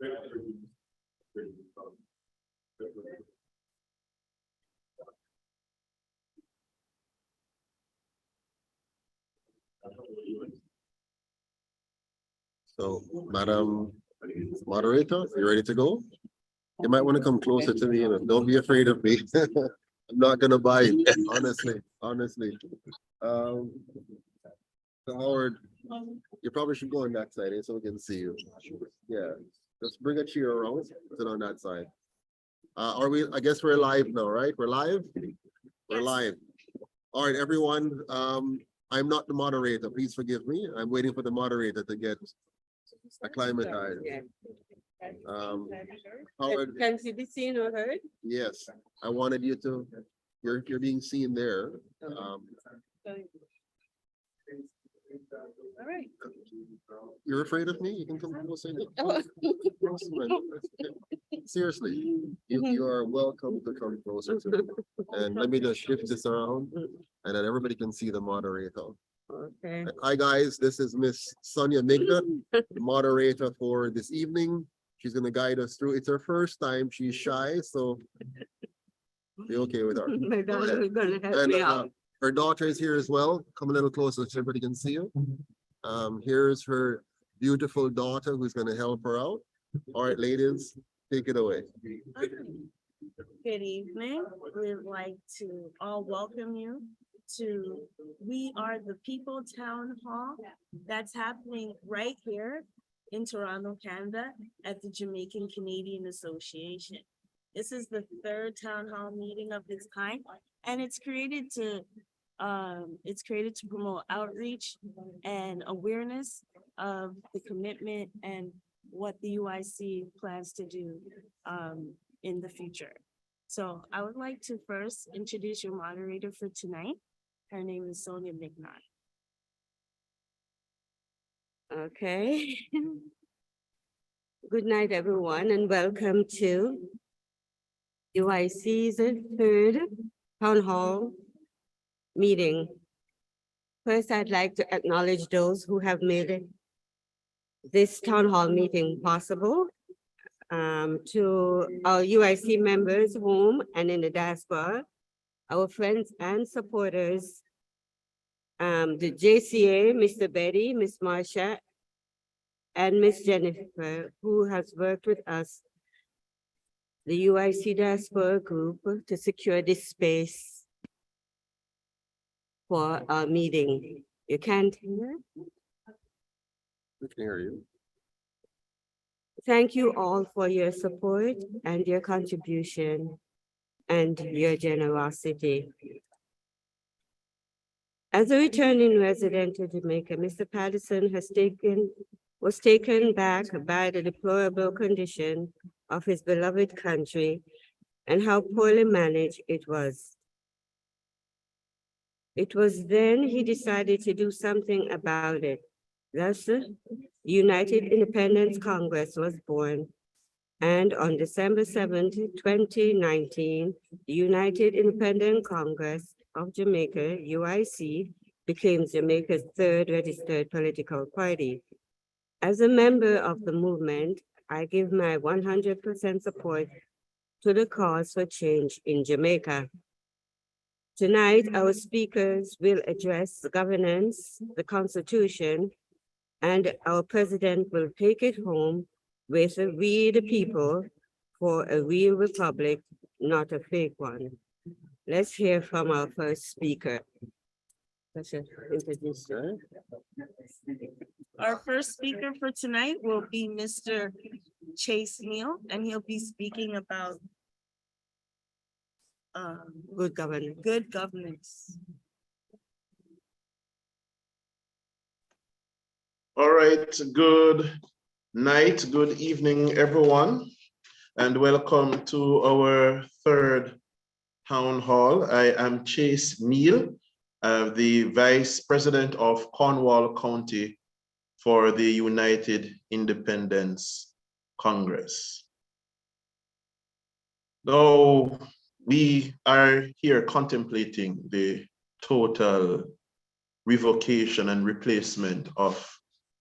So, Madam Moderator, you ready to go? You might want to come closer to me, you know. Don't be afraid of me. I'm not gonna bite, honestly. Um, so Howard, you probably should go on that side so we can see you. Yeah, just bring a chair around, sit on that side. Are we? I guess we're live now, right? We're live. We're live. All right, everyone. I'm not the moderator. Please forgive me. I'm waiting for the moderator to get acclimatized. Howard, can you be seen or heard? yes, I wanted you to. You're being seen there. All right. You're afraid of me? You can come closer. Seriously, you are welcome to come closer to me. And let me just shift this around, and then everybody can see the moderator. Okay. Hi guys, this is Miss Sonia Migna, the moderator for this evening. She's gonna guide us through. It's her first time. She's shy, so be okay with her. My daughter is gonna help me out. Her daughter is here as well. Come a little closer so everybody can see you. Here's her beautiful daughter who's gonna help her out. All right, ladies, take it away. Good evening. We'd like to all welcome you to We Are the People Town Hall that's happening right here in Toronto, Canada at the Jamaican Canadian Association. This is the third town hall meeting of its kind, and it's created to promote outreach and awareness of the commitment and what the UIC plans to do in the future. So I would like to first introduce your moderator for tonight. Her name is Sonia McNaught. Okay. Good night, everyone, and welcome to UIC's third town hall meeting. First, I'd like to acknowledge those who have made this town hall meeting possible. To our UIC members home and in the diaspora, our friends and supporters, the JCA, Mr. Betty, Miss Marsha, and Miss Jennifer, who has worked with us, the UIC diaspora group, to secure this space for our meeting. You can't hear? We can hear you. Thank you all for your support and your contribution and your generosity. As a returning resident of Jamaica, Mr. Patterson was taken back by the deplorable condition of his beloved country and how poorly managed it was. It was then he decided to do something about it. Thus, the United Independence Congress was born, and on December 7th, 2019, the United Independent Congress of Jamaica, UIC, became Jamaica's third registered political party. As a member of the movement, I give my 100% support to the cause for change in Jamaica. Tonight, our speakers will address the governance, the Constitution, and our president will take it home with "We the People" for a real republic, not a fake one. Let's hear from our first speaker. Our first speaker for tonight will be Mr. Chase Neal, and he'll be speaking about Good governance. good governance. All right, good night, good evening, everyone, and welcome to our third town hall. I am Chase Neal, the Vice President of Cornwall County for the United Independence Congress. Now, we are here contemplating the total revocation and replacement of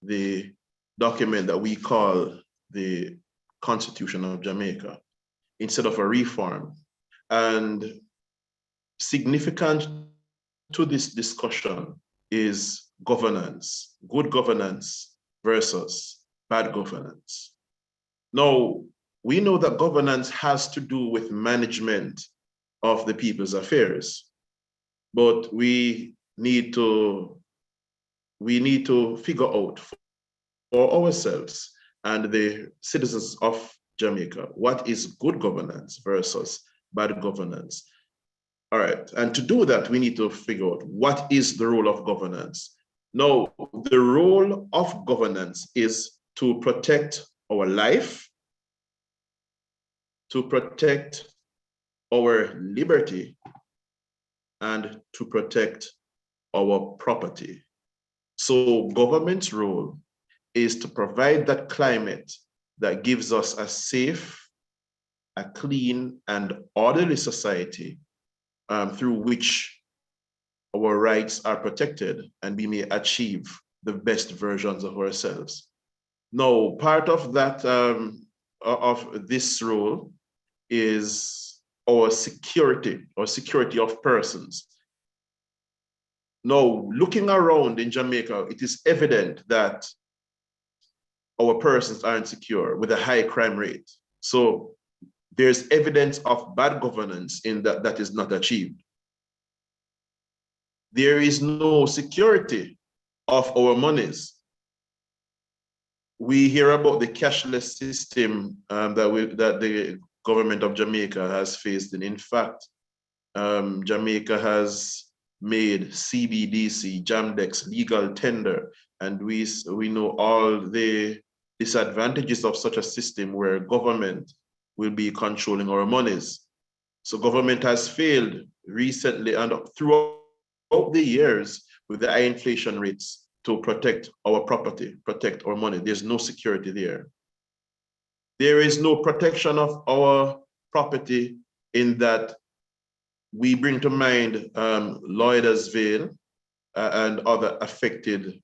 the document that we call the Constitution of Jamaica instead of a reform. And significant to this discussion is governance, good governance versus bad governance. Now, we know that governance has to do with management of the people's affairs, but we need to figure out for ourselves and the citizens of Jamaica what is good governance versus bad governance. All right, and to do that, we need to figure out what is the role of governance. Now, the role of governance is to protect our life, to protect our liberty, and to protect our property. So government's role is to provide that climate that gives us a safe, a clean, and orderly society through which our rights are protected and we may achieve the best versions of ourselves. Now, part of that, of this role is our security of persons. Now, looking around in Jamaica, it is evident that our persons are insecure with a high crime rate. So there's evidence of bad governance in that is not achieved. There is no security of our monies. We hear about the cashless system that the government of Jamaica has faced. And in fact, Jamaica has made CBDC, Jamdex legal tender. And we know all the disadvantages of such a system where government will be controlling our monies. So government has failed recently and throughout the years with the high inflation rates to protect our property, protect our money. There's no security there. There is no protection of our property in that we bring to mind Lloyd's Vale and other affected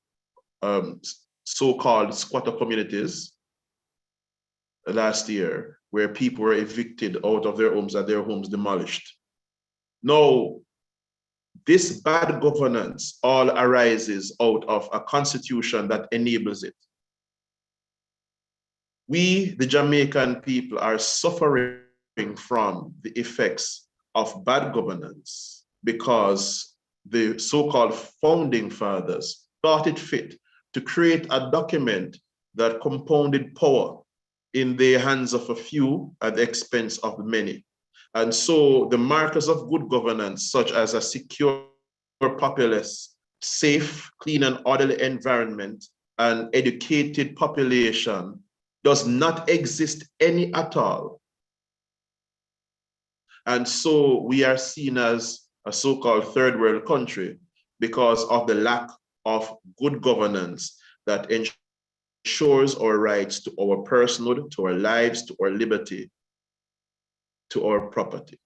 so-called squatter communities last year, where people were evicted out of their homes and their homes demolished. Now, this bad governance all arises out of a constitution that enables it. We, the Jamaican people, are suffering from the effects of bad governance because the so-called founding fathers thought it fit to create a document that compounded power in the hands of a few at the expense of the many. And so the markers of good governance, such as a secure populace, safe, clean and orderly environment, and educated population does not exist any at all. And so we are seen as a so-called third world country because of the lack of good governance that ensures our rights to our personhood, to our lives, to our liberty, to our property.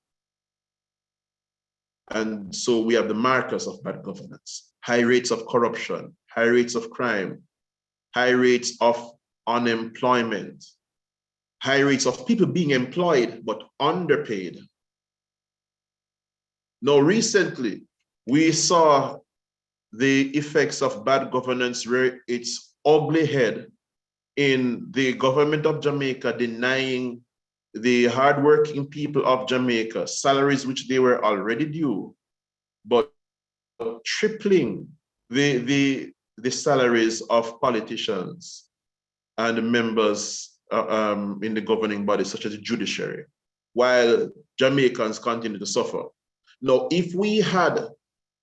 And so we have the markers of bad governance: high rates of corruption, high rates of crime, high rates of unemployment, high rates of people being employed but underpaid. Now, recently, we saw the effects of bad governance rear its ugly head in the government of Jamaica denying the hardworking people of Jamaica salaries which they were already due, but tripling the salaries of politicians and members in the governing body, such as the judiciary, while Jamaicans continue to suffer. Now, if we had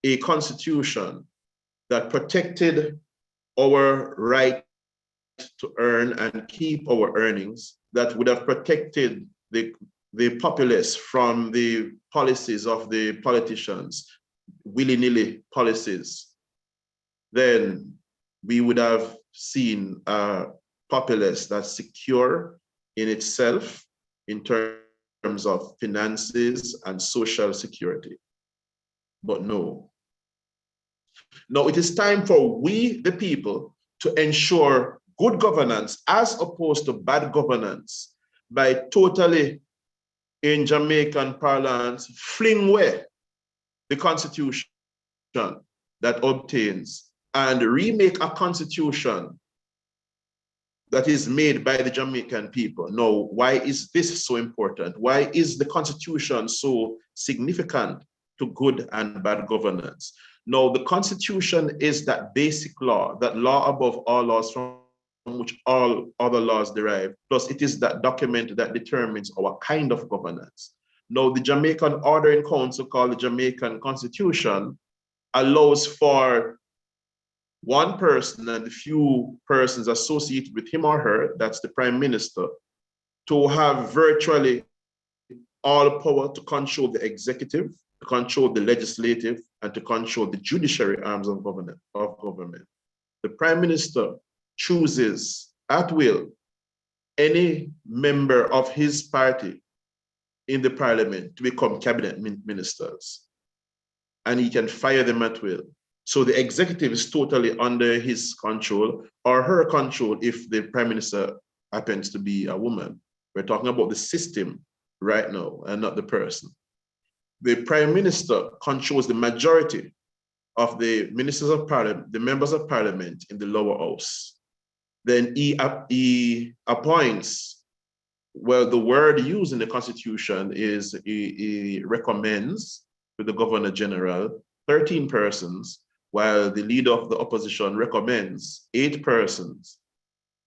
a constitution that protected our right to earn and keep our earnings, that would have protected the populace from the policies of the politicians, willy-nilly policies, then we would have seen a populace that's secure in itself in terms of finances and social security. But no. Now it is time for we, the people, to ensure good governance as opposed to bad governance. by totally, in Jamaican parlance, fling away the constitution that obtains and remake a constitution that is made by the Jamaican people. Now, why is this so important? Why is the constitution so significant to good and bad governance? Now, the constitution is that basic law, that law above all laws from which all other laws derive, plus it is that document that determines our kind of governance. Now, the Jamaican Ordering Council, called the Jamaican Constitution, allows for one person and a few persons associated with him or her, that's the Prime Minister, to have virtually all power to control the executive, to control the legislative, and to control the judiciary arms of government. The Prime Minister chooses at will any member of his party in the Parliament to become cabinet ministers, and he can fire them at will. So the executive is totally under his control or her control if the Prime Minister happens to be a woman. We're talking about the system right now and not the person. The Prime Minister controls the majority of the ministers of parliament, the members of parliament in the lower house. Then he appoints, well, the word used in the Constitution is he recommends to the Governor General 13 persons, while the leader of the opposition recommends 8 persons.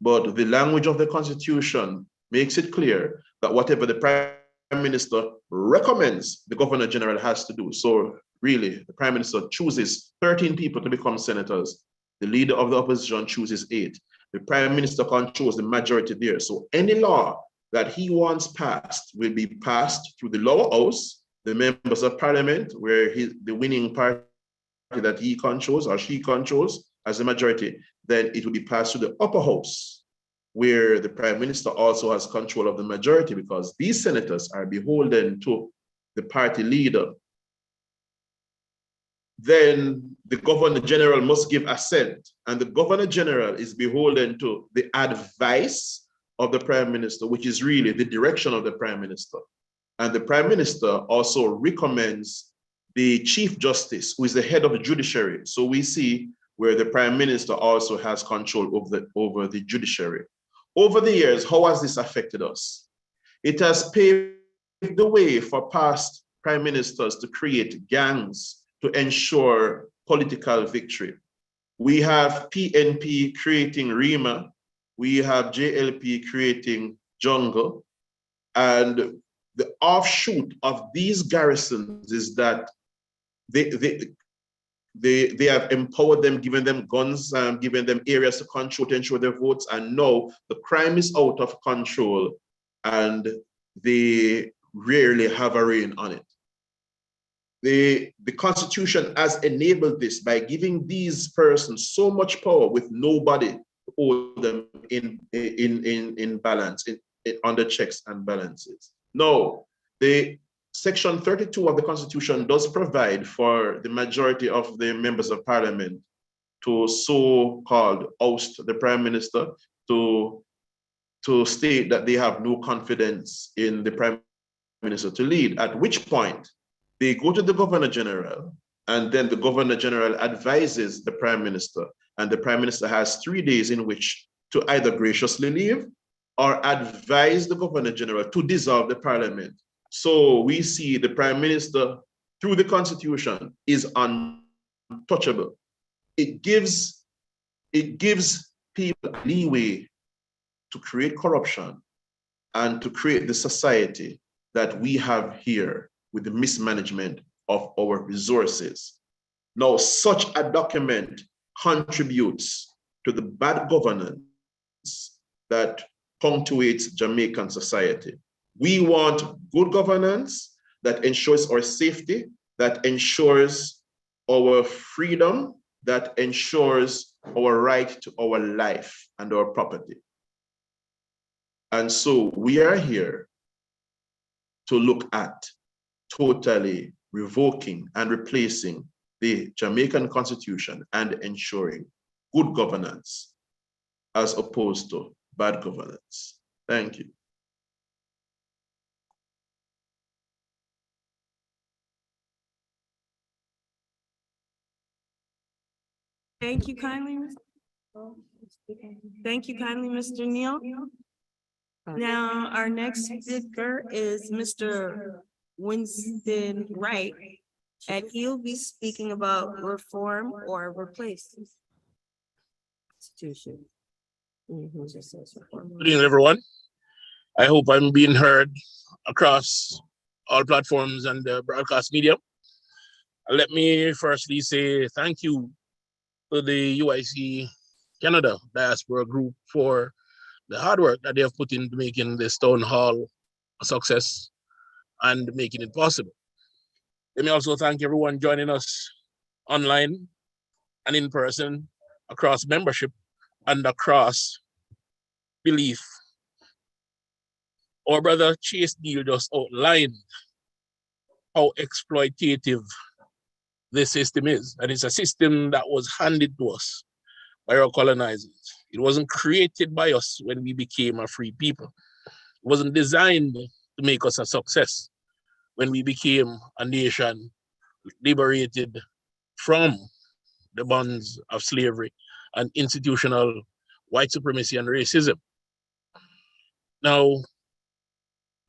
But the language of the Constitution makes it clear that whatever the Prime Minister recommends, the Governor General has to do. So really, the Prime Minister chooses 13 people to become senators. The leader of the opposition chooses 8. The Prime Minister controls the majority there. So any law that he wants passed will be passed through the lower house, the members of parliament, where the winning party that he controls or she controls as a majority, then it will be passed to the upper house, where the Prime Minister also has control of the majority, because these senators are beholden to the party leader. Then the Governor General must give assent, and the Governor General is beholden to the advice of the Prime Minister, which is really the direction of the Prime Minister. And the Prime Minister also recommends the Chief Justice, who is the head of the judiciary. So we see where the Prime Minister also has control over the judiciary. Over the years, how has this affected us? It has paved the way for past prime ministers to create gangs to ensure political victory. We have PNP creating REMA, we have JLP creating Jungle, and the offshoot of these garrisons is that they have empowered them, given them guns, given them areas to control to ensure their votes, and now the crime is out of control and they rarely have a rein on it. The Constitution has enabled this by giving these persons so much power with nobody to hold them in balance, under checks and balances. Now, the Section 32 of the Constitution does provide for the majority of the members of parliament to so-called oust the Prime Minister, to state that they have no confidence in the Prime Minister to lead, at which point they go to the Governor General, and then the Governor General advises the Prime Minister, and the Prime Minister has 3 days in which to either graciously leave or advise the Governor General to dissolve the Parliament. So we see the Prime Minister, through the Constitution, is untouchable. It gives people leeway to create corruption and to create the society that we have here with the mismanagement of our resources. Now, such a document contributes to the bad governance that punctuates Jamaican society. We want good governance that ensures our safety, that ensures our freedom, that ensures our right to our life and our property. And so we are here to look at totally revoking and replacing the Jamaican Constitution and ensuring good governance as opposed to bad governance. Thank you. Thank you kindly. Thank you kindly, Mr. Neal. Now, our next speaker is Mr. Winston Wright, and he'll be speaking about reform or replace. Constitution. Good evening, everyone. I hope I'm being heard across all platforms and the broadcast media. Let me firstly say thank you to the UIC Canada Diaspora Group for the hard work that they have put into making this town hall a success and making it possible. Let me also thank everyone joining us online and in person across membership and across belief. Our brother Chase Neal just outlined how exploitative this system is. And it's a system that was handed to us by our colonizers. It wasn't created by us when we became a free people. It wasn't designed to make us a success when we became a nation liberated from the bonds of slavery and institutional white supremacy and racism. Now,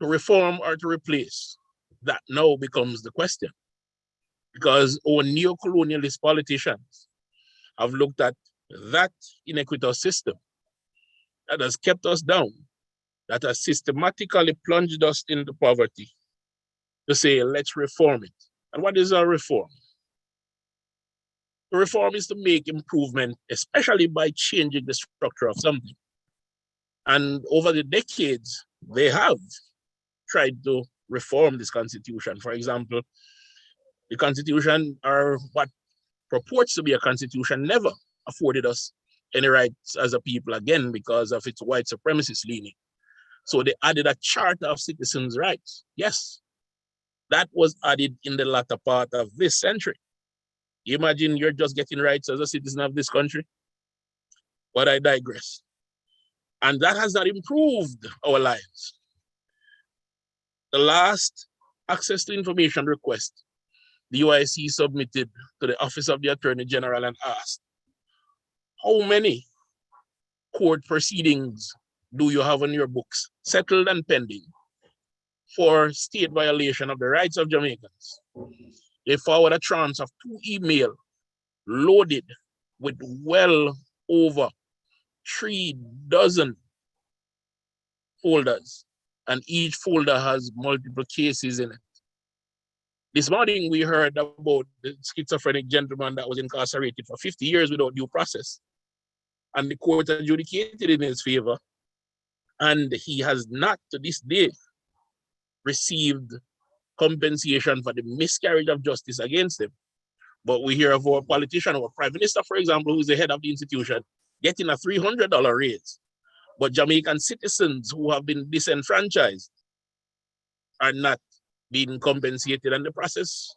to reform or to replace, that now becomes the question. Because our neo-colonialist politicians have looked at that inequitous system that has kept us down, that has systematically plunged us into poverty, to say, let's reform it. And what is a reform? The reform is to make improvement, especially by changing the structure of something. And over the decades, they have tried to reform this constitution. For example, the constitution, or what purports to be a constitution, never afforded us any rights as a people again because of its white supremacist leaning. So they added a charter of citizens' rights. Yes, that was added in the latter part of this century. You imagine you're just getting rights as a citizen of this country? But I digress. And that has not improved our lives. The last access to information request the UIC submitted to the Office of the Attorney General and asked, how many court proceedings do you have on your books, settled and pending, for state violation of the rights of Jamaicans? They forward a tranche of 2 emails loaded with well over 3 dozen folders, and each folder has multiple cases in it. This morning, we heard about the schizophrenic gentleman that was incarcerated for 50 years without due process. And the court adjudicated in his favor. And he has not, to this day, received compensation for the miscarriage of justice against him. But we hear of our politician, our prime minister, for example, who's the head of the institution, getting a $300 raise. But Jamaican citizens who have been disenfranchised are not being compensated. And the process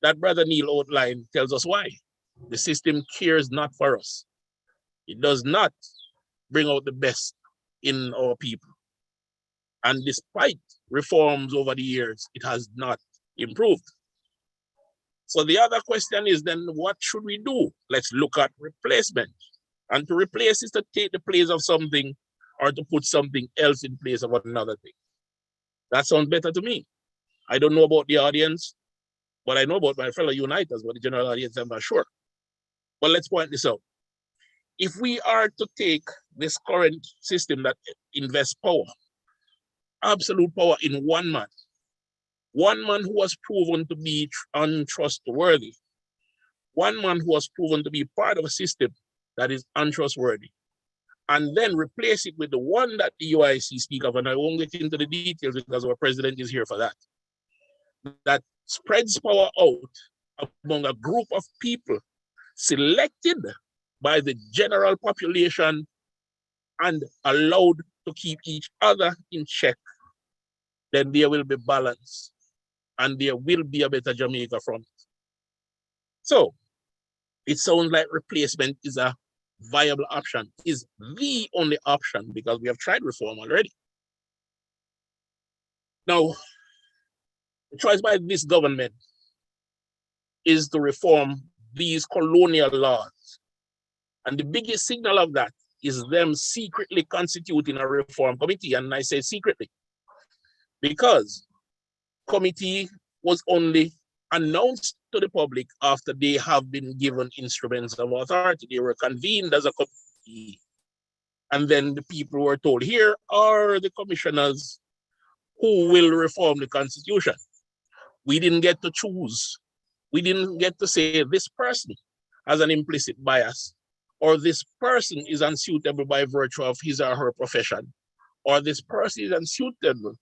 that Brother Neal outlined tells us why. The system cares not for us. It does not bring out the best in our people. And despite reforms over the years, it has not improved. So the other question is then, what should we do? Let's look at replacement. And to replace is to take the place of something or to put something else in place of another thing. That sounds better to me. I don't know about the audience, but I know about my fellow Uniters, but the general audience, I'm not sure. But let's point this out. If we are to take this current system that invests power, absolute power, in one man who was proven to be untrustworthy, one man who was proven to be part of a system that is untrustworthy, and then replace it with the one that the UIC speak of, and I won't get into the details because our president is here for that, that spreads power out among a group of people selected by the general population and allowed to keep each other in check, then there will be balance and there will be a better Jamaica from it. So it sounds like replacement is a viable option, is the only option, because we have tried reform already. Now, the choice by this government is to reform these colonial laws And the biggest signal of that is them secretly constituting a reform committee. And I say secretly, because committee was only announced to the public after they have been given instruments of authority. They were convened as a committee. And then the people were told, here are the commissioners who will reform the constitution. We didn't get to choose. We didn't get to say this person has an implicit bias, or this person is unsuitable by virtue of his or her profession, or this person is unsuitable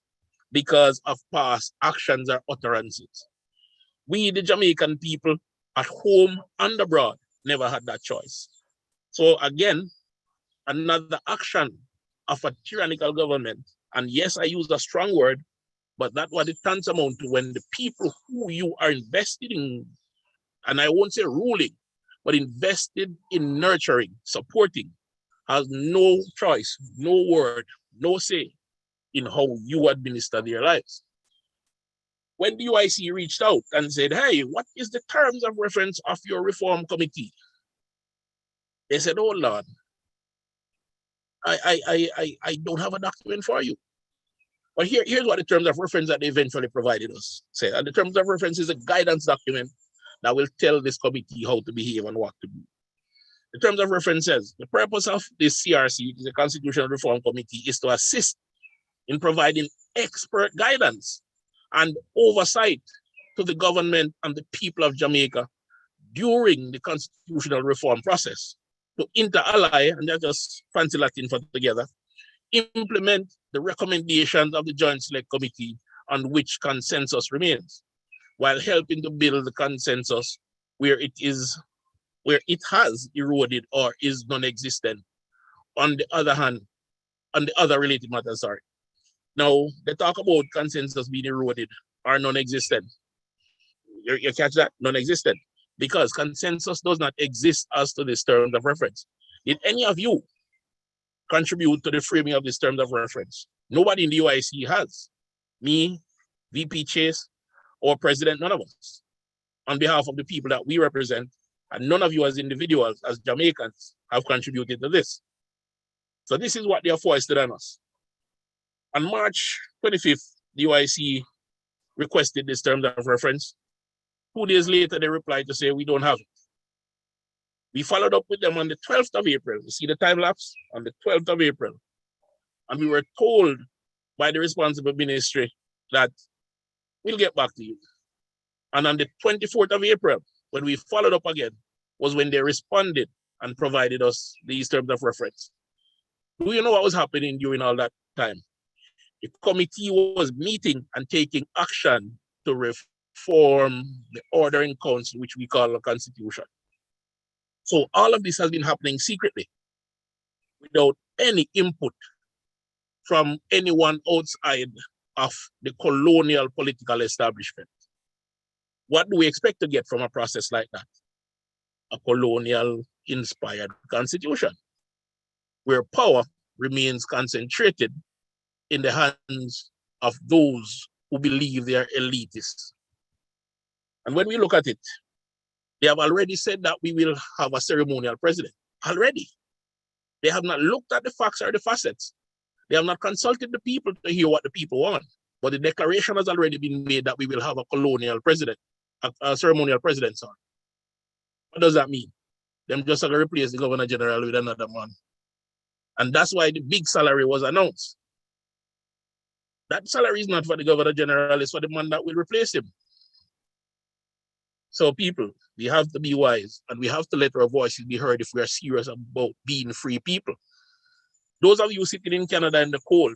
because of past actions or utterances. We, the Jamaican people, at home and abroad, never had that choice. So again, another action of a tyrannical government, and yes, I use a strong word, but that's what it tantamount to when the people who you are invested in, and I won't say ruling, but invested in nurturing, supporting, has no choice, no word, no say in how you administer their lives. When the UIC reached out and said, hey, what is the terms of reference of your reform committee? They said, oh Lord, I don't have a document for you. But here's what the terms of reference that they eventually provided us say. And the terms of reference is a guidance document that will tell this committee how to behave and what to do. The terms of reference says, the purpose of this CRC, the Constitutional Reform Committee, is to assist in providing expert guidance and oversight to the government and the people of Jamaica during the constitutional reform process, to inter-ally, and that's just fancy Latin for together, implement the recommendations of the Joint Select Committee on which consensus remains, while helping to build the consensus where it has eroded or is non-existent. On the other hand, on the other related matters, sorry. Now, they talk about consensus being eroded or non-existent. You catch that? Non-existent. Because consensus does not exist as to this terms of reference. Did any of you contribute to the framing of this terms of reference? Nobody in the UIC has. Me, VP Chase, or President, none of us. On behalf of the people that we represent, and none of you as individuals, as Jamaicans, have contributed to this. So this is what they are foisted on us. On March 25th, the UIC requested this terms of reference. 2 days later, they replied to say, we don't have it. We followed up with them on the 12th of April. You see the time lapse? On the 12th of April. And we were told by the responsible ministry that we'll get back to you. And on the 24th of April, when we followed up again, was when they responded and provided us these terms of reference. Do you know what was happening during all that time? The committee was meeting and taking action to reform the ordering council, which we call a constitution. So all of this has been happening secretly, without any input from anyone outside of the colonial political establishment. What do we expect to get from a process like that? A colonial-inspired constitution, where power remains concentrated in the hands of those who believe they are elitists. And when we look at it, they have already said that we will have a ceremonial president. Already. They have not looked at the facts or the facets. They have not consulted the people to hear what the people want. But the declaration has already been made that we will have a colonial president, a ceremonial president, sorry. What does that mean? Them just going to replace the governor general with another man. And that's why the big salary was announced. That salary is not for the governor general, it's for the man that will replace him. So people, we have to be wise and we have to let our voices be heard if we are serious about being free people. Those of you sitting in Canada in the cold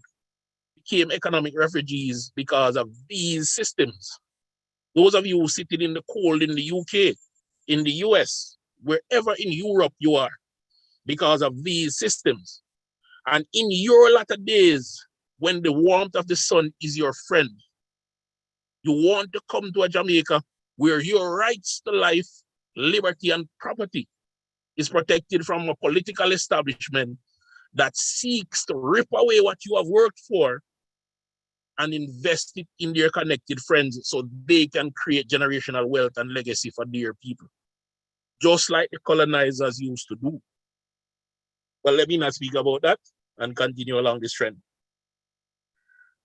became economic refugees because of these systems. Those of you sitting in the cold in the UK, in the US, wherever in Europe you are, because of these systems. And in your latter days, when the warmth of the sun is your friend, you want to come to a Jamaica where your rights to life, liberty, and property is protected from a political establishment that seeks to rip away what you have worked for and invest it in their connected friends so they can create generational wealth and legacy for their people, just like the colonizers used to do. Well, let me not speak about that and continue along this trend.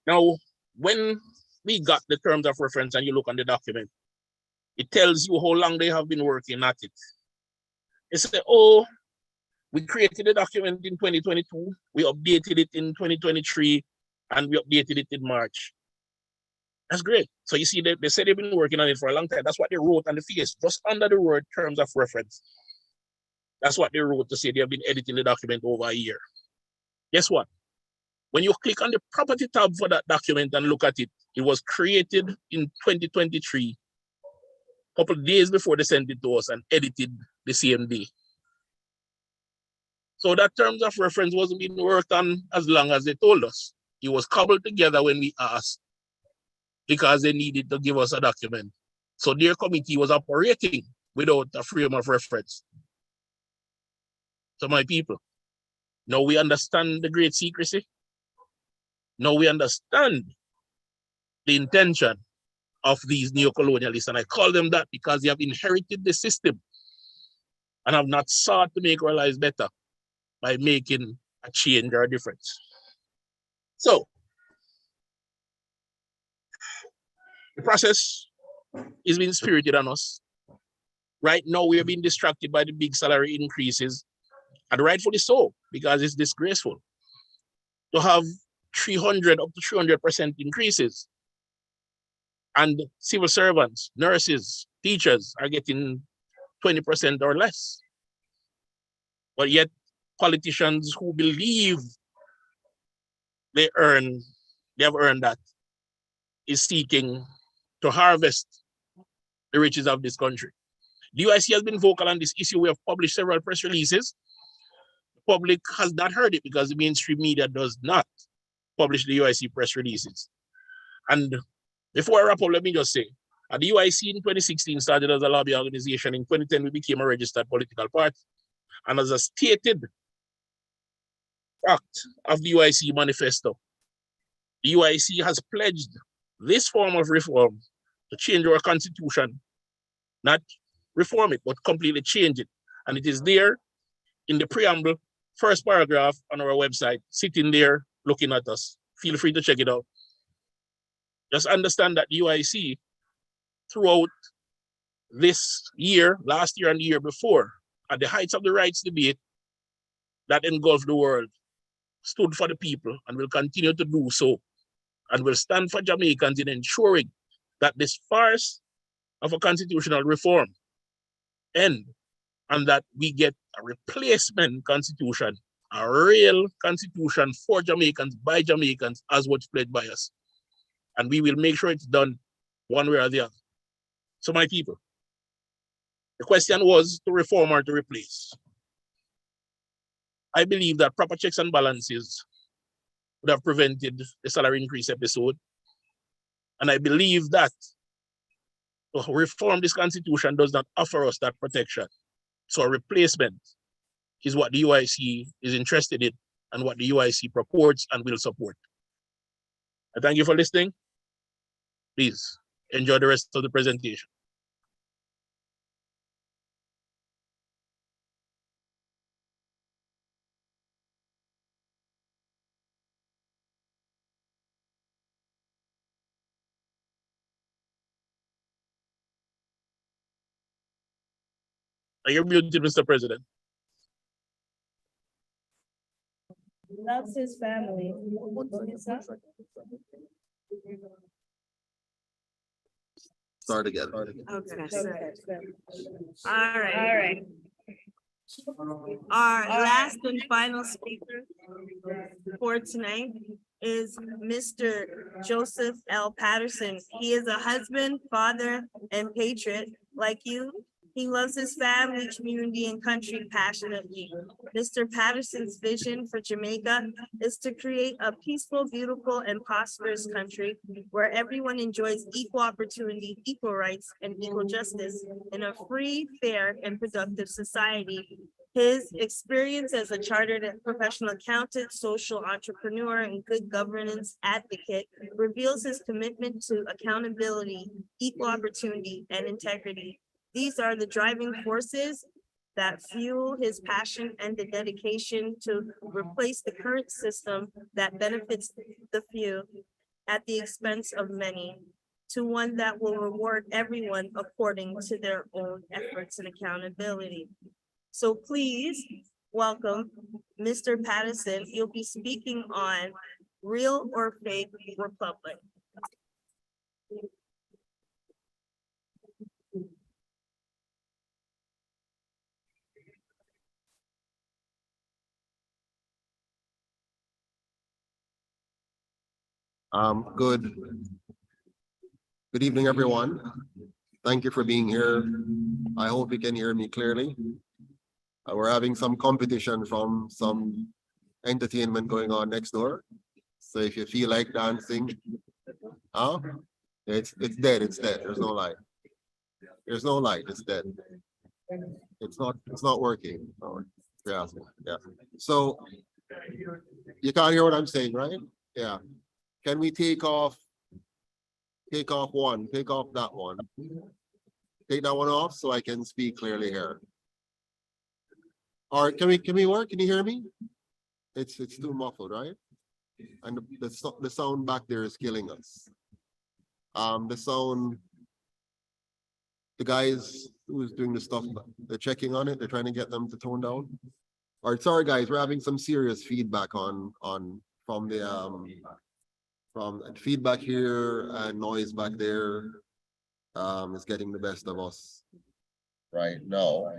Now, when we got the terms of reference and you look on the document, it tells you how long they have been working at it. They say, oh, we created the document in 2022, we updated it in 2023, and we updated it in March. That's great. So you see, they said they've been working on it for a long time. That's what they wrote on the face, just under the word terms of reference. That's what they wrote to say they have been editing the document over a year. Guess what? When you click on the property tab for that document and look at it, it was created in 2023, a couple of days before they sent it to us and edited the same day. So that terms of reference wasn't being worked on as long as they told us. It was cobbled together when we asked because they needed to give us a document. So their committee was operating without a frame of reference. So my people, now we understand the great secrecy. Now we understand the intention of these neo-colonialists, and I call them that because they have inherited the system and have not sought to make our lives better by making a change or a difference. So, the process is being spirited on us. Right now, we are being distracted by the big salary increases, and rightfully so, because it's disgraceful to have 300 up to 300% increases. And civil servants, nurses, teachers are getting 20% or less. But yet, politicians who believe they have earned that, is seeking to harvest the riches of this country. The UIC has been vocal on this issue. We have published several press releases. The public has not heard it because the mainstream media does not publish the UIC press releases. And before I wrap up, let me just say, the UIC in 2016 started as a lobby organization. In 2010, we became a registered political party. And as a stated fact of the UIC manifesto, the UIC has pledged this form of reform to change our constitution, not reform it, but completely change it. And it is there in the preamble, first paragraph on our website, sitting there looking at us. Feel free to check it out. Just understand that the UIC, throughout this year, last year and the year before, at the heights of the rights debate that engulfed the world, stood for the people and will continue to do so, and will stand for Jamaicans in ensuring that this farce of a constitutional reform end, and that we get a replacement constitution, a real constitution for Jamaicans, by Jamaicans, as what's pledged by us. And we will make sure it's done one way or the other. So my people, the question was to reform or to replace. I believe that proper checks and balances would have prevented the salary increase episode. And I believe that to reform this constitution does not offer us that protection. So a replacement is what the UIC is interested in and what the UIC purports and will support. I thank you for listening. Please enjoy the rest of the presentation. You're muted, Mr. President. Loves his family. Start again. Okay. All right. Our last and final speaker for tonight is Mr. Joseph L. Patterson. He is a husband, father, and patriot like you. He loves his family, community, and country passionately. Mr. Patterson's vision for Jamaica is to create a peaceful, beautiful, and prosperous country where everyone enjoys equal opportunity, equal rights, and equal justice in a free, fair, and productive society. His experience as a chartered and professional accountant, social entrepreneur, and good governance advocate reveals his commitment to accountability, equal opportunity, and integrity. These are the driving forces that fuel his passion and the dedication to replace the current system that benefits the few at the expense of many, to one that will reward everyone according to their own efforts and accountability. So please welcome Mr. Patterson. He'll be speaking on Real or Fake Republic. Good evening, everyone. Thank you for being here. I hope you can hear me clearly. We're having some competition from some entertainment going on next door. So if you feel like dancing, it's dead, it's dead. There's no light. There's no light, it's dead. It's not working. Oh, yeah. So you can't hear what I'm saying, right? Yeah. Can we take off one, take off that one? Take that one off so I can speak clearly here. All right, can we work? Can you hear me? It's too muffled, right? And the sound back there is killing us. The sound, the guys who's doing the stuff, they're checking on it, they're trying to get them to tone down. All right, sorry guys, we're having some serious feedback from feedback here and noise back there. Is getting the best of us right now.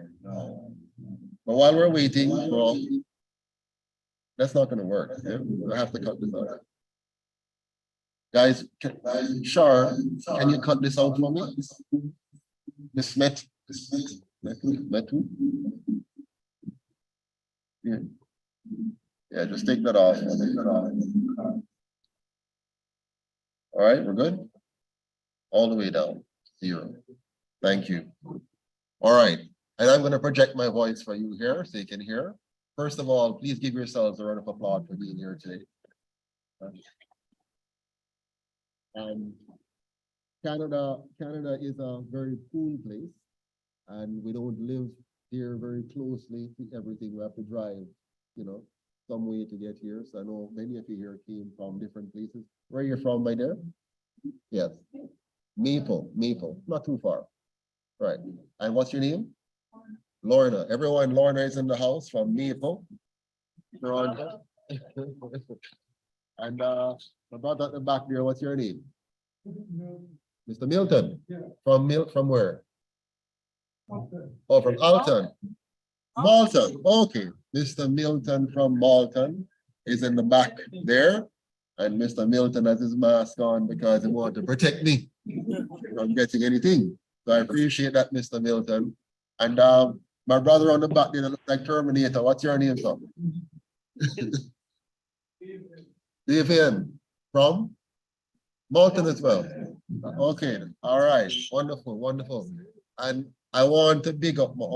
But while we're waiting, well, that's not gonna work. Yeah? We'll have to cut this out. Guys, Shar, can you cut this out for me? This Metu. Yeah, just take that off. All right, we're good. All the way down, 0. Thank you. All right, and I'm going to project my voice for you here so you can hear. First of all, please give yourselves a round of applause for being here today. Canada is a very cool place, and we don't live here very closely to everything. We have to drive, some way to get here. So I know many of you here came from different places. Where are you from, my dear? Yes. Maple, not too far. Right. And what's your name? Lorna. Everyone, Lorna is in the house from Maple. Toronto. And my brother at the back there, what's your name? Mr. Milton. From where? Oh, from Alton. Malton. Okay. Mr. Milton from Malton is in the back there. And Mr. Milton has his mask on because he wants to protect me from getting anything. So I appreciate that, Mr. Milton. And my brother on the back there looks like Terminator. What's your name, sir? Davian. From Malton as well. Okay. All right. Wonderful. And I want to big up my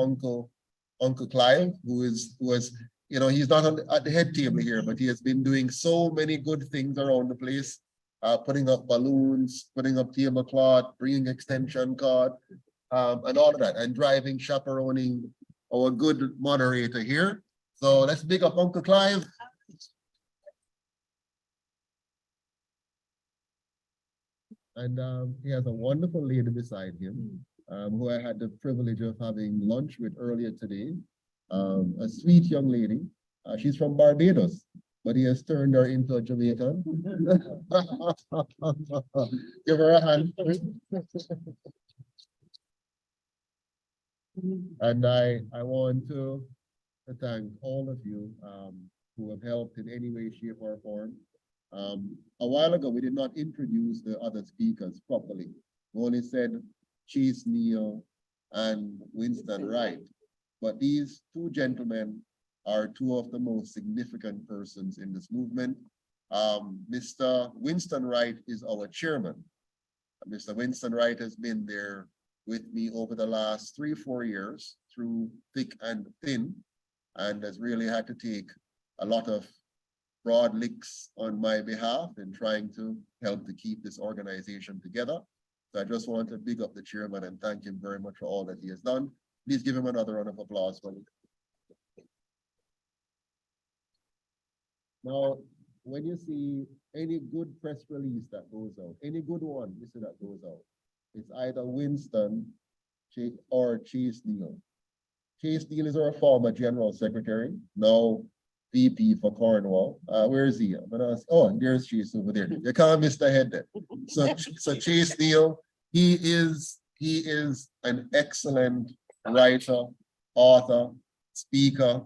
Uncle Clive, who was, he's not at the head table here, but he has been doing so many good things around the place, putting up balloons, putting up tablecloth, bringing extension cord, and all of that, and driving, chaperoning our good moderator here. So let's big up Uncle Clive. And he has a wonderful lady beside him, who I had the privilege of having lunch with earlier today. A sweet young lady. She's from Barbados, but he has turned her into a Jamaican. Give her a hand. And I want to thank all of you who have helped in any way, shape, or form. A while ago, we did not introduce the other speakers properly. We only said Chase Neal and Winston Wright. But these two gentlemen are two of the most significant persons in this movement. Mr. Winston Wright is our chairman. Mr. Winston Wright has been there with me over the last 3-4 years through thick and thin, and has really had to take a lot of broad licks on my behalf in trying to help to keep this organization together. So I just want to big up the chairman and thank him very much for all that he has done. Please give him another round of applause. Now, when you see any good press release that goes out, any good one, you see that goes out, it's either Winston or Chase Neal. Chase Neal is our former General Secretary, now VP for Cornwall. Where is he? I'm gonna ask, oh, there's Chase over there. You can't miss the head there. So Chase Neal, he is an excellent writer, author, speaker,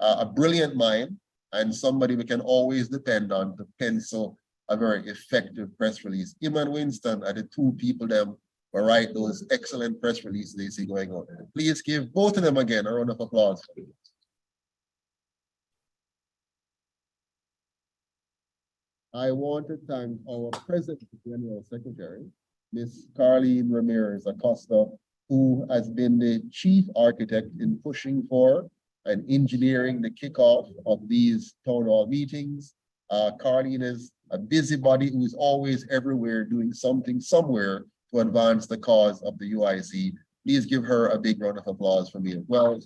a brilliant mind, and somebody we can always depend on to pencil a very effective press release. Him and Winston are the two people them who write those excellent press releases they see going on. Please give both of them again a round of applause. I want to thank our present General Secretary, Ms. Carleen Ramirez Acosta, who has been the chief architect in pushing for and engineering the kickoff of these town hall meetings. Carleen is a busybody who is always everywhere doing something somewhere to advance the cause of the UIC. Please give her a big round of applause for me as well.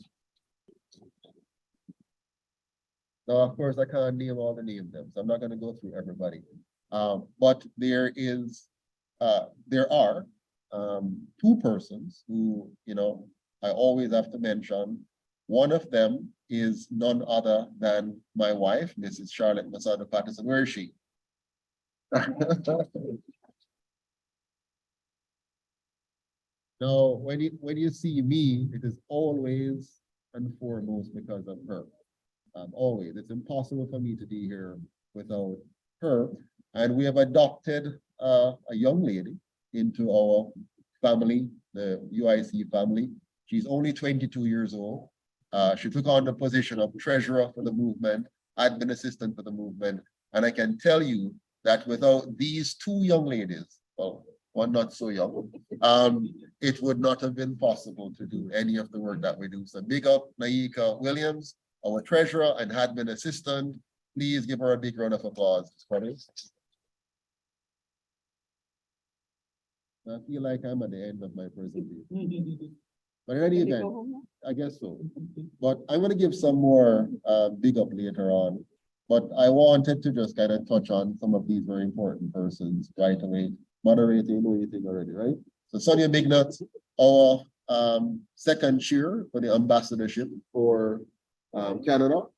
Now, of course, I can't name all the names, so I'm not going to go through everybody. But there are two persons who, I always have to mention. One of them is none other than my wife, Mrs. Charlotte Masada Patterson. Where is she? Now, when you see me, it is always and foremost because of her. Always, it's impossible for me to be here without her. And we have adopted a young lady into our family, the UIC family. She's only 22 years old. She took on the position of treasurer for the movement, admin assistant for the movement. And I can tell you that without these two young ladies, well, one not so young, it would not have been possible to do any of the work that we do. So big up Naika Williams, our treasurer and admin assistant. Please give her a big round of applause. I feel like I'm at the end of my presentation. But in any event, I guess so. But I'm going to give some more big up later on. But I wanted to just kind of touch on some of these very important persons right away. Moderator, you know anything already, right? So Sonia Bignut, our second chair for the ambassadorship for Canada.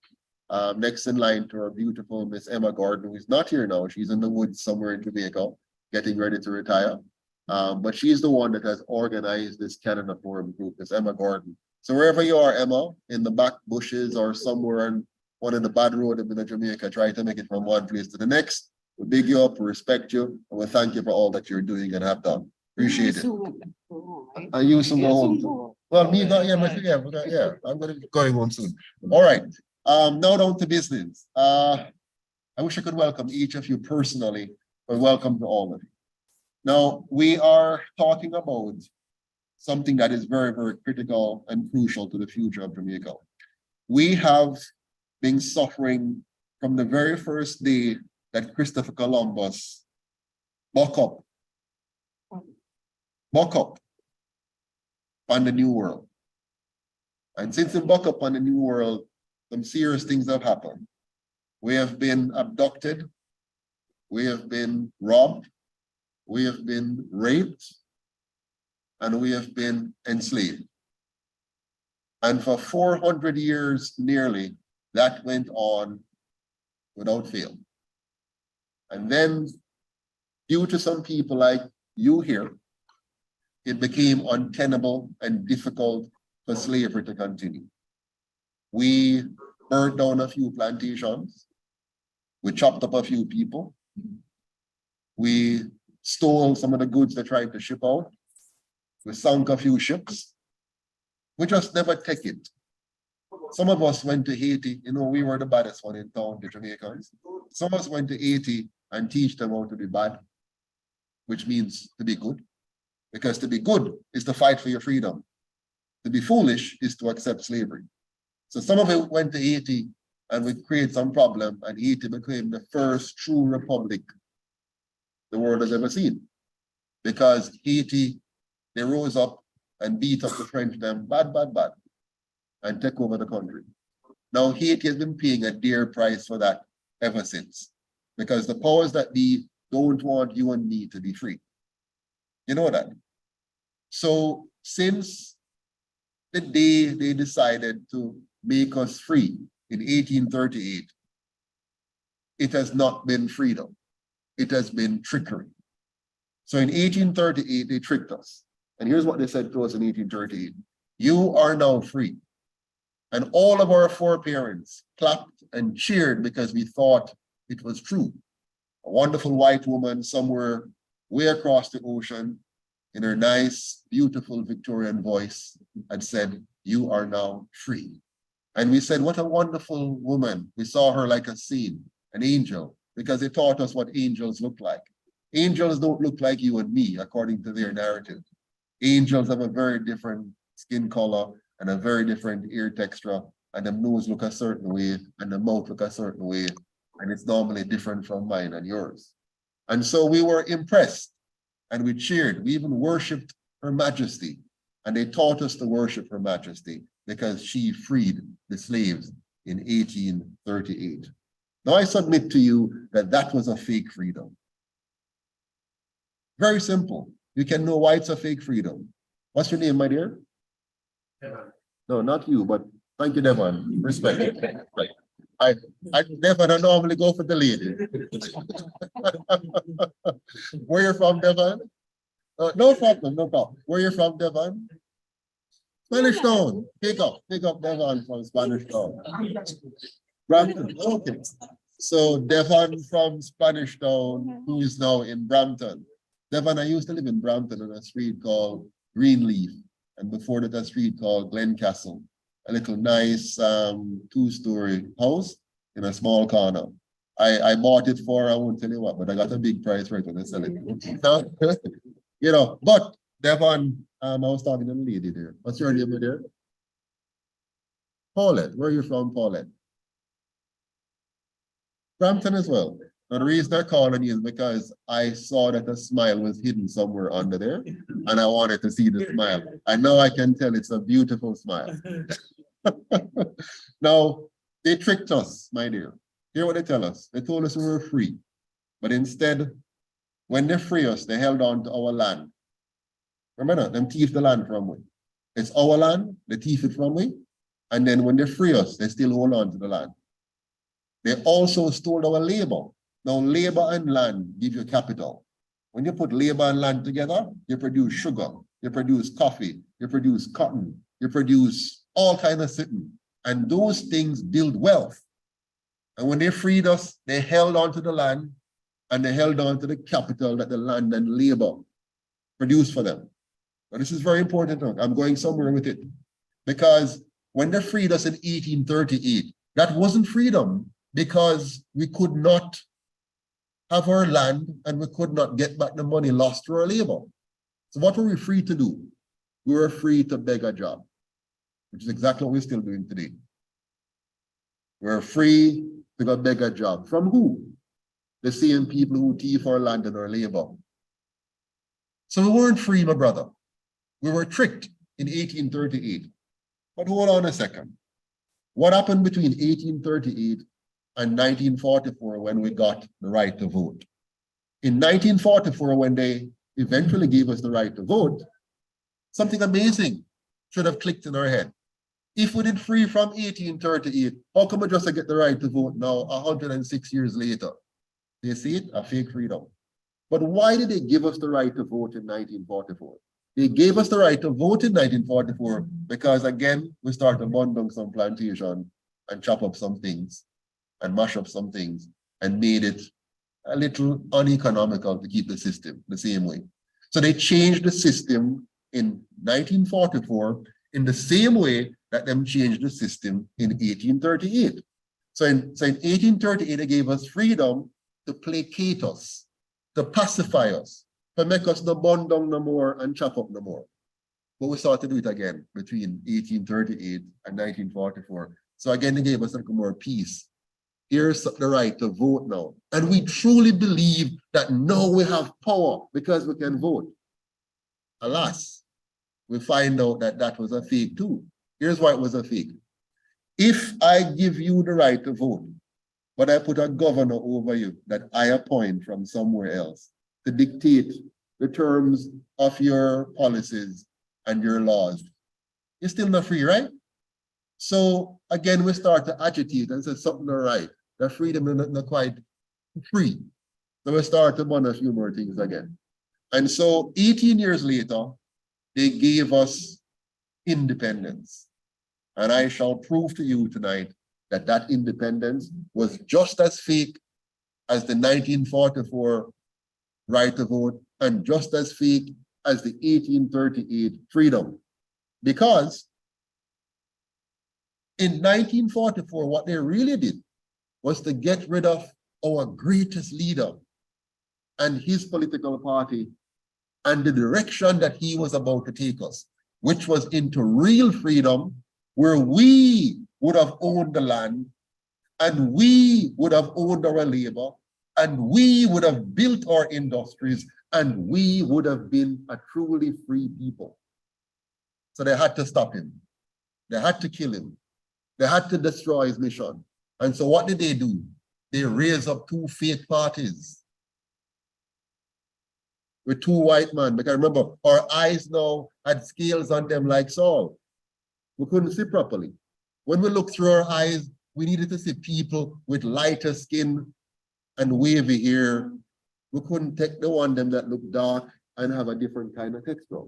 Next in line to our beautiful Miss Emma Gordon, who is not here now. She's in the woods somewhere in Jamaica, getting ready to retire. But she's the one that has organized this Canada Forum group, this Emma Gordon. So wherever you are, Emma, in the back bushes or somewhere on one of the bad road in Jamaica, try to make it from one place to the next. We big you up, we respect you, and we thank you for all that you're doing and have done. Appreciate it. I use some home too. Well, me not yeah, but yeah, I'm gonna be going home soon. All right. Now down to business. I wish I could welcome each of you personally, but welcome to all of you. Now, we are talking about something that is very, very critical and crucial to the future of Jamaica. We have been suffering from the very first day that Christopher Columbus buck up on the New World. And since he buck up on the New World, some serious things have happened. We have been abducted, we have been robbed, we have been raped, and we have been enslaved. And for 400 years nearly, that went on without fail. And then, due to some people like you here, it became untenable and difficult for slavery to continue. We burned down a few plantations. We chopped up a few people. We stole some of the goods they tried to ship out. We sunk a few ships. We just never take it. Some of us went to Haiti. You know, we were the baddest one in town, the Jamaicans. Some of us went to Haiti and teach them how to be bad, which means to be good. Because to be good is to fight for your freedom. To be foolish is to accept slavery. So some of it went to Haiti and we created some problem, and Haiti became the first true republic the world has ever seen. Because Haiti, they rose up and beat up the French them bad, and take over the country. Now Haiti has been paying a dear price for that ever since, because the powers that be don't want you and me to be free. You know that? So since the day they decided to make us free in 1838, it has not been freedom. It has been trickery. So in 1838, they tricked us. And here's what they said to us in 1838. You are now free. And all of our foreparents clapped and cheered because we thought it was true. A wonderful white woman somewhere way across the ocean in her nice, beautiful Victorian voice had said, you are now free. And we said, what a wonderful woman. We saw her like a saint, an angel, because they taught us what angels look like. Angels don't look like you and me, according to their narrative. Angels have a very different skin color and a very different ear texture, and the nose look a certain way, and the mouth look a certain way, and it's normally different from mine and yours. And so we were impressed, and we cheered. We even worshipped Her Majesty, and they taught us to worship Her Majesty because she freed the slaves in 1838. Now I submit to you that that was a fake freedom. Very simple. You can know why it's a fake freedom. What's your name, my dear? Devon. No, not you, but thank you, Devon. Respect. Right. Devon, I normally go for the lady. Where you from, Devon? No problem, no problem. Where you from, Devon? Spanish Town. Pick up Devon from Spanish Town. Brampton, okay. So Devon from Spanish Town, who is now in Brampton. Devon, I used to live in Brampton on a street called Greenleaf, and before that a street called Glencastle, a little nice 2-story house in a small corner. I bought it for, I won't tell you what, but I got a big price for it when I sell it. You know, but Devon, I was talking to the lady there. What's your name there? Paulette. Where are you from, Paulette? Brampton as well. Now, the reason I'm calling you is because I saw that a smile was hidden somewhere under there, and I wanted to see the smile. I know I can tell it's a beautiful smile. Now, they tricked us, my dear. Hear what they tell us. They told us we were free, but instead, when they free us, they held on to our land. Remember, them thief the land from we. It's our land, they thief it from we, and then when they free us, they still hold on to the land. They also stole our labor. Now, labor and land give you capital. When you put labor and land together, you produce sugar, you produce coffee, you produce cotton, you produce all kinds of things. And those things build wealth. And when they freed us, they held on to the land and they held on to the capital that the land and labor produced for them. Now, this is very important. I'm going somewhere with it. Because when they freed us in 1838, that wasn't freedom because we could not have our land and we could not get back the money lost through our labor. So what were we free to do? We were free to beg a job, which is exactly what we're still doing today. We're free to go beg a job. From who? The same people who thief our land and our labor. So we weren't free, my brother. We were tricked in 1838. But hold on a second. What happened between 1838 and 1944 when we got the right to vote? In 1944, when they eventually gave us the right to vote, something amazing should have clicked in our head. If we did free from 1838, how come we just get the right to vote now 106 years later? They see it, a fake freedom. But why did they give us the right to vote in 1944? They gave us the right to vote in 1944 because, again, we started to burn down some plantation and chop up some things and mash up some things and made it a little uneconomical to keep the system the same way. So they changed the system in 1944 in the same way that them changed the system in 1838. So in 1838, they gave us freedom to placate us, to pacify us, to make us no burn down no more and chop up no more. But we started to do it again between 1838 and 1944. So again, they gave us a little more peace. Here's the right to vote now. And we truly believe that now we have power because we can vote. Alas, we find out that that was a fake too. Here's why it was a fake. If I give you the right to vote, but I put a governor over you that I appoint from somewhere else to dictate the terms of your policies and your laws, you're still not free, right? So again, we start to agitate and say something not right. The freedom is not quite free. So we start to burn a few more things again. And so 18 years later, they gave us independence. And I shall prove to you tonight that that independence was just as fake as the 1944 right to vote and just as fake as the 1838 freedom. Because in 1944, what they really did was to get rid of our greatest leader and his political party and the direction that he was about to take us, which was into real freedom, where we would have owned the land and we would have owned our labor and we would have built our industries and we would have been a truly free people. So they had to stop him. They had to kill him. They had to destroy his mission. And so what did they do? They raised up two fake parties with two white men. Because remember, our eyes now had scales on them like Saul. We couldn't see properly. When we looked through our eyes, we needed to see people with lighter skin and wavy hair. We couldn't take the one them that looked dark and have a different kind of texture.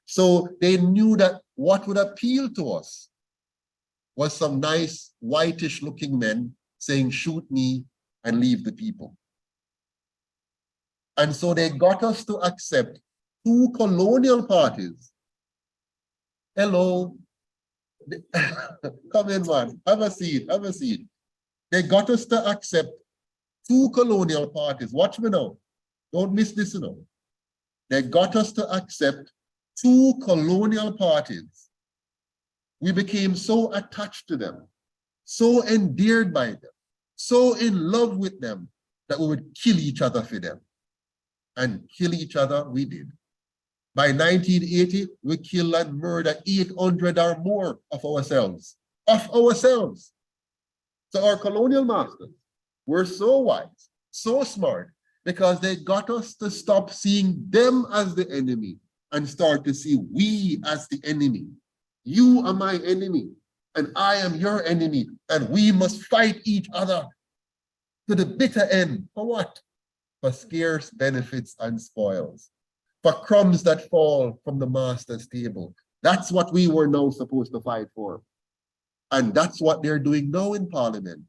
So they knew that what would appeal to us was some nice whitish looking men saying, shoot me and leave the people. And so they got us to accept two colonial parties. Hello. Come in, man. Have a seat. Have a seat. They got us to accept two colonial parties. Watch me now. Don't miss this, you know. They got us to accept two colonial parties. We became so attached to them, so endeared by them, so in love with them that we would kill each other for them. And kill each other, we did. By 1980, we killed and murdered 800 or more of ourselves. So our colonial masters were so wise, so smart, because they got us to stop seeing them as the enemy and start to see we as the enemy. You are my enemy, and I am your enemy, and we must fight each other to the bitter end. For what? For scarce benefits and spoils, for crumbs that fall from the master's table. That's what we were now supposed to fight for. And that's what they're doing now in Parliament.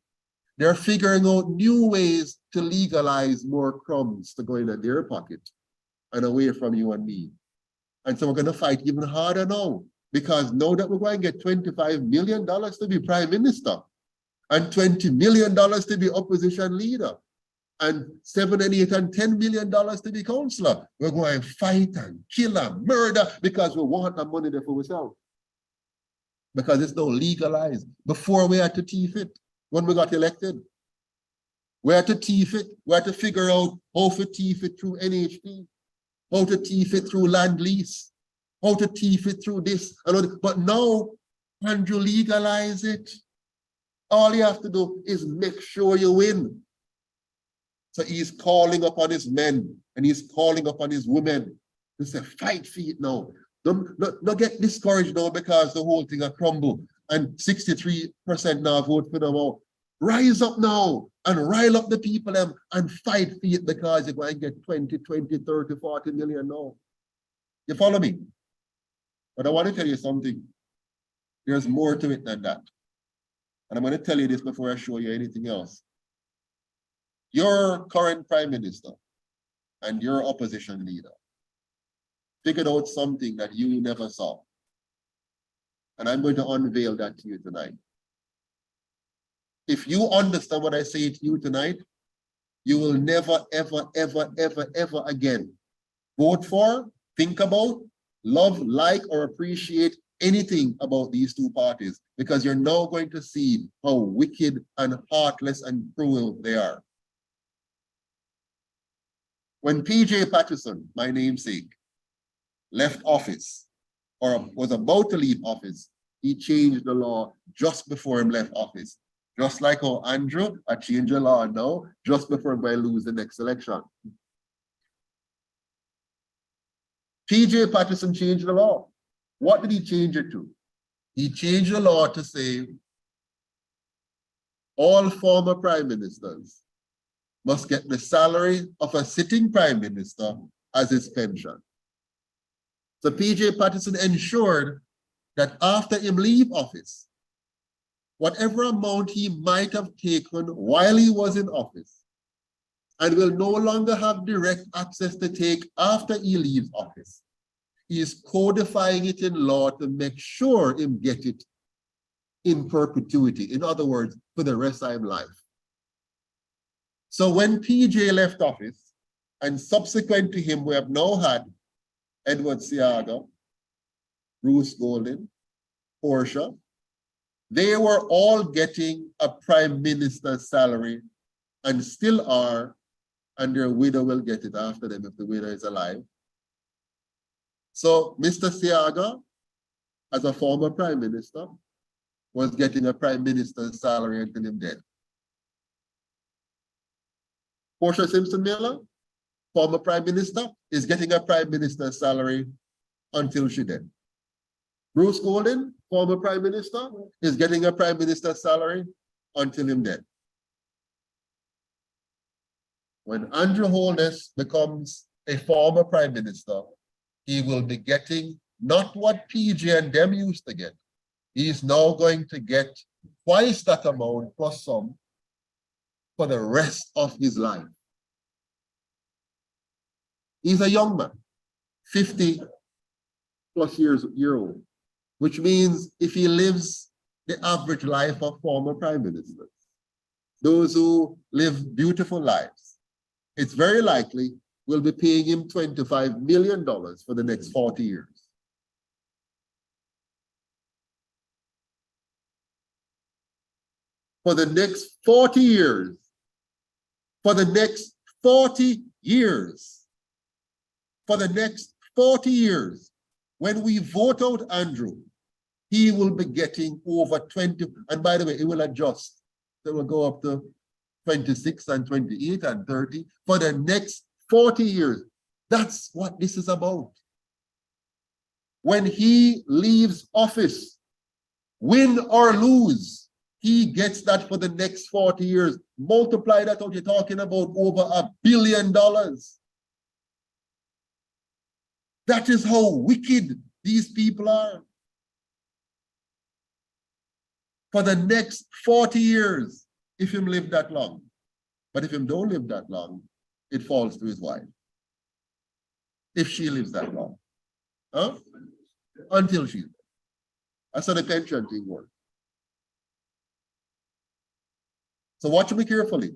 They're figuring out new ways to legalize more crumbs to go into their pocket and away from you and me. And so we're going to fight even harder now, because now that we're going to get $25 million to be prime minister and $20 million to be opposition leader and $7 and $8 and $10 million to be councillor, we're going to fight and kill and murder because we want the money there for ourselves. Because it's now legalized. Before we had to thief it when we got elected. We had to thief it. We had to figure out how to thief it through NHP, how to thief it through land lease, how to thief it through this. But now, can you legalize it? All you have to do is make sure you win. So he's calling upon his men and he's calling upon his women to say, fight for it now. Don't get discouraged now because the whole thing will crumble and 63% now vote for them all. Rise up now and rile up the people and fight for it, because you're going to get 20, 30, 40 million now. You follow me? But I want to tell you something. There's more to it than that. And I'm going to tell you this before I show you anything else. Your current prime minister and your opposition leader figured out something that you never saw. And I'm going to unveil that to you tonight. If you understand what I say to you tonight, you will never, ever, ever, ever, ever again vote for, think about, love, like, or appreciate anything about these two parties, because you're now going to see how wicked and heartless and cruel they are. When PJ Patterson, my namesake, left office, or was about to leave office, he changed the law just before he left office. Just like how Andrew, I changed the law now, just before I lose the next election. PJ Patterson changed the law. What did he change it to? He changed the law to say all former prime ministers must get the salary of a sitting prime minister as his pension. So PJ Patterson ensured that after him leave office, whatever amount he might have taken while he was in office, and will no longer have direct access to take after he leaves office, he is codifying it in law to make sure him get it in perpetuity. In other words, for the rest of his life. So when PJ left office, and subsequent to him, we have now had Edward Seaga, Bruce Golding, Portia. They were all getting a prime minister's salary and still are, and their widow will get it after them if the widow is alive. So Mr. Seaga, as a former prime minister, was getting a prime minister's salary until him dead. Portia Simpson Miller, former prime minister, is getting a prime minister's salary until she dead. Bruce Golding, former prime minister, is getting a prime minister's salary until him dead. When Andrew Holness becomes a former prime minister, he will be getting not what PJ and them used to get. He is now going to get twice that amount plus some for the rest of his life. He's a young man, 50 plus years old, which means if he lives the average life of former prime ministers, those who live beautiful lives, it's very likely we'll be paying him $25 million for the next 40 years. For the next 40 years, for the next 40 years, for the next 40 years, when we vote out Andrew, he will be getting over 20, and by the way, it will adjust. It will go up to 26 and 28 and 30 for the next 40 years. That's what this is about. When he leaves office, win or lose, he gets that for the next 40 years. Multiply that out, you're talking about over $1 billion. That is how wicked these people are. For the next 40 years, if him live that long. But if him don't live that long, it falls to his wife. If she lives that long. Huh? Until she's dead. That's how the pension thing works. So watch me carefully.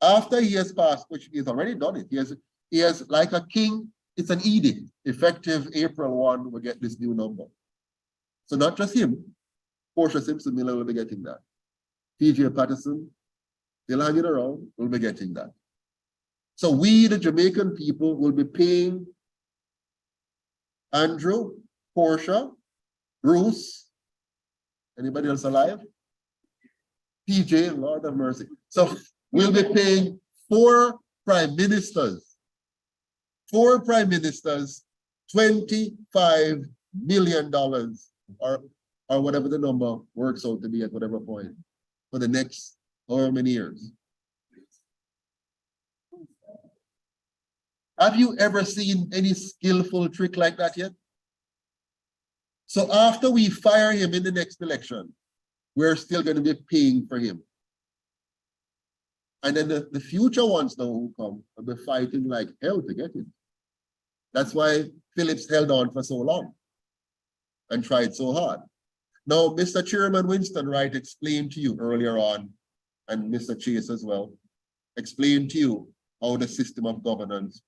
After he has passed, which he has already done it, he has like a king, it's an edict. Effective April 1, we'll get this new number. So not just him, Portia Simpson Miller will be getting that. PJ Patterson, still hanging around, will be getting that. So we, the Jamaican people, will be paying Andrew, Portia, Bruce, anybody else alive? PJ, Lord have mercy. So we'll be paying 4 prime ministers, $25 million, or whatever the number works out to be at whatever point, for the next however many years. Have you ever seen any skillful trick like that yet? So after we fire him in the next election, we're still going to be paying for him. And then the future ones now who come will be fighting like hell to get it. That's why Phillips held on for so long and tried so hard. Now, Mr. Chairman Winston Wright explained to you earlier on, and Mr. Chase as well, explained to you how the system of governance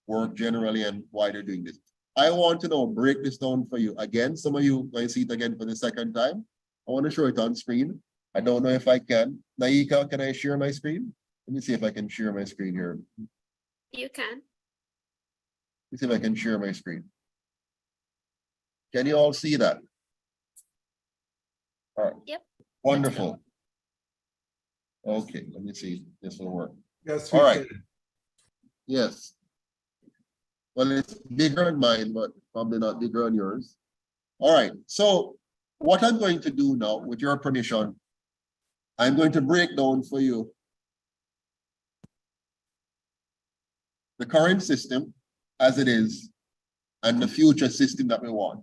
works generally and why they're doing this. I want to now break this down for you again. Some of you might see it again for the second time. I want to show it on screen. I don't know if I can. Naika, can I share my screen? Let me see if I can share my screen here. You can. Let me see if I can share my screen. Can you all see that? All right. Yep. Wonderful. Okay, let me see. This will work. Yes, All we right. can. Yes. Well, it's bigger on mine, but probably not bigger on yours. All right, so what I'm going to do now, with your permission, I'm going to break down for you the current system as it is and the future system that we want.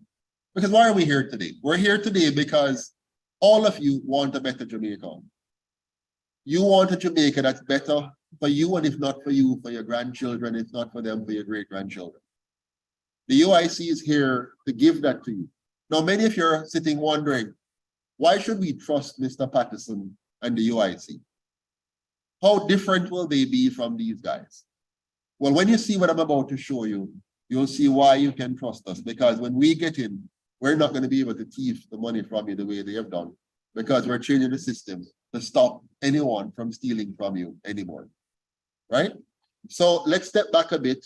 Because why are we here today? We're here today because all of you want a better Jamaica. You want a Jamaica that's better for you, and if not for you, for your grandchildren, if not for them, for your great-grandchildren. The UIC is here to give that to you. Now, many of you are sitting wondering, why should we trust Mr. Patterson and the UIC? How different will they be from these guys? Well, when you see what I'm about to show you, you'll see why you can trust us. Because when we get in, we're not going to be able to thief the money from you the way they have done. Because we're changing the system to stop anyone from stealing from you anymore. Right? So let's step back a bit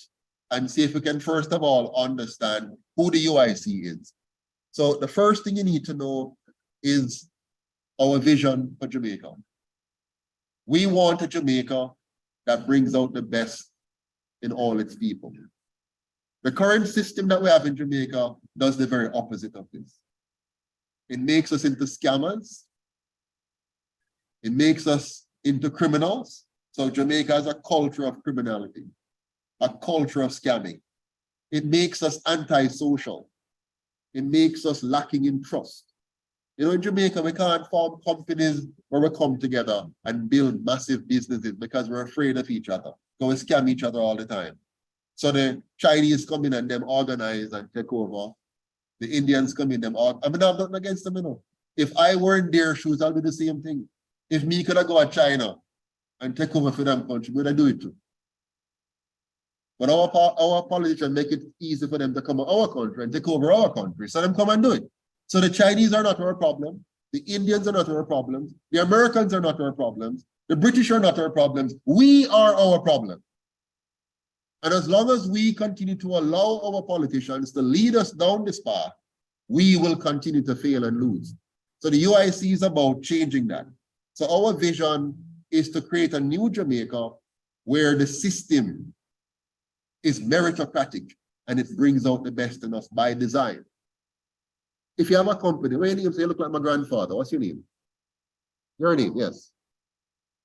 and see if we can first of all understand who the UIC is. So the first thing you need to know is our vision for Jamaica. We want a Jamaica that brings out the best in all its people. The current system that we have in Jamaica does the very opposite of this. It makes us into scammers. It makes us into criminals. So Jamaica has a culture of criminality, a culture of scamming. It makes us antisocial. It makes us lacking in trust. You know, in Jamaica, we can't form companies where we come together and build massive businesses because we're afraid of each other. So we scam each other all the time. So the Chinese come in and them organize and take over. The Indians come in, them all. I mean, I'm not against them, you know. If I were in their shoes, I'll do the same thing. If me could go to China and take over for them country, would I do it too? But our politicians make it easy for them to come to our country and take over our country. So them come and do it. So the Chinese are not our problem. The Indians are not our problems. The Americans are not our problems. The British are not our problems. We are our problem. And as long as we continue to allow our politicians to lead us down this path, we will continue to fail and lose. So the UIC is about changing that. So our vision is to create a new Jamaica where the system is meritocratic and it brings out the best in us by design. If you have a company, what your name say, you look like my grandfather. What's your name? Your name, yes.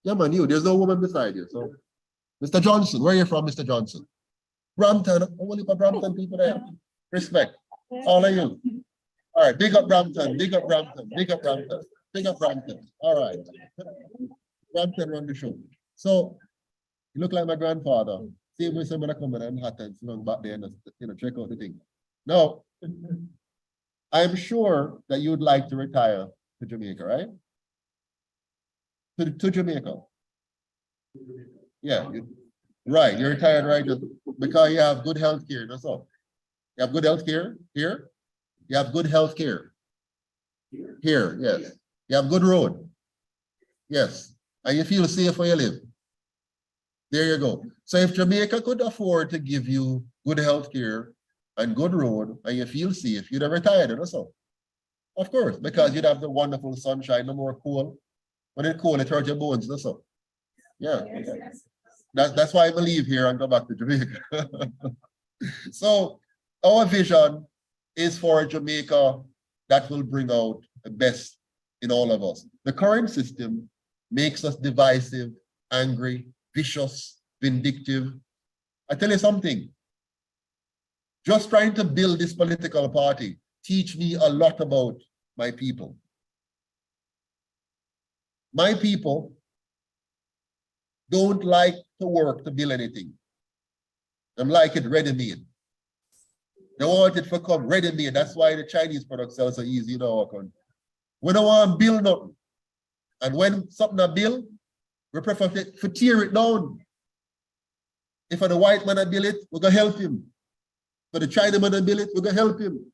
Yeah, man, you. There's no woman beside you. So, Mr. Johnson, where are you from, Mr. Johnson? Brampton. Only for Brampton people there. Respect. All of you. All right, big up Brampton, big up Brampton, big up Brampton, big up Brampton. All right. Brampton run the show. So, you look like my grandfather. See if somebody come in and hot and long back there and check out the thing. Now, I'm sure that you'd like to retire to Jamaica, right? To Jamaica. Yeah, right. You're retired, right? Because you have good health care. That's all. You have good health care here. You have good health care here. Yes. You have good road. Yes. And you feel safe where you live. There you go. So if Jamaica could afford to give you good health care and good road and you feel safe, you'd have retired, that's all. Of course, because you'd have the wonderful sunshine, no more cold. When it's cold, it hurts your bones, that's all. Yeah. That's why I believe here and go back to Jamaica. So our vision is for a Jamaica that will bring out the best in all of us. The current system makes us divisive, angry, vicious, vindictive. I tell you something, just trying to build this political party teach me a lot about my people. My people don't like to work to build anything. They like it ready-made. They want it for come ready-made. That's why the Chinese products sell so easy in our country. We don't want to build nothing. And when something I build, we prefer to tear it down. If the white man build it, we're going to help him. For the Chinaman build it, we're going to help him.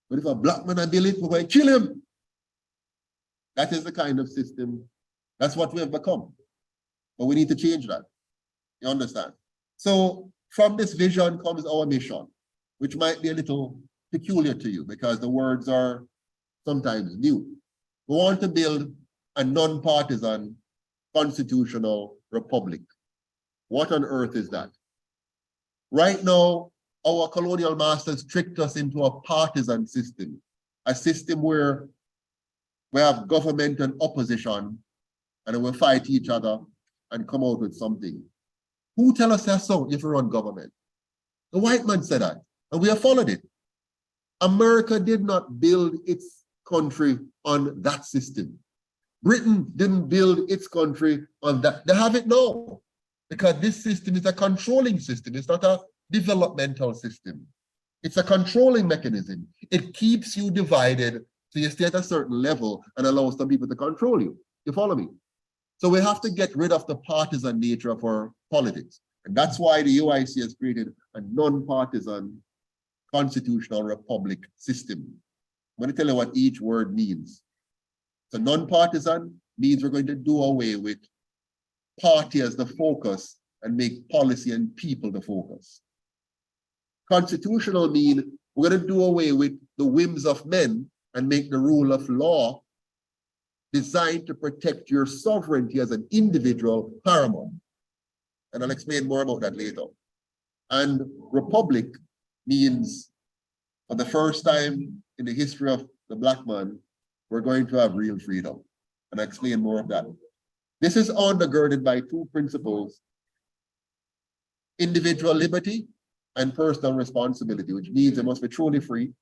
But if a black man build it, we're going to kill him. That is the kind of system. That's what we have become. But we need to change that. You understand? So from this vision comes our mission, which might be a little peculiar to you because the words are sometimes new. We want to build a non-partisan constitutional republic. What on earth is that? Right now, our colonial masters tricked us into a partisan system, a system where we have government and opposition, and we fight each other and come out with something. Who tell us that's so if we run government? The white man said that, and we have followed it. America did not build its country on that system. Britain didn't build its country on that. They have it now, because this system is a controlling system. It's not a developmental system. It's a controlling mechanism. It keeps you divided so you stay at a certain level and allows some people to control you. You follow me? So we have to get rid of the partisan nature of our politics. And that's why the UIC has created a non-partisan constitutional republic system. I'm going to tell you what each word means. So non-partisan means we're going to do away with party as the focus and make policy and people the focus. Constitutional means we're going to do away with the whims of men and make the rule of law designed to protect your sovereignty as an individual paramount. And I'll explain more about that later. And republic means for the first time in the history of the Black man, we're going to have real freedom. And I'll explain more of that. This is undergirded by two principles: individual liberty and personal responsibility, which means you must be truly free,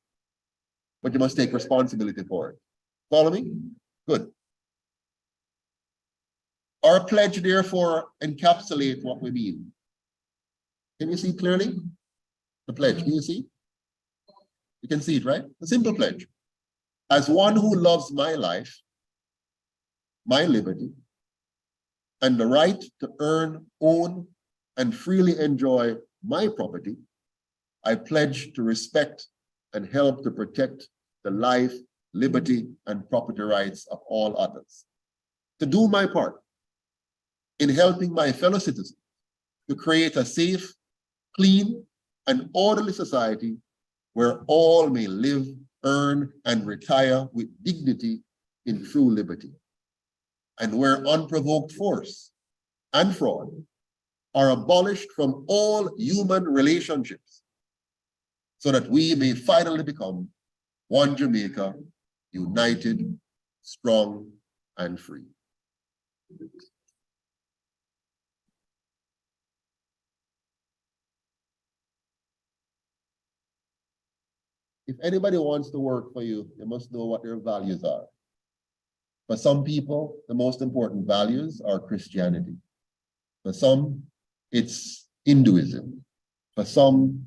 but you must take responsibility for it. Follow me? Good. Our pledge, therefore, encapsulates what we mean. Can you see clearly? The pledge, can you see? You can see it, right? A simple pledge. As one who loves my life, my liberty, and the right to earn, own, and freely enjoy my property, I pledge to respect and help to protect the life, liberty, and property rights of all others. To do my part in helping my fellow citizens to create a safe, clean, and orderly society where all may live, earn, and retire with dignity in true liberty, and where unprovoked force and fraud are abolished from all human relationships, so that we may finally become one Jamaica, united, strong, and free. If anybody wants to work for you, they must know what their values are. For some people, the most important values are Christianity. For some, it's Hinduism. For some,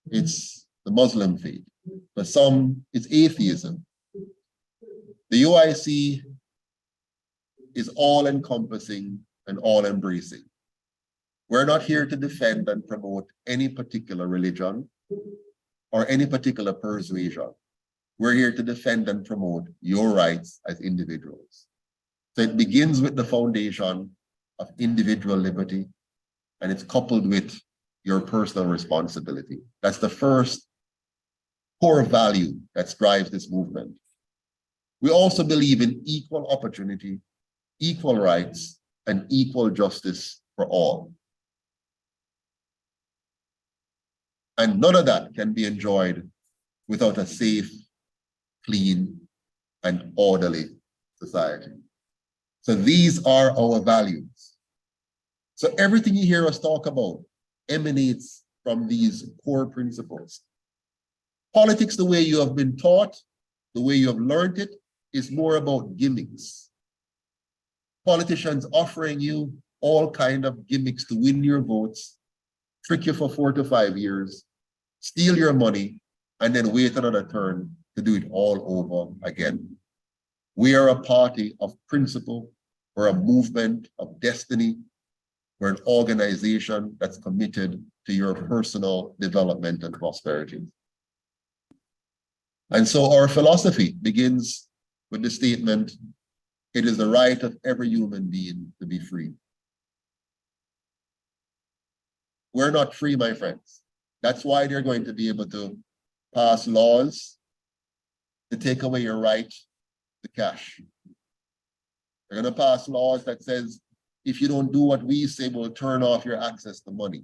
it's the Muslim faith. For some, it's atheism. The UIC is all-encompassing and all-embracing. We're not here to defend and promote any particular religion or any particular persuasion. We're here to defend and promote your rights as individuals. So it begins with the foundation of individual liberty, and it's coupled with your personal responsibility. That's the first core value that drives this movement. We also believe in equal opportunity, equal rights, and equal justice for all. And none of that can be enjoyed without a safe, clean, and orderly society. So these are our values. So everything you hear us talk about emanates from these core principles. Politics, the way you have been taught, the way you have learned it, is more about gimmicks. Politicians offering you all kinds of gimmicks to win your votes, trick you for 4 to 5 years, steal your money, and then wait another turn to do it all over again. We are a party of principle. We're a movement of destiny. We're an organization that's committed to your personal development and prosperity. And so our philosophy begins with the statement, it is the right of every human being to be free. We're not free, my friends. That's why they're going to be able to pass laws to take away your right to cash. They're going to pass laws that says, if you don't do what we say, we'll turn off your access to money.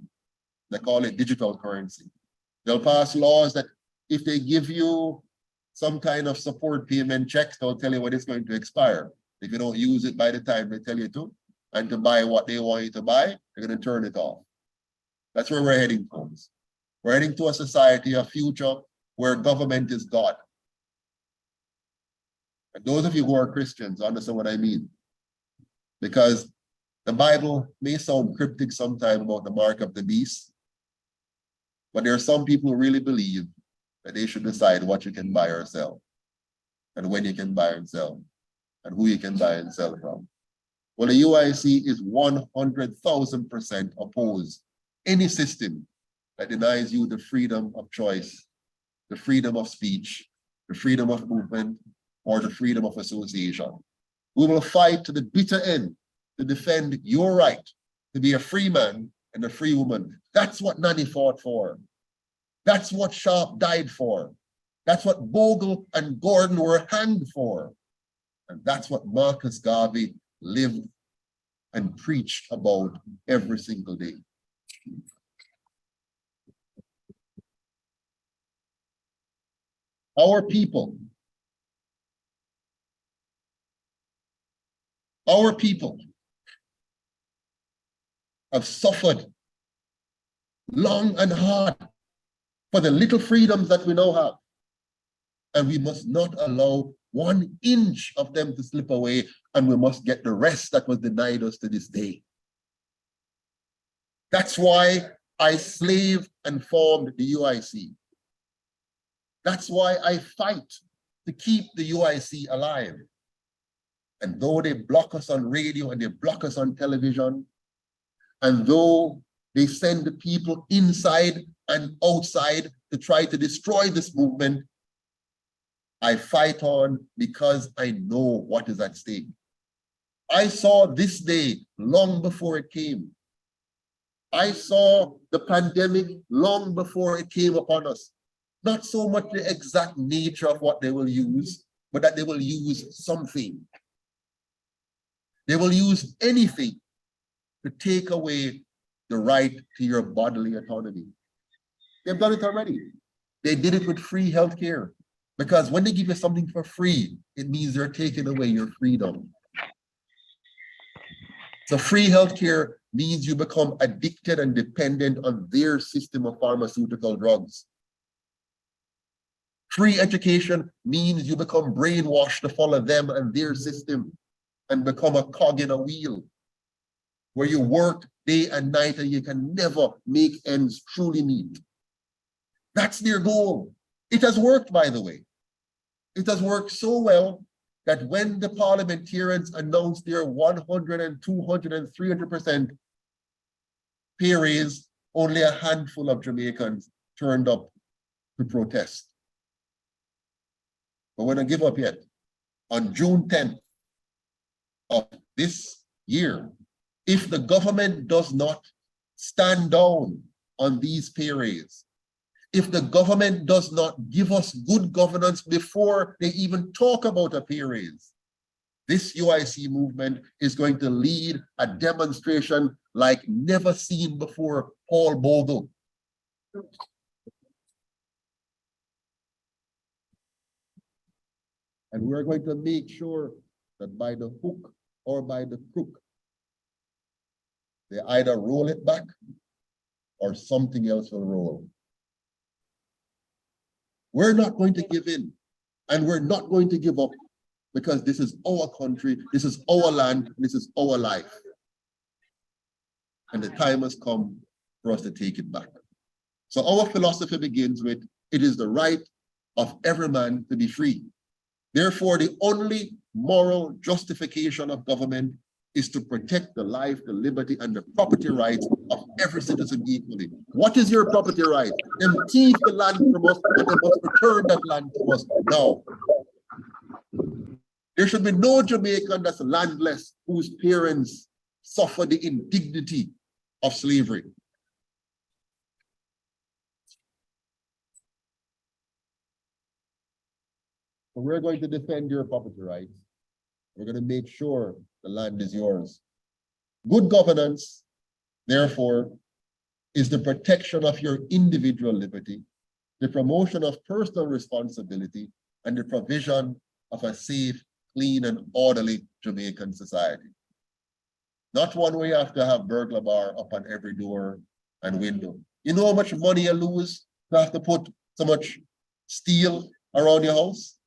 They call it digital currency. They'll pass laws that if they give you some kind of support payment checks, they'll tell you when it's going to expire. If you don't use it by the time they tell you to, and to buy what they want you to buy, they're going to turn it off. That's where we're heading towards. We're heading to a society, a future where government is God. And those of you who are Christians understand what I mean. Because the Bible may sound cryptic sometimes about the mark of the beast, but there are some people who really believe that they should decide what you can buy or sell, and when you can buy and sell, and who you can buy and sell from. Well, the UIC is 100,000% opposed any system that denies you the freedom of choice, the freedom of speech, the freedom of movement, or the freedom of association. We will fight to the bitter end to defend your right to be a free man and a free woman. That's what Nanny fought for. That's what Sharp died for. That's what Bogle and Gordon were hanged for. And that's what Marcus Garvey lived and preached about every single day. Our people have suffered long and hard for the little freedoms that we now have. And we must not allow 1 inch of them to slip away, and we must get the rest that was denied us to this day. That's why I slaved and formed the UIC. That's why I fight to keep the UIC alive. And though they block us on radio and they block us on television, and though they send the people inside and outside to try to destroy this movement, I fight on because I know what is at stake. I saw this day long before it came. I saw the pandemic long before it came upon us. Not so much the exact nature of what they will use, but that they will use something. They will use anything to take away the right to your bodily autonomy. They've done it already. They did it with free healthcare. Because when they give you something for free, it means they're taking away your freedom. So free healthcare means you become addicted and dependent on their system of pharmaceutical drugs. Free education means you become brainwashed to follow them and their system and become a cog in a wheel where you work day and night and you can never make ends truly meet. That's their goal. It has worked, by the way. It has worked so well that when the parliamentarians announced their 100 and 200 and 300% pay raise, only a handful of Jamaicans turned up to protest. But we're not give up yet. On June 10th of this year, if the government does not stand down on these pay raises, if the government does not give us good governance before they even talk about a pay raise, this UIC movement is going to lead a demonstration like never seen before, Paul Bogle. And we're going to make sure that by the hook or by the crook, they either roll it back or something else will roll. We're not going to give in, and we're not going to give up, because this is our country, this is our land, this is our life. And the time has come for us to take it back. So our philosophy begins with, it is the right of every man to be free. Therefore, the only moral justification of government is to protect the life, the liberty, and the property rights of every citizen equally. What is your property right? Them thief the land from us, and they must return that land to us now. There should be no Jamaican that's landless whose parents suffer the indignity of slavery. So we're going to defend your property rights. We're going to make sure the land is yours. Good governance, therefore, is the protection of your individual liberty, the promotion of personal responsibility, and the provision of a safe, clean, and orderly Jamaican society. Not one where you have to have burglar bar up on every door and window. You know how much money you lose to have to put so much steel around your house?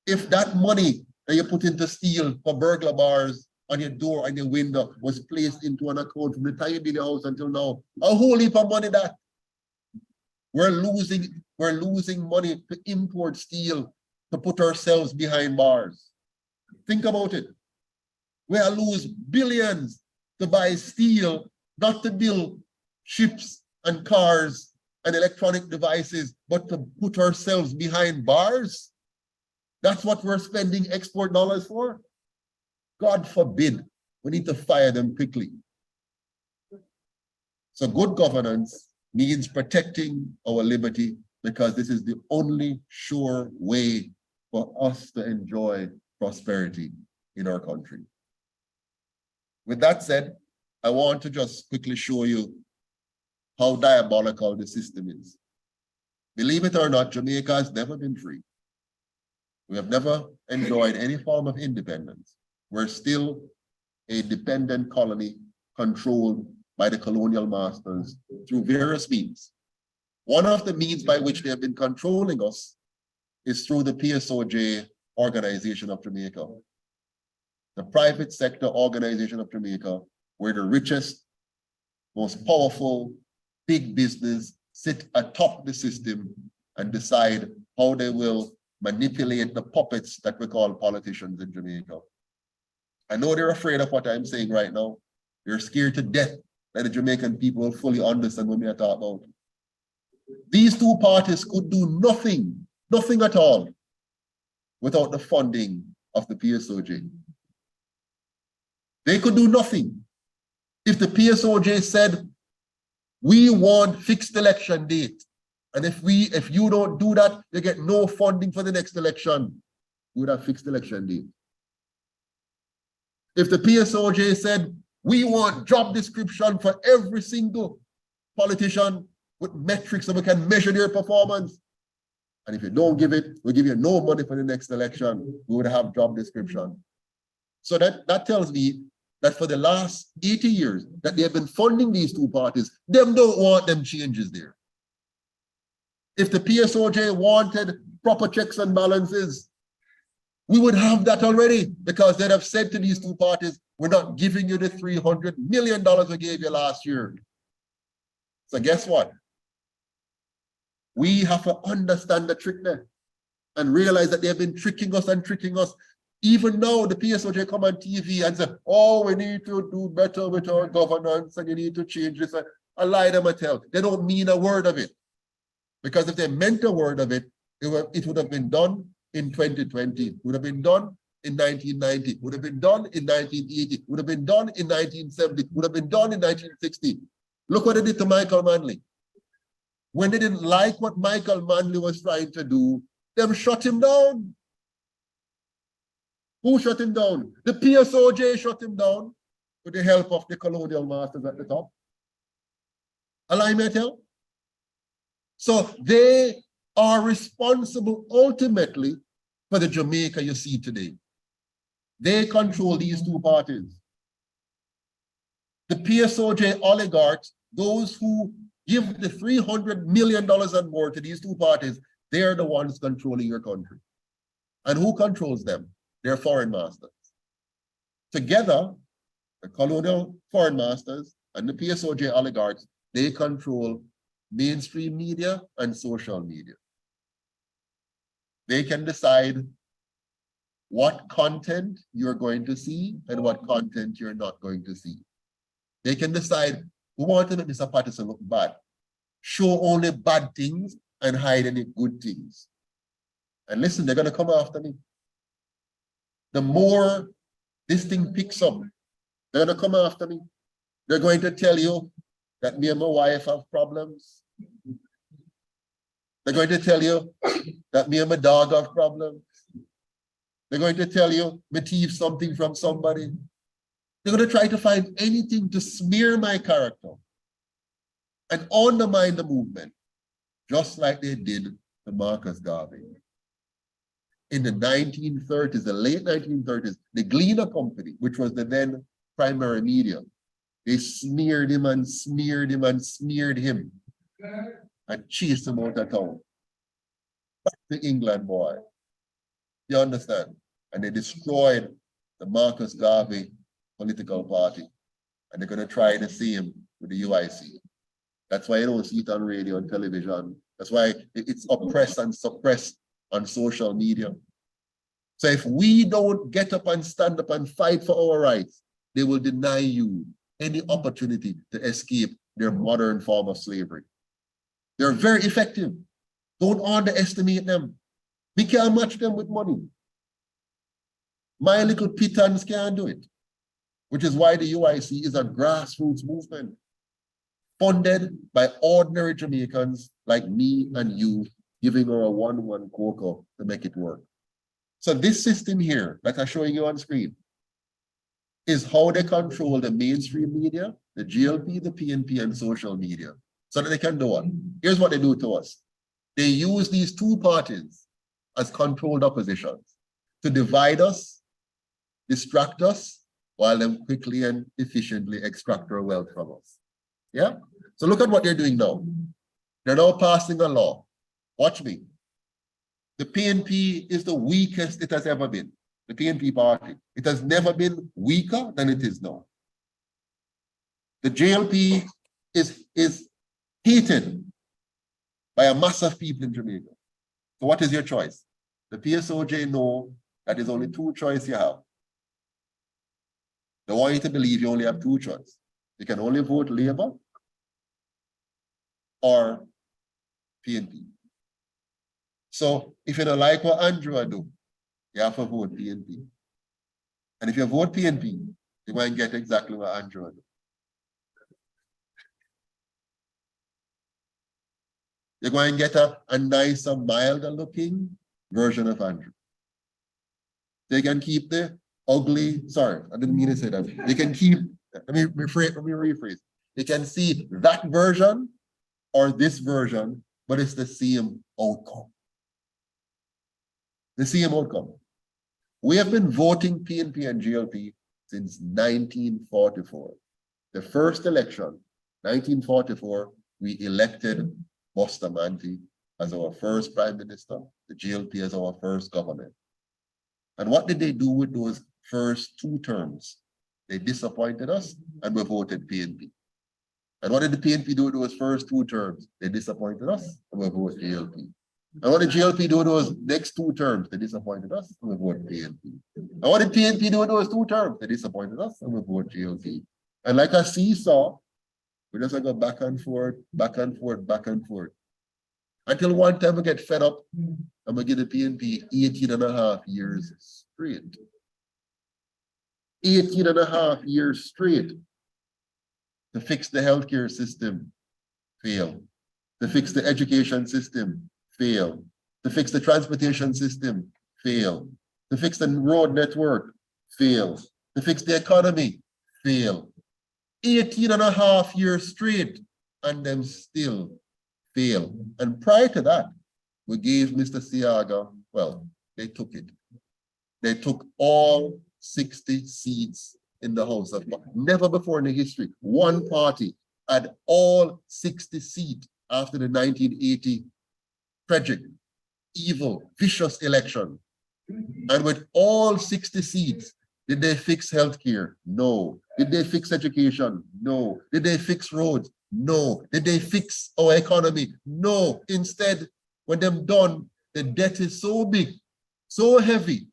If that money that you put into steel for burglar bars on your door and your window was placed into an account from the time you build your house until now, a whole heap of money that we're losing money to import steel to put ourselves behind bars. Think about it. We lose billions to buy steel, not to build ships and cars and electronic devices, but to put ourselves behind bars. That's what we're spending export dollars for. God forbid, we need to fire them quickly. So good governance means protecting our liberty, because this is the only sure way for us to enjoy prosperity in our country. With that said, I want to just quickly show you how diabolical the system is. Believe it or not, Jamaica has never been free. We have never enjoyed any form of independence. We're still a dependent colony controlled by the colonial masters through various means. One of the means by which they have been controlling us is through the PSOJ organization of Jamaica. The private sector organization of Jamaica, where the richest, most powerful, big business sit atop the system and decide how they will manipulate the puppets that we call politicians in Jamaica. I know they're afraid of what I'm saying right now. They're scared to death that the Jamaican people will fully understand what we are talking about. These two parties could do nothing at all, without the funding of the PSOJ. They could do nothing. If the PSOJ said, we want fixed election date, and if you don't do that, you get no funding for the next election, we would have fixed election date. If the PSOJ said, we want job description for every single politician with metrics so we can measure their performance, and if you don't give it, we'll give you no money for the next election, we would have job description. So that tells me that for the last 80 years that they have been funding these two parties, them don't want them changes there. If the PSOJ wanted proper checks and balances, we would have that already, because they'd have said to these two parties, we're not giving you the $300 million we gave you last year. So guess what? We have to understand the trick there and realize that they've been tricking us and tricking us. Even now, the PSOJ come on TV and say, oh, we need to do better with our governance and you need to change this. I lie them a tell. They don't mean a word of it. Because if they meant a word of it, it would have been done in 2020, would have been done in 1990, would have been done in 1980, would have been done in 1970, would have been done in 1960. Look what they did to Michael Manley. When they didn't like what Michael Manley was trying to do, they shut him down. Who shut him down? The PSOJ shut him down with the help of the colonial masters at the top. Allow me to tell. So they are responsible ultimately for the Jamaica you see today. They control these two parties. The PSOJ oligarchs, those who give the $300 million and more to these two parties, they're the ones controlling your country. And who controls them? They're foreign masters. Together, the colonial foreign masters and the PSOJ oligarchs, they control mainstream media and social media. They can decide what content you're going to see and what content you're not going to see. They can decide who want to make Mr. Patterson look bad, show only bad things and hide any good things. And listen, they're going to come after me. The more this thing picks up, they're going to come after me. They're going to tell you that me and my wife have problems. They're going to tell you that me and my dog have problems. They're going to tell you me thief something from somebody. They're going to try to find anything to smear my character and undermine the movement, just like they did to Marcus Garvey. In the 1930s, the late 1930s, the Gleaner Company, which was the then primary media, they smeared him and smeared him and smeared him and chased him out of town. Back to England, boy. You understand? And they destroyed the Marcus Garvey political party. And they're going to try the same with the UIC. That's why you don't see it on radio and television. That's why it's oppressed and suppressed on social media. So if we don't get up and stand up and fight for our rights, they will deny you any opportunity to escape their modern form of slavery. They're very effective. Don't underestimate them. We can't match them with money. My little pittance can't do it, which is why the UIC is a grassroots movement funded by ordinary Jamaicans like me and you, giving our 1 cocoa to make it work. So this system here that I'm showing you on screen is how they control the mainstream media, the GLP, the PNP, and social media, so that they can do it. Here's what they do to us. They use these two parties as controlled oppositions to divide us, distract us, while they quickly and efficiently extract our wealth from us. Yeah? So look at what they're doing now. They're now passing a law. Watch me. The PNP is the weakest it has ever been. The PNP party. It has never been weaker than it is now. The JLP is hated by a mass of people in Jamaica. So what is your choice? The PSOJ know that there's only two choices you have. They want you to believe you only have two choices. You can only vote Labour or PNP. So if you don't like what Andrew do, you have to vote PNP. And if you vote PNP, you're going to get exactly what Andrew do. You're going to get a nicer, milder looking version of Andrew. They can keep the ugly, sorry, I didn't mean to say that. They can keep, let me rephrase. They can see that version or this version, but it's the same outcome. The same outcome. We have been voting PNP and GLP since 1944. The first election, 1944, we elected Bustamante as our first prime minister, the GLP as our first government. And what did they do with those first 2 terms? They disappointed us and we voted PNP. And what did the PNP do with those first 2 terms? They disappointed us and we voted GLP. And what did GLP do with those next 2 terms? They disappointed us and we voted PNP. And what did PNP do with those 2 terms? They disappointed us and we voted GLP. And like a seesaw, we just go back and forth, back and forth, back and forth. Until one time we get fed up and we give the PNP 18.5 years straight. 18.5 years straight to fix the healthcare system, fail. To fix the education system, fail. To fix the transportation system, fail. To fix the road network, fail. To fix the economy, fail. 18.5 years straight, and them still fail. And prior to that, we gave Mr. Siaga, well, they took it. They took all 60 seats in the House of Parliament. Never before in the history, one party had all 60 seats after the 1980 tragic, evil, vicious election. And with all 60 seats, did they fix healthcare? No. Did they fix education? No. Did they fix roads? No. Did they fix our economy? No. Instead, when them done, the debt is so big, so heavy,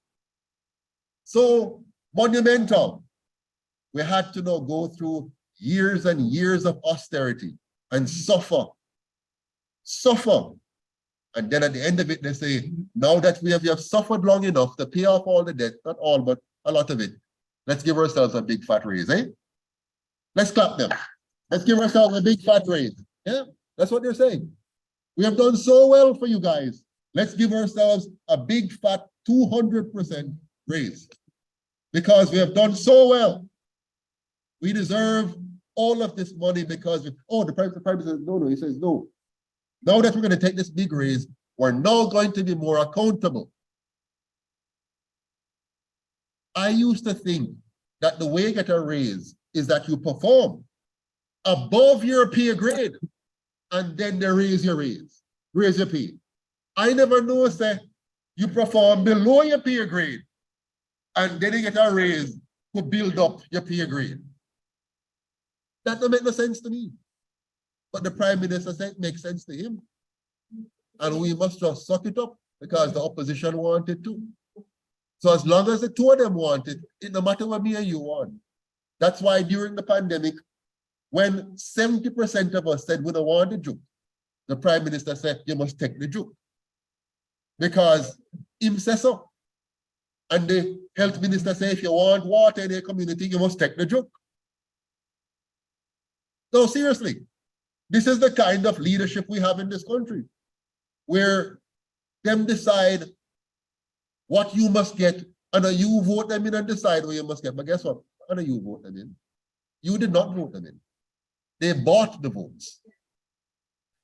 so monumental. We had to now go through years and years of austerity and suffer. And then at the end of it, they say, now that we have suffered long enough to pay off all the debt, not all, but a lot of it, let's give ourselves a big fat raise, eh? Let's clap them. Let's give ourselves a big fat raise. Yeah, that's what they're saying. We have done so well for you guys. Let's give ourselves a big fat 200% raise because we have done so well. We deserve all of this money because, the prime minister says, no, he says, no. Now that we're going to take this big raise, we're now going to be more accountable. I used to think that the way you get a raise is that you perform above your pay grade and then they raise your pay. I never know that you perform below your pay grade and then you get a raise to build up your pay grade. That don't make no sense to me. But the Prime Minister said it makes sense to him. And we must just suck it up because the opposition wanted to. So as long as the two of them want it, it no matter what me and you want. That's why during the pandemic, when 70% of us said we don't want the juke, the Prime Minister said, you must take the juke. Because him says so. And the Health Minister said, if you want water in your community, you must take the juke. No, seriously. This is the kind of leadership we have in this country, where them decide what you must get, and you vote them in and decide what you must get. But guess what? And you vote them in. You did not vote them in. They bought the votes.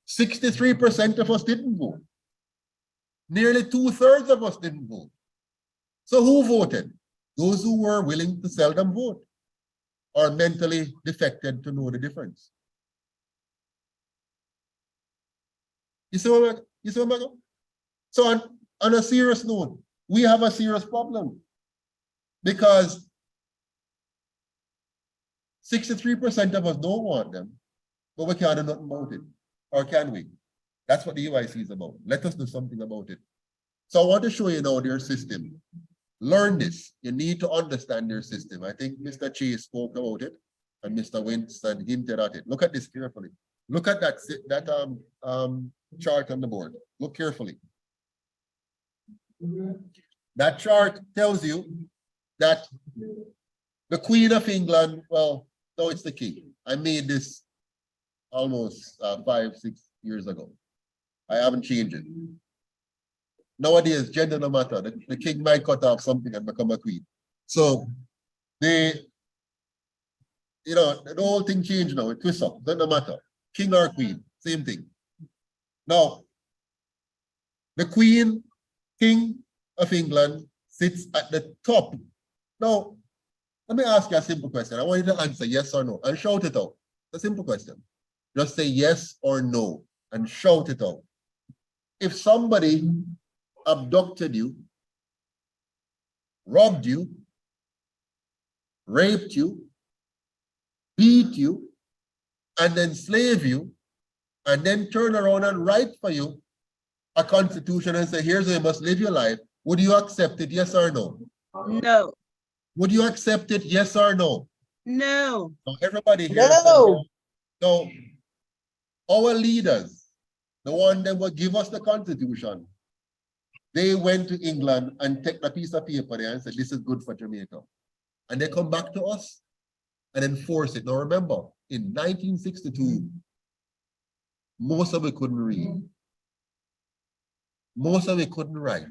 63% of us didn't vote. Nearly 2/3 of us didn't vote. So who voted? Those who were willing to seldom vote or mentally defected to know the difference. You see what I'm saying? So on a serious note, we have a serious problem because 63% of us don't want them, but we can't do nothing about it. Or can we? That's what the UIC is about. Let us do something about it. So I want to show you now their system. Learn this. You need to understand their system. I think Mr. Chase spoke about it and Mr. Winston hinted at it. Look at this carefully. Look at that chart on the board. Look carefully. That chart tells you that the Queen of England, well, no, it's the king. I made this almost 5-6 years ago. I haven't changed it. Nowadays, gender no matter. The king might cut off something and become a queen. So the whole thing changed now. It twists up. Doesn't matter. King or queen, same thing. Now, the king of England sits at the top. Now, let me ask you a simple question. I want you to answer yes or no and shout it out. It's a simple question. Just say yes or no and shout it out. If somebody abducted you, robbed you, raped you, beat you, and then slave you, and then turn around and write for you a constitution and say, here's how you must live your life, would you accept it, yes or no? No. Would you accept it, yes or no? No. So everybody here No. So our leaders, the one that will give us the constitution, they went to England and took a piece of paper there and said, this is good for Jamaica. And they come back to us and enforce it. Now remember, in 1962, most of it couldn't read. Most of it couldn't write.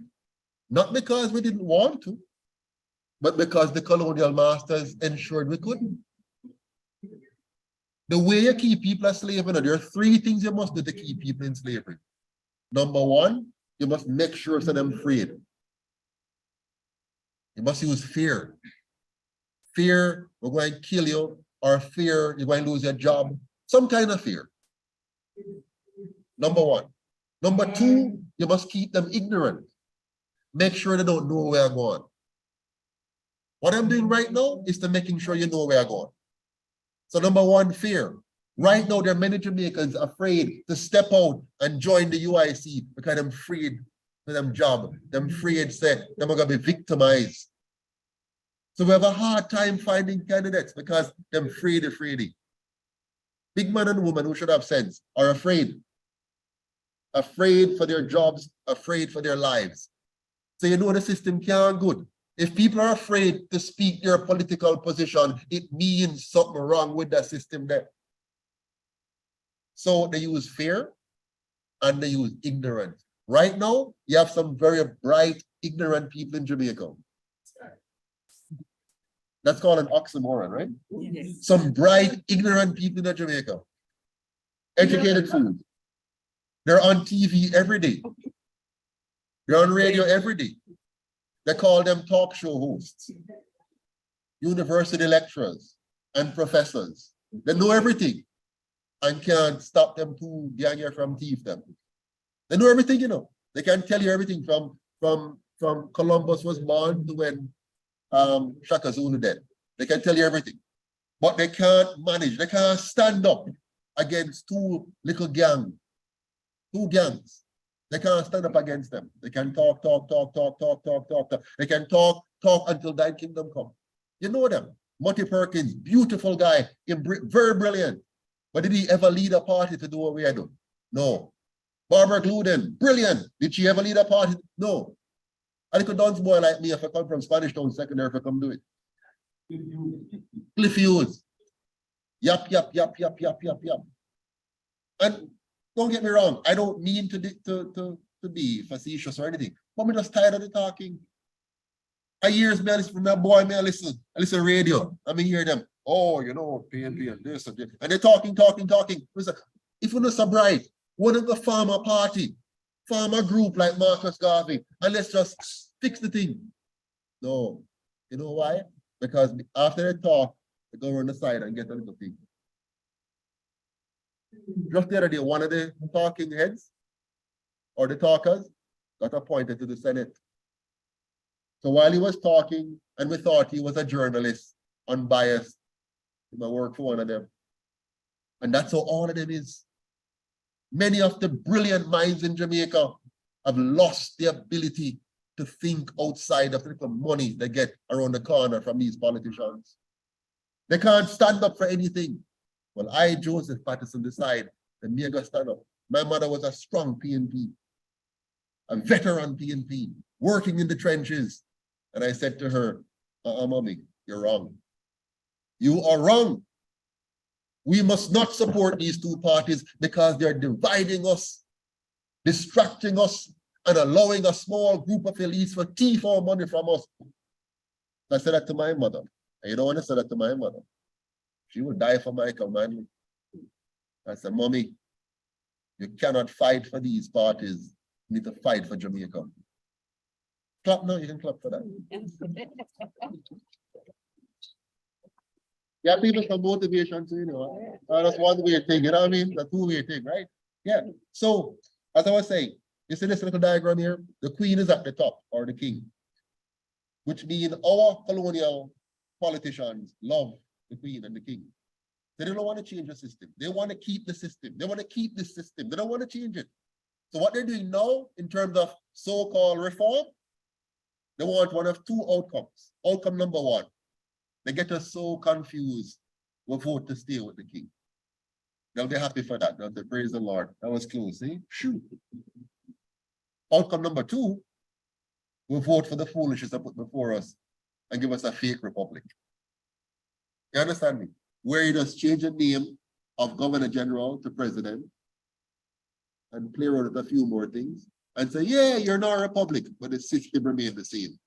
Not because we didn't want to, but because the colonial masters ensured we couldn't. The way you keep people as slaves, there are 3 things you must do to keep people in slavery. Number 1, you must make sure that they're afraid. You must use fear. Fear, we're going to kill you, or fear, you're going to lose your job. Some kind of fear. Number 1. Number 2, you must keep them ignorant. Make sure they don't know where I'm going. What I'm doing right now is to making sure you know where I'm going. So number 1, fear. Right now, there are many Jamaicans afraid to step out and join the UIC because they're afraid for them job. They're afraid say they're going to be victimized. So we have a hard time finding candidates because they're afraid. Big man and woman who should have sense are afraid. Afraid for their jobs, afraid for their lives. So you know the system can't good. If people are afraid to speak their political position, it means something wrong with that system there. So they use fear, and they use ignorance. Right now, you have some very bright, ignorant people in Jamaica. That's called an oxymoron, right? Yes. Some bright, ignorant people in Jamaica. Educated fools. They're on TV every day. They're on radio every day. They call them talk show hosts, university lecturers, and professors. They know everything and can't stop them too young here from thief them. They know everything, you know. They can tell you everything from Columbus was born to when Shaka Zulu dead. They can tell you everything. But they can't manage, they can't stand up against two little gangs. Two gangs. They can't stand up against them. They can talk. They can talk until thine kingdom come. You know them. Monty Perkins, beautiful guy, very brilliant. But did he ever lead a party to do what we are doing? No. Barbara Gluden, brilliant. Did she ever lead a party? No. A little dance boy like me, if I come from Spanish Town Secondary, if I come do it. Cliff Hughes. Yap. And don't get me wrong, I don't mean to be facetious or anything, but I'm just tired of the talking. I years me listen from my boy, I listen radio. I mean hear them. Oh, you know, PNP and this and this. And they're talking. Listen, if you're not so bright, one of the farmer group like Marcus Garvey, and let's just fix the thing. No. You know why? Because after they talk, they go on the side and get a little thing. Just the other day, one of the talking heads or the talkers got appointed to the Senate. So while he was talking, and we thought he was a journalist, unbiased, he might work for one of them. And that's how all of them is. Many of the brilliant minds in Jamaica have lost the ability to think outside of the money they get around the corner from these politicians. They can't stand up for anything. Well, I, Joseph Patterson, decide that me gonna stand up. My mother was a strong PNP, a veteran PNP, working in the trenches. And I said to her, Mommy, you're wrong. You are wrong. We must not support these two parties because they're dividing us, distracting us, and allowing a small group of elites to thief our money from us. I said that to my mother. And you don't want to say that to my mother. She would die for my command. I said, Mommy, you cannot fight for these parties. You need to fight for Jamaica. Clap now, you can clap for that. Yeah, people some motivation too, you know. That's one way thing, you know what I mean? The two-way thing, right? Yeah. So, as I was saying, you see this little diagram here? The queen is at the top, or the king, which means our colonial politicians love the queen and the king. They don't want to change the system. They want to keep the system. They want to keep this system. They don't want to change it. So what they're doing now in terms of so-called reform, they want one of two outcomes. Outcome number one, they get us so confused, we'll vote to stay with the king. They'll be happy for that. They'll say, praise the Lord. That was close, see? Shoot. Outcome number two, we'll vote for the foolishness they put before us and give us a fake republic. You understand me? Where you just change the name of Governor General to President and play around with a few more things and say, yeah, you're not a republic, but the system remains the same.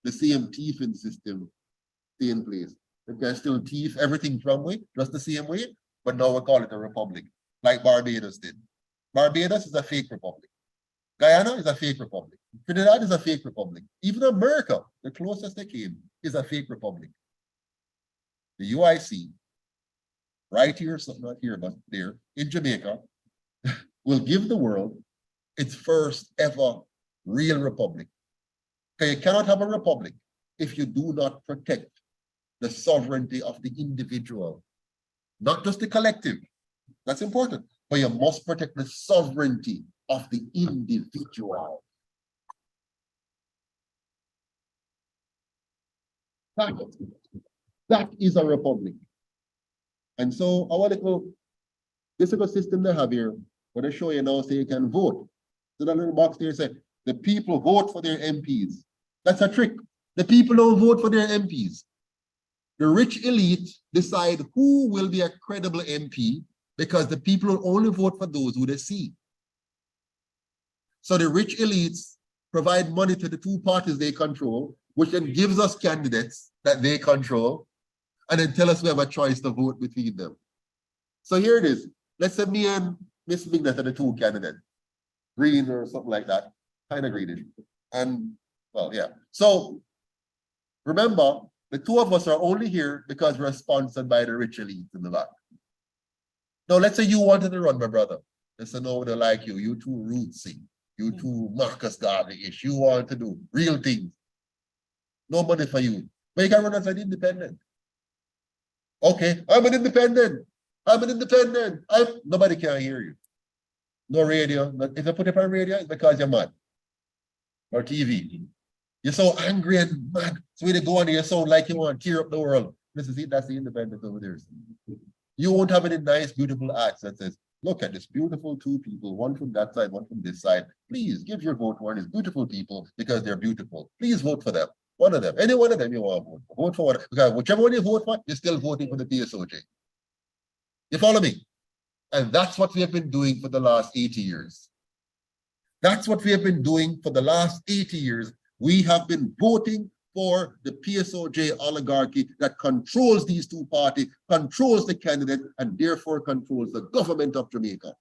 The same thieving system stay in place. They can still thief everything from way, just the same way, but now we call it a republic, like Barbados did. Barbados is a fake republic. Guyana is a fake republic. Trinidad is a fake republic. Even America, the closest they came, is a fake republic. The UIC, right here, so not here, but there, in Jamaica, will give the world its first ever real republic. Okay, you cannot have a republic if you do not protect the sovereignty of the individual, not just the collective. That's important, but you must protect the sovereignty of the individual. That is a republic. And so our this little system they have here, what I show you now, say you can vote. So that little box there say, the people vote for their MPs. That's a trick. The people don't vote for their MPs. The rich elite decide who will be a credible MP because the people will only vote for those who they see. So the rich elites provide money to the two parties they control, which then gives us candidates that they control, and then tell us we have a choice to vote between them. So here it is. Let's say me and Miss Mignet are the two candidates, green or something like that, kind of greenish. And well, yeah. So remember, the two of us are only here because we're sponsored by the rich elite in the back. Now, let's say you wanted to run, my brother. Let's say no, they like you. You too rootsy. You too Marcus Garvey-ish. You want to do real things. No money for you. But you can run as an independent. Okay, I'm an independent. I'm an independent. Nobody can hear you. No radio. If I put it on radio, it's because you're mad. Or TV. You're so angry and mad. So when you go on, you sound like you want to tear up the world. Listen, see, that's the independent over there. You won't have any nice, beautiful acts that says, look at this beautiful two people, one from that side, one from this side. Please give your vote to one of these beautiful people because they're beautiful. Please vote for them. One of them. Any one of them you want to vote for. Vote for one. Because whichever one you vote for, you're still voting for the PSOJ. You follow me? And that's what we have been doing for the last 80 years. That's what we have been doing for the last 80 years. We have been voting for the PSOJ oligarchy that controls these two parties, controls the candidate, and therefore controls the government of Jamaica.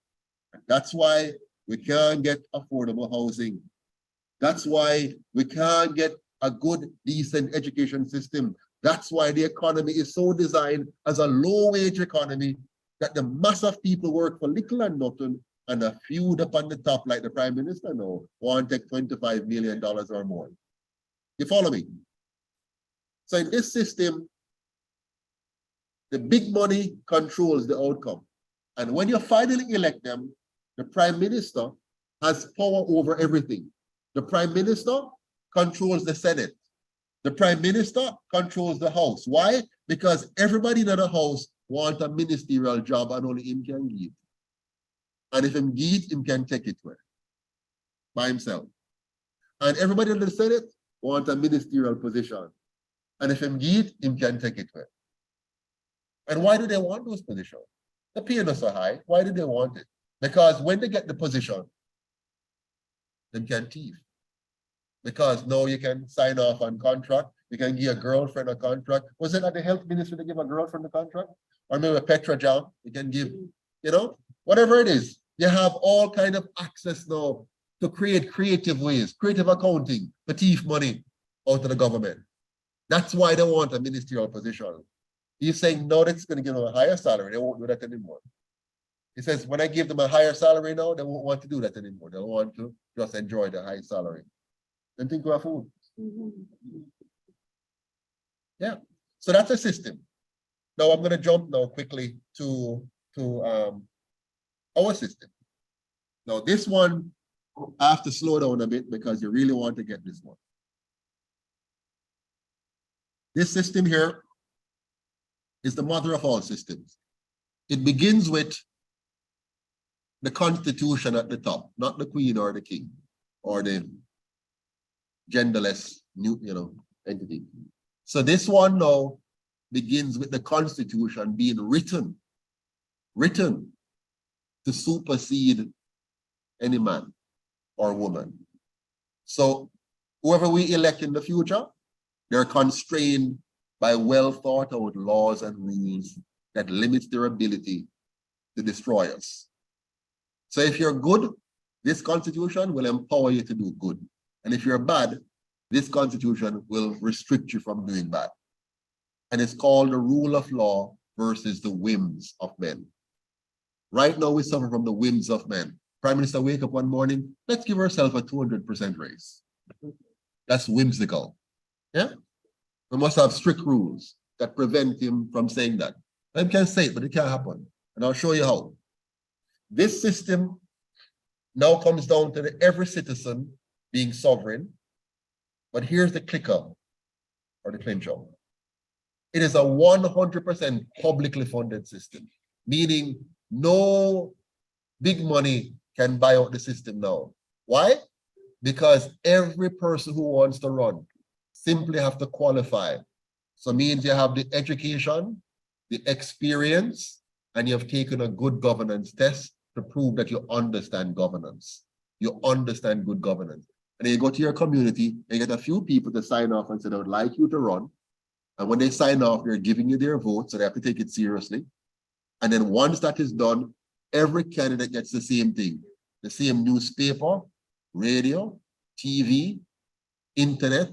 And that's why we can't get affordable housing. That's why we can't get a good, decent education system. That's why the economy is so designed as a low-wage economy that the mass of people work for little and nothing, and a few up on the top, like the Prime Minister now, want to take $25 million or more. You follow me? So in this system, the big money controls the outcome. And when you finally elect them, the Prime Minister has power over everything. The Prime Minister controls the Senate. The Prime Minister controls the House. Why? Because everybody in the House wants a ministerial job and only him can give. And if him give, him can take it away by himself. And everybody in the Senate wants a ministerial position. And if him give, him can take it away. And why do they want those positions? The pay is so high. Why do they want it? Because when they get the position, they can thief. Because now you can sign off on contract. You can give a girlfriend a contract. Was it at the health ministry to give a girlfriend a contract? Or maybe a Petra job, you can give, you know, whatever it is. You have all kind of access now to create creative ways, creative accounting, to thief money out of the government. That's why they want a ministerial position. He's saying, no, that's going to give them a higher salary. They won't do that anymore. He says, when I give them a higher salary now, they won't want to do that anymore. They'll want to just enjoy the high salary. And think we're food. Yeah. So that's a system. Now I'm going to jump now quickly to our system. Now this one, I have to slow down a bit because you really want to get this one. This system here is the mother of all systems. It begins with the Constitution at the top, not the Queen or the King or the genderless entity. So this one now begins with the Constitution being written to supersede any man or woman. So whoever we elect in the future, they're constrained by well thought out laws and rules that limits their ability to destroy us. So if you're good, this Constitution will empower you to do good. And if you're bad, this Constitution will restrict you from doing bad. And it's called the rule of law versus the whims of men. Right now, we suffer from the whims of men. Prime Minister wake up one morning, let's give ourselves a 200% raise. That's whimsical. Yeah? We must have strict rules that prevent him from saying that. I can say it, but it can't happen. And I'll show you how. This system now comes down to every citizen being sovereign. But here's the kicker or the clincher. It is a 100% publicly funded system, meaning no big money can buy out the system now. Why? Because every person who wants to run simply have to qualify. So it means you have the education, the experience, and you have taken a good governance test to prove that you understand governance. You understand good governance. And then you go to your community, and you get a few people to sign off and say, I would like you to run. And when they sign off, they're giving you their vote, so they have to take it seriously. And then once that is done, every candidate gets the same thing. The same newspaper, radio, TV, internet,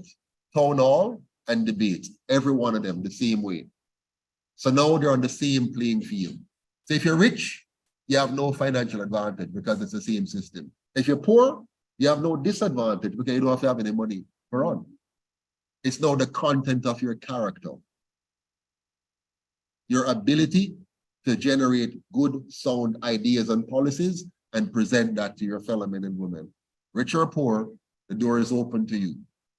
town hall, and debate. Every one of them the same way. So now they're on the same playing field. So if you're rich, you have no financial advantage because it's the same system. If you're poor, you have no disadvantage because you don't have to have any money to run. It's now the content of your character. Your ability to generate good, sound ideas and policies and present that to your fellow men and women. Rich or poor, the door is open to you.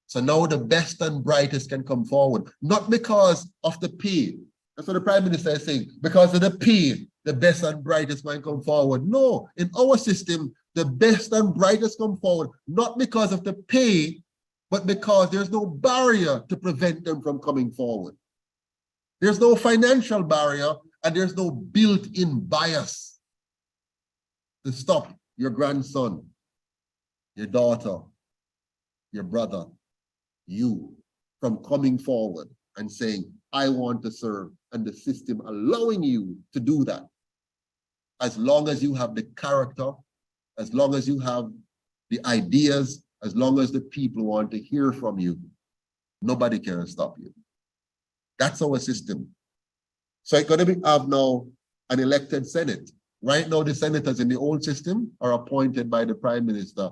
So now the best and brightest can come forward, not because of the pay. That's what the Prime Minister is saying. Because of the pay, the best and brightest might come forward. No, in our system, the best and brightest come forward, not because of the pay, but because there's no barrier to prevent them from coming forward. There's no financial barrier and there's no built-in bias to stop your grandson, your daughter, your brother, you from coming forward and saying, I want to serve, and the system allowing you to do that. As long as you have the character, as long as you have the ideas, as long as the people want to hear from you, nobody can stop you. That's our system. So it's going to have now an elected Senate. Right now, the senators in the old system are appointed by the Prime Minister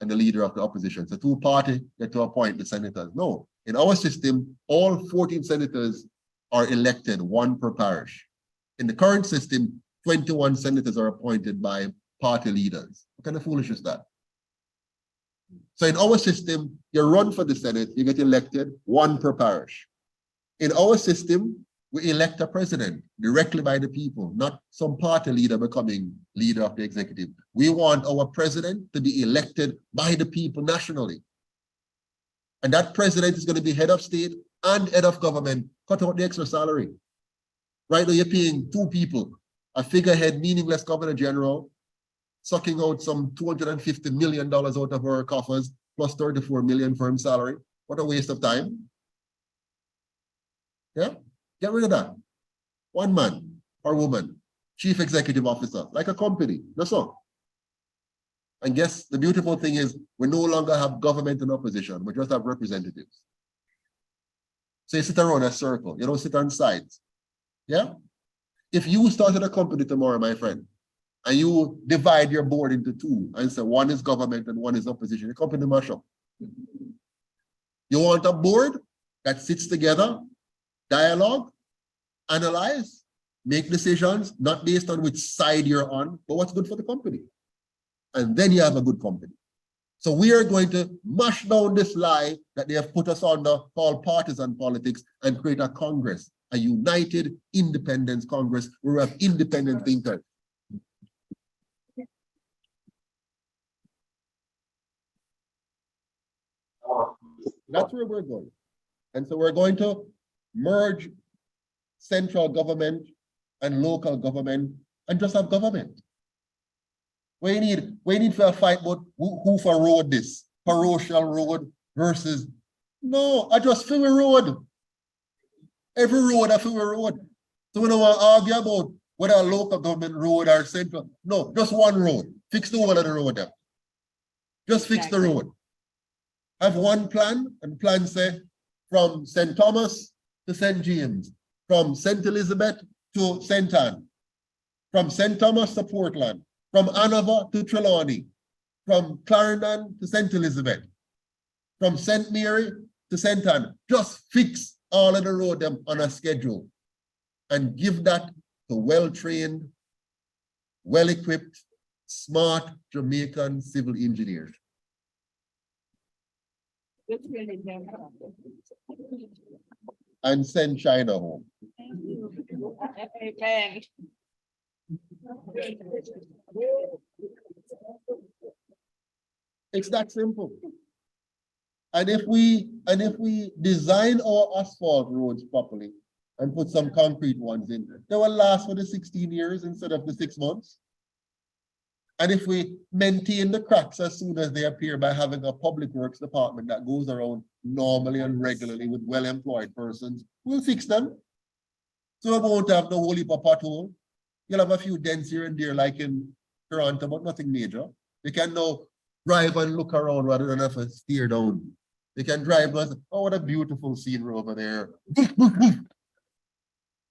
and the leader of the opposition. So two parties get to appoint the senators. No, in our system, all 14 senators are elected, one per parish. In the current system, 21 senators are appointed by party leaders. What kind of foolish is that? So in our system, you run for the Senate, you get elected, one per parish. In our system, we elect a president directly by the people, not some party leader becoming leader of the executive. We want our president to be elected by the people nationally. And that president is going to be head of state and head of government. Cut out the extra salary. Right now, you're paying two people, a figurehead, meaningless governor general, sucking out some $250 million out of our coffers, plus 34 million for his salary. What a waste of time. Yeah, get rid of that. One man or woman, chief executive officer, like a company, that's all. And guess the beautiful thing is we no longer have government and opposition, we just have representatives. So you sit around a circle, you don't sit on sides. Yeah? If you started a company tomorrow, my friend, and you divide your board into two and say one is government and one is opposition, the company mash up. You want a board that sits together, dialogue, analyze, make decisions, not based on which side you're on, but what's good for the company. And then you have a good company. So we are going to mash down this lie that they have put us under called partisan politics and create a Congress, a united independence Congress where we have independent thinkers. That's where we're going. And so we're going to merge central government and local government and just have government. We need for a fight about who for road this, parochial road versus, no, I just feel a road. Every road, I feel a road. So we don't want to argue about whether a local government road or central. No, just one road. Fix the whole of the road there. Just fix the road. Have one plan, and plan say from St. Thomas to St. James, from St. Elizabeth to St. Anne, from St. Thomas to Portland, from Hanover to Trelawney, from Clarendon to St. Elizabeth, from St. Mary to St. Anne. Just fix all of the road them on a schedule and give that to well-trained, well-equipped, smart Jamaican civil engineers. And send China home. Amen. It's that simple. And if we design our asphalt roads properly and put some concrete ones in, they will last for the 16 years instead of the 6 months. And if we maintain the cracks as soon as they appear by having a public works department that goes around normally and regularly with well-employed persons, we'll fix them. So we won't have the whole heap of pothole. You'll have a few dents here and there, like in Toronto, but nothing major. They can now drive and look around rather than have to steer down. They can drive and say, oh, what a beautiful scenery over there.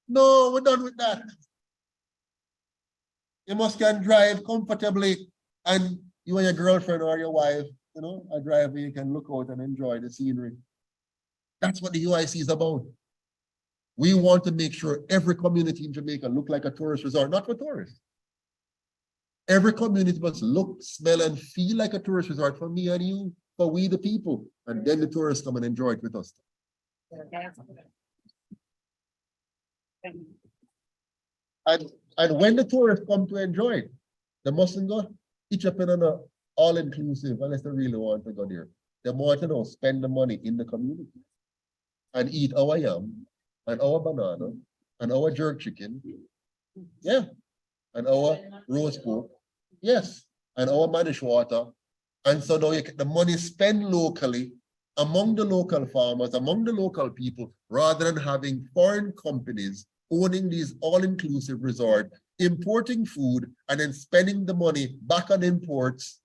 No, we're done with that. You must can drive comfortably, and you and your girlfriend or your wife, you know, a drive where you can look out and enjoy the scenery. That's what the UIC is about. We want to make sure every community in Jamaica look like a tourist resort, not for tourists. Every community must look, smell, and feel like a tourist resort for me and you, for we the people, and then the tourists come and enjoy it with us. And when the tourists come to enjoy it, they mustn't go each up in an all-inclusive unless they really want to go there. They want to spend the money in the community and eat our yam and our banana and our jerk chicken. Yeah. And our roast pork. Yes. And our manish water. And so now you get the money spent locally among the local farmers, among the local people, rather than having foreign companies owning these all-inclusive resort, importing food, and then spending the money back on imports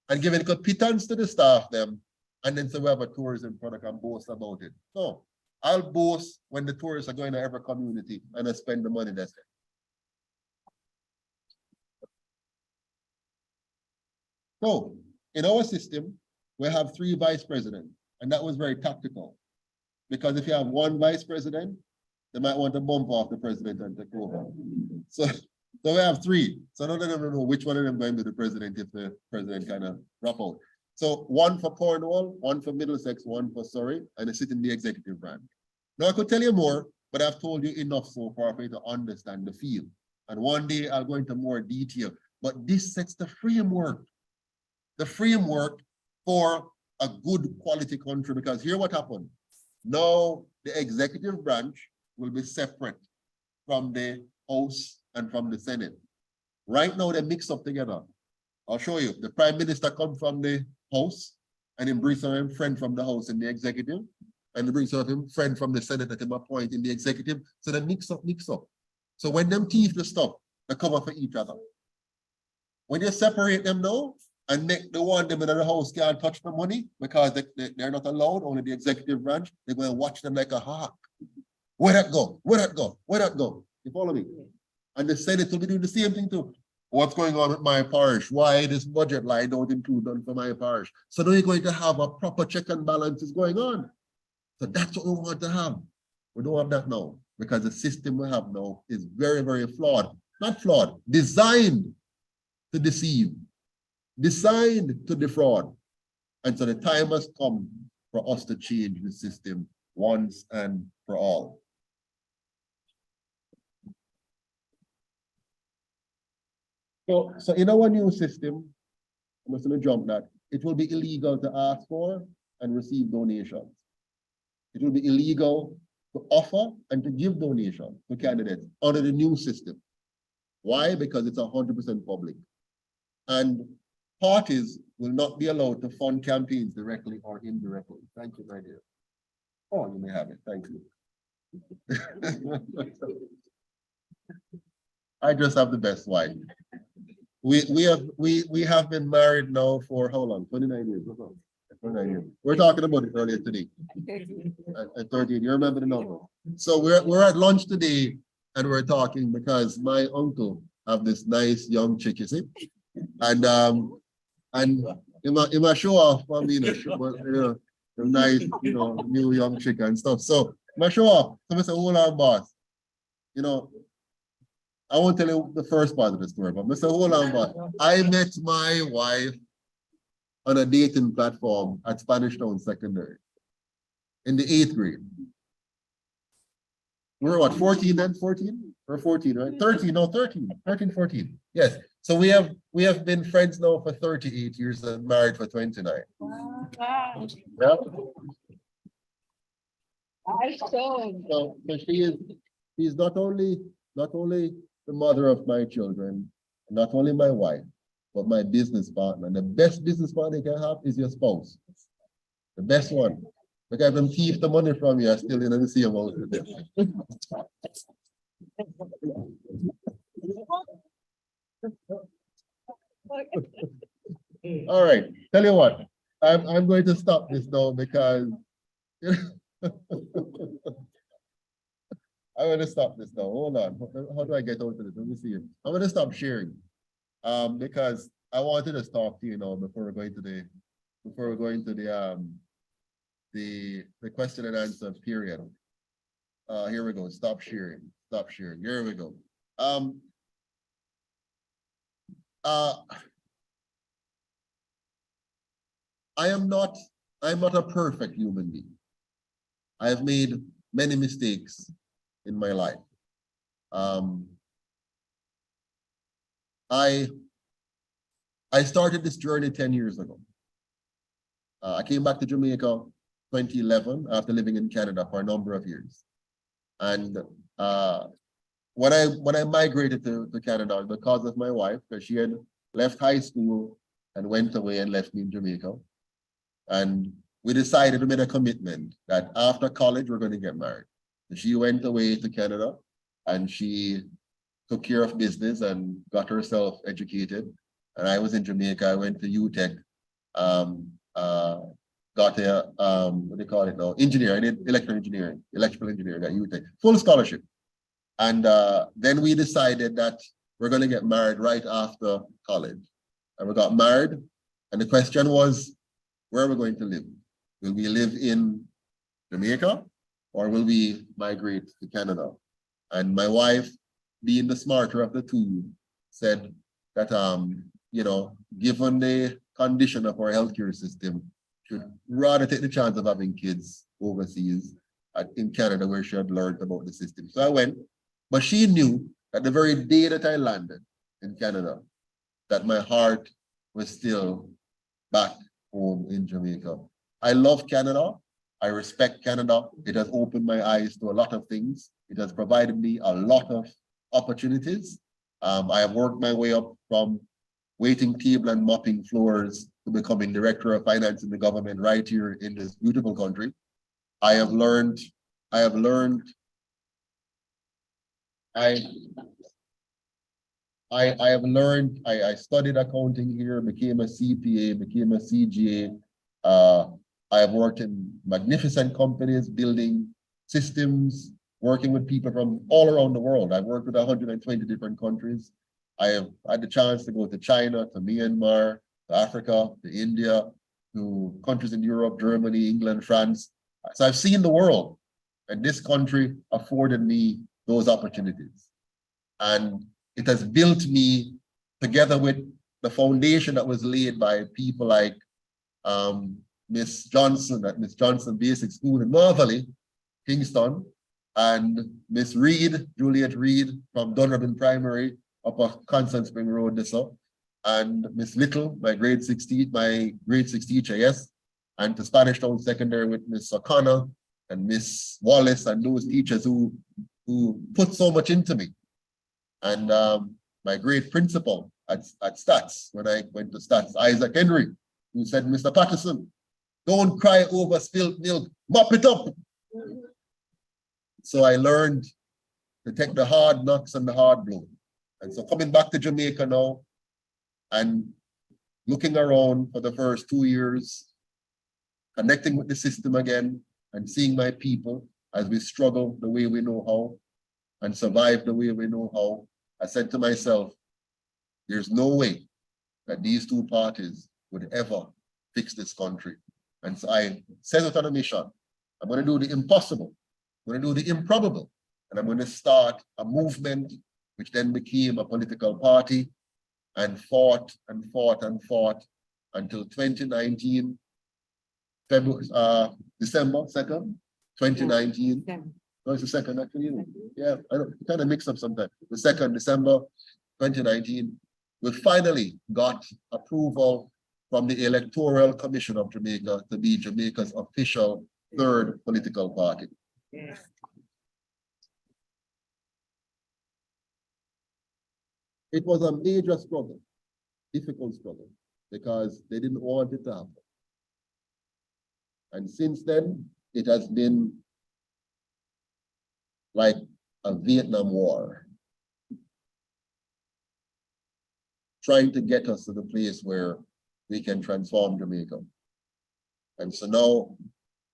and giving a pittance to the staff them, and then say we have a tourism product and boast about it. No, I'll boast when the tourists are going to every community and I spend the money that's there. So, in our system, we have 3 vice presidents, and that was very tactical. Because if you have 1 vice president, they might want to bump off the president and take over. So we have 3. So none of them know which one of them going to be the president if the president kind of drop out. So 1 for Cornwall, 1 for Middlesex, 1 for Surrey, and they sit in the executive branch. Now I could tell you more, but I've told you enough so far for you to understand the field. And one day I'll go into more detail, but this sets the framework for a good quality country, because here what happened. Now the executive branch will be separate from the House and from the Senate. Right now they mix up together. I'll show you. The Prime Minister comes from the House and he brings some friend from the House in the executive, and he brings some friend from the Senate that him appoint in the executive. So they mix up. So when them teeth the stuff, they cover for each other. When you separate them now and make the one them in the House can't touch the money because they're not allowed, only the executive branch, they're going to watch them like a hawk. Where that go? Where that go? Where that go? You follow me? And the Senate will be doing the same thing too. What's going on with my parish? Why this budget line don't include none for my parish? So now you're going to have a proper check and balances going on. So that's what we want to have. We don't have that now because the system we have now is very, very flawed. Not flawed, designed to deceive, designed to defraud. And so the time has come for us to change the system once and for all. So in our new system, I'm just going to jump that, it will be illegal to ask for and receive donations. It will be illegal to offer and to give donations to candidates under the new system. Why? Because it's 100% public. And parties will not be allowed to fund campaigns directly or indirectly. Thank you, my dear. Oh, you may have it. Thank you. I just have the best wife. We have been married now for how long? 29 years. 29 years. We're talking about it earlier today. At 13, you remember the number. So we're at lunch today and we're talking because my uncle have this nice young chick, you see, and in my show off, I mean, the nice, new young chick and stuff. So my show off, so I say, hold on, boss, I won't tell you the first part of the story, but Mr. Hold on, but I met my wife on a dating platform at Spanish Town Secondary in the 8th grade. We were what, 14 then? 14? Or 14, right? 13, no, 13, 14. Yes. So we have been friends now for 38 years and married for 29. Wow. Yeah. So she's not only the mother of my children, not only my wife, but my business partner. And the best business partner you can have is your spouse. The best one. Because if them thief the money from you, are still in the same house with them. All right, tell you what, I'm going to stop this now because I'm going to stop this now. Hold on. How do I get out of this? Let me see. I'm going to stop sharing. Because I wanted to talk to you now before we're going to the question and answer period. Here we go. Stop sharing. Stop sharing. Here we go. I'm not a perfect human being. I have made many mistakes in my life. I started this journey 10 years ago. I came back to Jamaica 2011 after living in Canada for a number of years. And when I migrated to Canada because of my wife, because she had left high school and went away and left me in Jamaica. And we decided to make a commitment that after college, we're going to get married. So she went away to Canada and she took care of business and got herself educated. And I was in Jamaica. I went to UTech, got a, what do they call it now? Engineering. I did electrical engineering at UTech, full scholarship. And then we decided that we're going to get married right after college. And we got married. And the question was, where are we going to live? Will we live in Jamaica or will we migrate to Canada? And my wife, being the smarter of the two, said that, you know, given the condition of our healthcare system, should rather take the chance of having kids overseas in Canada where she had learned about the system. So I went, but she knew that the very day that I landed in Canada, that my heart was still back home in Jamaica. I love Canada. I respect Canada. It has opened my eyes to a lot of things. It has provided me a lot of opportunities. I have worked my way up from waiting table and mopping floors to becoming director of finance in the government right here in this beautiful country. I studied accounting here, became a CPA, became a CGA. I have worked in magnificent companies, building systems, working with people from all around the world. I've worked with 120 different countries. I have had the chance to go to China, to Myanmar, to Africa, to India, to countries in Europe, Germany, England, France. So I've seen the world, and this country afforded me those opportunities. And it has built me together with the foundation that was laid by people like Miss Johnson at Miss Johnson Basic School in Northerly, Kingston, and Miss Reed, Juliet Reed from Dunrabin Primary up on Constant Spring Road, and Miss Little, my grade 6 teacher, yes, and to Spanish Town Secondary with Miss O'Connor and Miss Wallace and those teachers who put so much into me. And my grade principal at Stats, when I went to Stats, Isaac Henry, who said, Mr. Patterson, don't cry over spilled milk, mop it up. So I learned to take the hard knocks and the hard blow. And so coming back to Jamaica now and looking around for the first 2 years, connecting with the system again and seeing my people as we struggle the way we know how and survive the way we know how, I said to myself, there's no way that these two parties would ever fix this country. And so I set out on a mission. I'm going to do the impossible. I'm going to do the improbable. And I'm going to start a movement, which then became a political party, and fought and fought and fought until 2019, December 2nd, 2019. Yeah. No, it's the second actually. Yeah, I kind of mix up sometimes. The 2nd December 2019, we finally got approval from the Electoral Commission of Jamaica to be Jamaica's official third political party. Yeah. It was a major struggle. difficult struggle because they didn't want it to happen. And since then, it has been like a Vietnam War, trying to get us to the place where we can transform Jamaica. And so now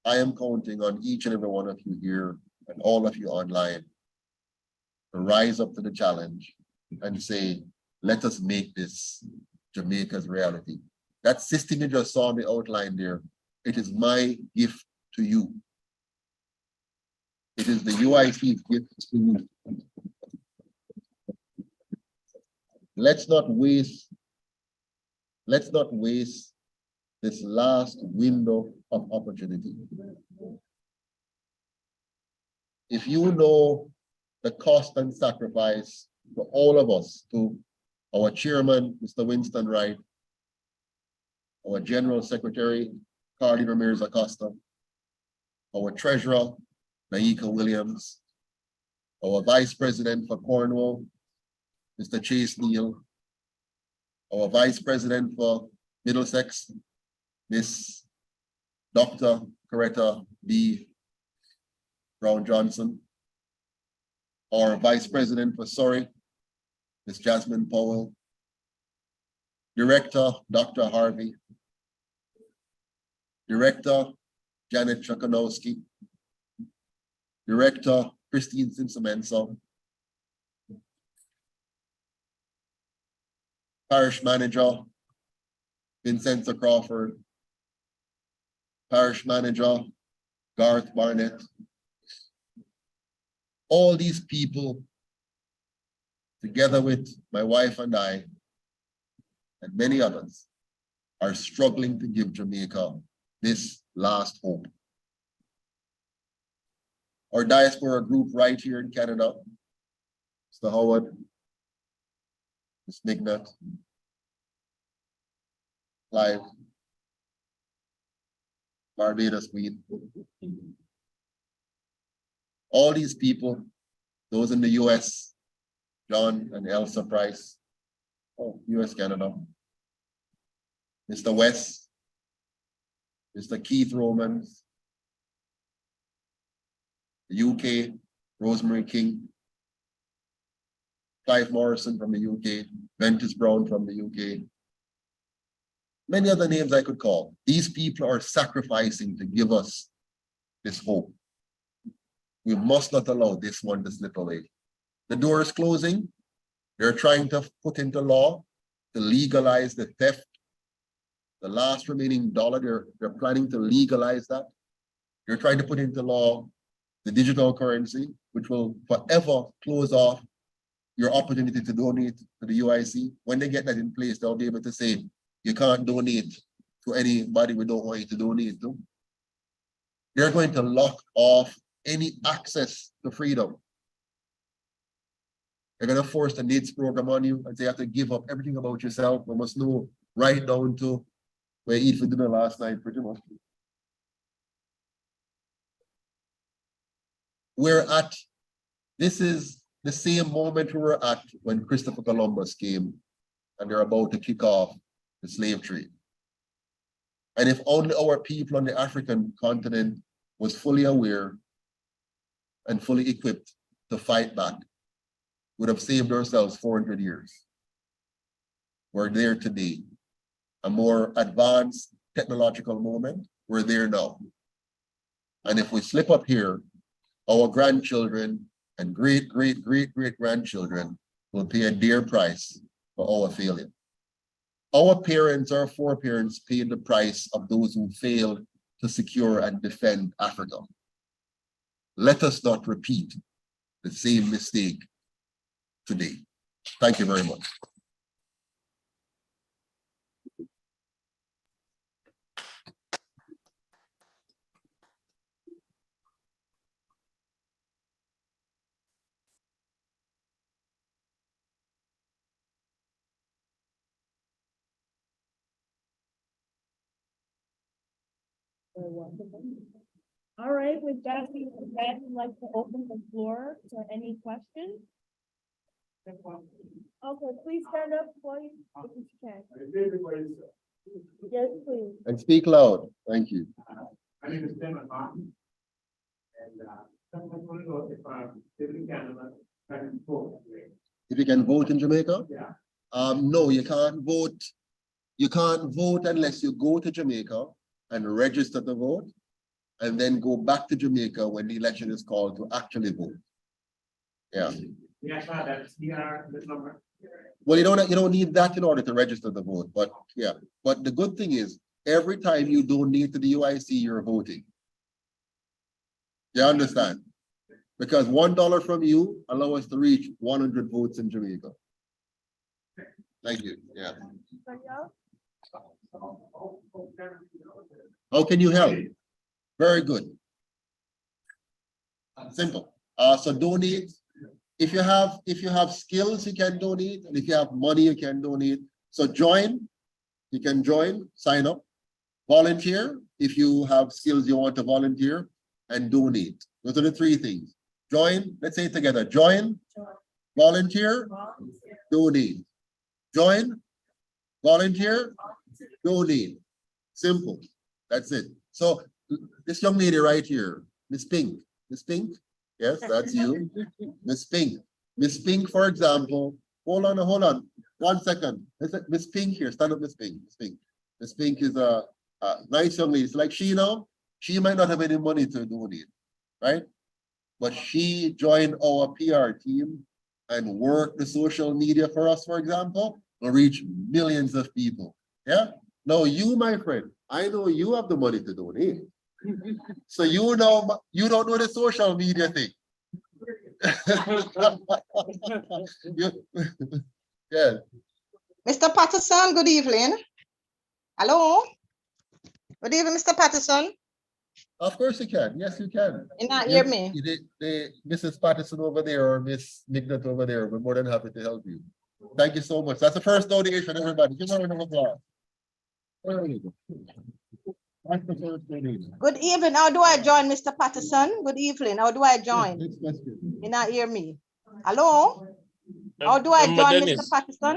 I am counting on each and every one of you here and all of you online to rise up to the challenge and say, let us make this Jamaica's reality. That system you just saw me outline there, it is my gift to you. It is the UIC's gift to you. Let's not waste this last window of opportunity. If you know the cost and sacrifice for all of us, to our chairman, Mr. Winston Wright, our general secretary, Carly Ramirez Acosta, our treasurer, Naika Williams, our vice president for Cornwall, Mr. Chase Neal, our vice president for Middlesex, Miss Dr. Coretta B. Brown Johnson, our vice president for Surrey, Miss Jasmine Powell, Director Dr. Harvey, Director Janet Chakanowski, Director Christine Simpson-Mensah, Parish Manager Vincenza Crawford, Parish Manager Garth Barnett. All these people, together with my wife and I, and many others, are struggling to give Jamaica this last hope. Our diaspora group right here in Canada, Mr. Howard, Ms. Mignat, Clive, Barbados Queen. All these people, those in the US, John and Elsa Price, US, Canada, Mr. West, Mr. Keith Romans, the UK, Rosemary King, Clive Morrison from the UK, Ventus Brown from the UK, many other names I could call. These people are sacrificing to give us this hope. We must not allow this one to slip away. The door is closing. They're trying to put into law to legalize the theft. The last remaining dollar, they're planning to legalize that. They're trying to put into law the digital currency, which will forever close off your opportunity to donate to the UIC. When they get that in place, they'll be able to say, you can't donate to anybody we don't want you to donate to. They're going to lock off any access to freedom. They're going to force the NIDS program on you and say you have to give up everything about yourself. We must know right down to where you eat for dinner last night, pretty much. This is the same moment we were at when Christopher Columbus came and they're about to kick off the slave trade. And if only our people on the African continent was fully aware and fully equipped to fight back, would have saved ourselves 400 years. We're there today. A more advanced technological moment, we're there now. And if we slip up here, our grandchildren and great-great-great-great-grandchildren will pay a dear price for our failure. Our parents, our foreparents, paid the price of those who failed to secure and defend Africa. Let us not repeat the same mistake today. Thank you very much. All right, with that, I'd like to open the floor to any questions. Okay, please stand up for you, if you can. Yes, please. And speak loud. Thank you. My name is Tim Martin. And someone want to know if living in Canada, I can vote. If you can vote in Jamaica? Yeah. No, you can't vote. You can't vote unless you go to Jamaica and register to vote, and then go back to Jamaica when the election is called to actually vote. Yeah. Yeah, that's this number. Well, you don't need that in order to register to vote, but yeah. But the good thing is, every time you donate to the UIC, you're voting. You understand? Because $1 from you allow us to reach 100 votes in Jamaica. Thank you. Yeah. How can you help? Very good. Simple. So donate. If you have skills, you can donate, and if you have money, you can donate. So join. You can join. Sign up. Volunteer if you have skills you want to volunteer, and donate. Those are the three things. Join. Let's say it together. Join. Volunteer. Donate. Join. Volunteer. Donate. Simple. That's it. So this young lady right here, Miss Pink. Miss Pink? Yes, that's you. Miss Pink. Miss Pink, for example, hold on. 1 second. Miss Pink here. Stand up, Miss Pink. Miss Pink. Miss Pink is a nice young lady. It's like she now, she might not have any money to donate, right? But she joined our PR team and worked the social media for us, for example, to reach millions of people. Yeah. Now you, my friend, I know you have the money to donate. So you know, you don't know the social media thing. Yeah. Mr. Patterson, good evening. Hello. Good evening, Mr. Patterson. Of course you can. Yes, you can. You not hear me? Mrs. Patterson over there or Miss Nignat over there, we're more than happy to help you. Thank you so much. That's the first donation, everybody. Give her a round of applause. There you go. That's the first donation. Good evening. How do I join, Mr. Patterson? Good evening. How do I join? Next question. You not hear me? Hello. How do I Number join, Dennis. Mr. Patterson?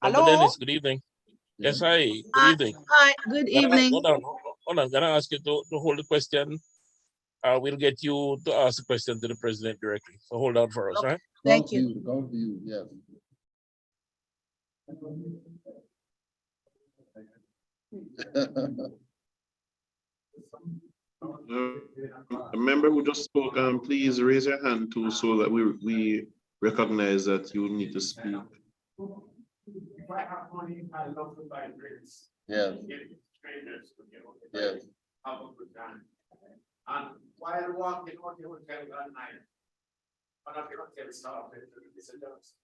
Number Hello. Dennis, good evening. Yes, hi. Good evening. Hi, good evening. Hold on. I'm gonna ask you to hold the question. We'll get you to ask the question to the president directly. So hold on for us, Okay. right? Thank you. Go to you, yes. A member who just spoke, please raise your hand too, so that we recognize that you need to speak. If I have money, I love to buy drinks. Yes. Give it to strangers, you know, Yes. have a good time. And while walking on the hotel at night, one of the hotel staff, it's a dust.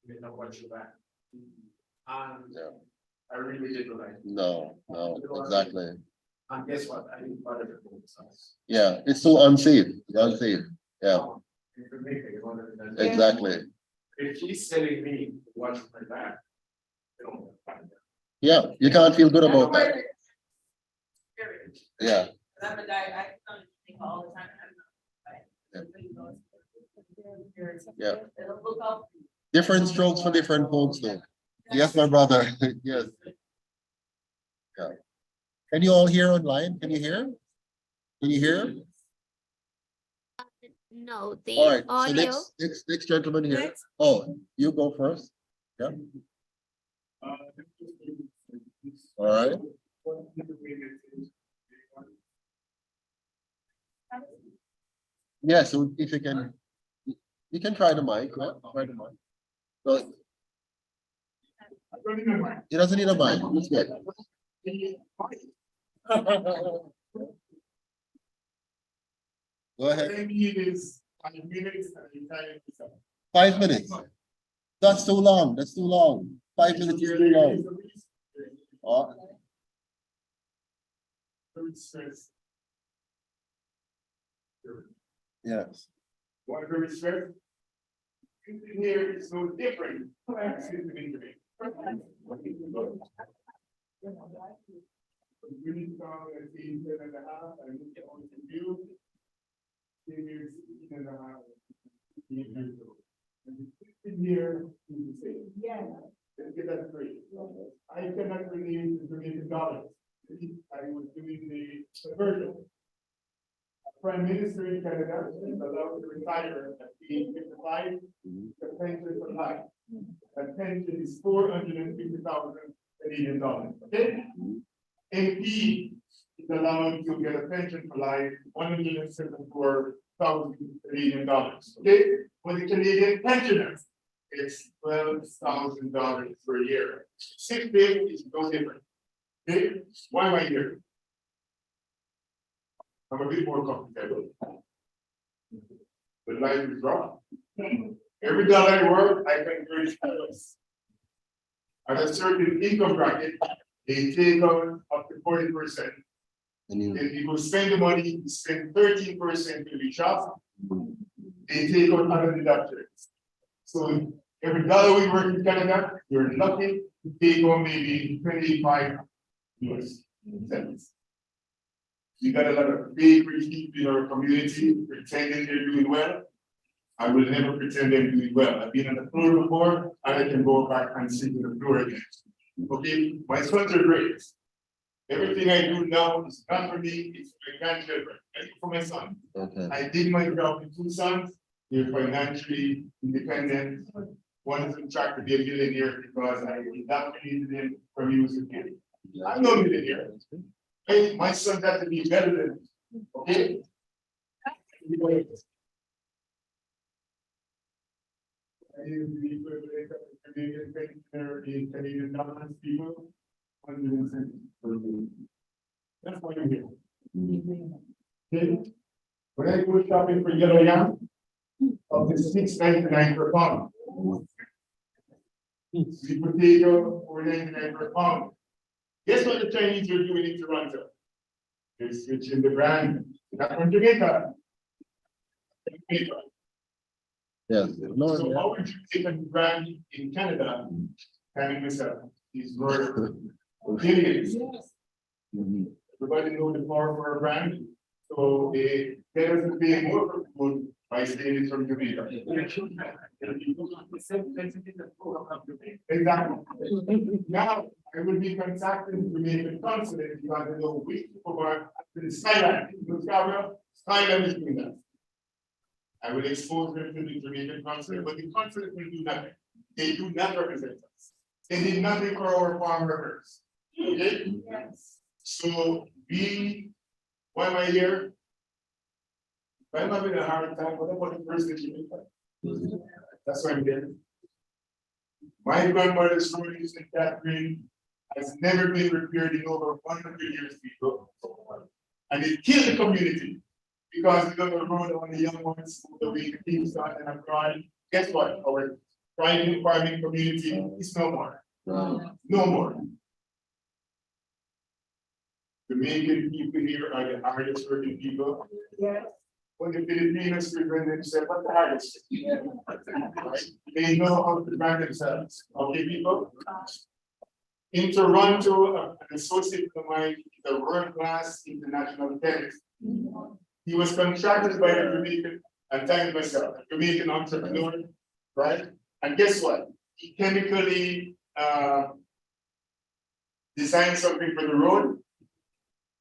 They don't watch you back. And Yeah. I really didn't like it. No, exactly. And guess what? I didn't bother to go to house. Yeah, it's so unsafe. It's unsafe. Yeah, In Jamaica, you know, that- exactly. If she's telling me to watch my back, you know. Yeah, you can't feel good about that. Yeah. I'm a guy, I come to think all the time. Yeah. It'll look up. Different strokes for different folks though. Yes, my brother. Yes. Yeah. Can you all hear online? Can you hear? Can you hear? No, All the right, so audio. next gentleman here. Next. Oh, you go first. Yeah, all right. Yeah, so if you can try the mic, yeah, try the mic. So, he doesn't need a mic, it's good. Go ahead. 5 minutes. That's too long, that's too long. 5 minutes is too long. Oh, yes. What very stress? Here is so different. Here, is the same. Yeah. Let's get that straight. I cannot release the Jamaican dollars. I was doing the conversion. Prime Minister in Canada is allowed to retire at age 55, the pension for life. That pension is 450,000 Canadian dollars, okay? MP is allowed to get a pension for life, 174,000 Canadian dollars, okay? For the Canadian pensioners, it's $12,000 per year. Sick pay is no different, okay? Why am I here? I'm a bit more comfortable. But life is wrong. Every dollar I work, I can earn dollars. At a certain income bracket, they take out up to 40%. If people spend the money, you spend 13% to be shop. They take out other deductions. So every dollar we work in Canada, you're lucky to take on maybe 25 US cents. We got a lot of big rich people in our community pretending they're doing well. I will never pretend they're doing well. I've been on the floor before, and I can go back and sit on the floor again. Okay, my sons are great. Everything I do now is not for me, it's for my grandchildren, and for my son. Okay. I did my job with 2 sons, they're financially independent. One is on track to be a millionaire because I indoctrinated him from he was a kid. I'm no millionaire. Hey, my son has to be better than me, okay? I use the equivalent of the Canadian pensioner in Canadian dollars, people. 100 cents per week. That's why I'm here. Okay? When I go shopping for yellow yam, up to $6.99 per pound. Sweet potato, $4.99 per pound. Guess what the Chinese are doing in Toronto? They're switching the brand. Not from Jamaica. Jamaica. Yes. No, So yeah. our Jamaican brand in Canada, having myself, is worth billions. Everybody knows the power of our brand, so they get us to pay more for food by saying it's from Jamaica. Exactly. Now, I will be contacting the Jamaican consulate because I know which people are to the Skyline. Skyline is doing that. I will expose them to the Jamaican consulate, but the consulate will do nothing. They do not represent us. They did nothing for our farm workers. Okay? Yes. So why am I here? If I'm having a hard time, what about the person in Jamaica? That's why I'm here. My grandmother's stories in Catherine has never been repaired in over 100 years, people. And it killed the community because we got the road on the young ones, the way the team started and abroad. Guess what? Our thriving farming community is no more. No more. Jamaican people here are the hardest working people. Yes. When the Filipinos present themselves, what's the hardest? Right? They know how to brand themselves. Okay, people? In Toronto, an associate of mine is a world-class international chemist. He was contracted by a Jamaican, and thank myself, a Jamaican entrepreneur, right? And guess what? He chemically designed something for the road.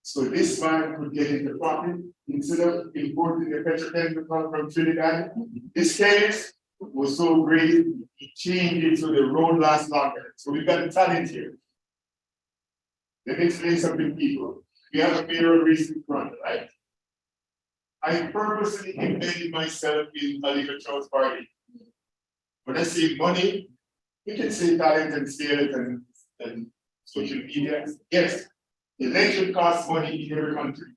So this man could get into profit instead of importing the petrochemical from Trinidad. This chemist was so great, he changed it so the road lasts longer. So we've got a talent here. Let me explain something, people. We have a mayoral race in front, right? I purposely embedded myself in a legal trust party. When I say money, we can say talent and skills and social media. Yes, election costs money in every country.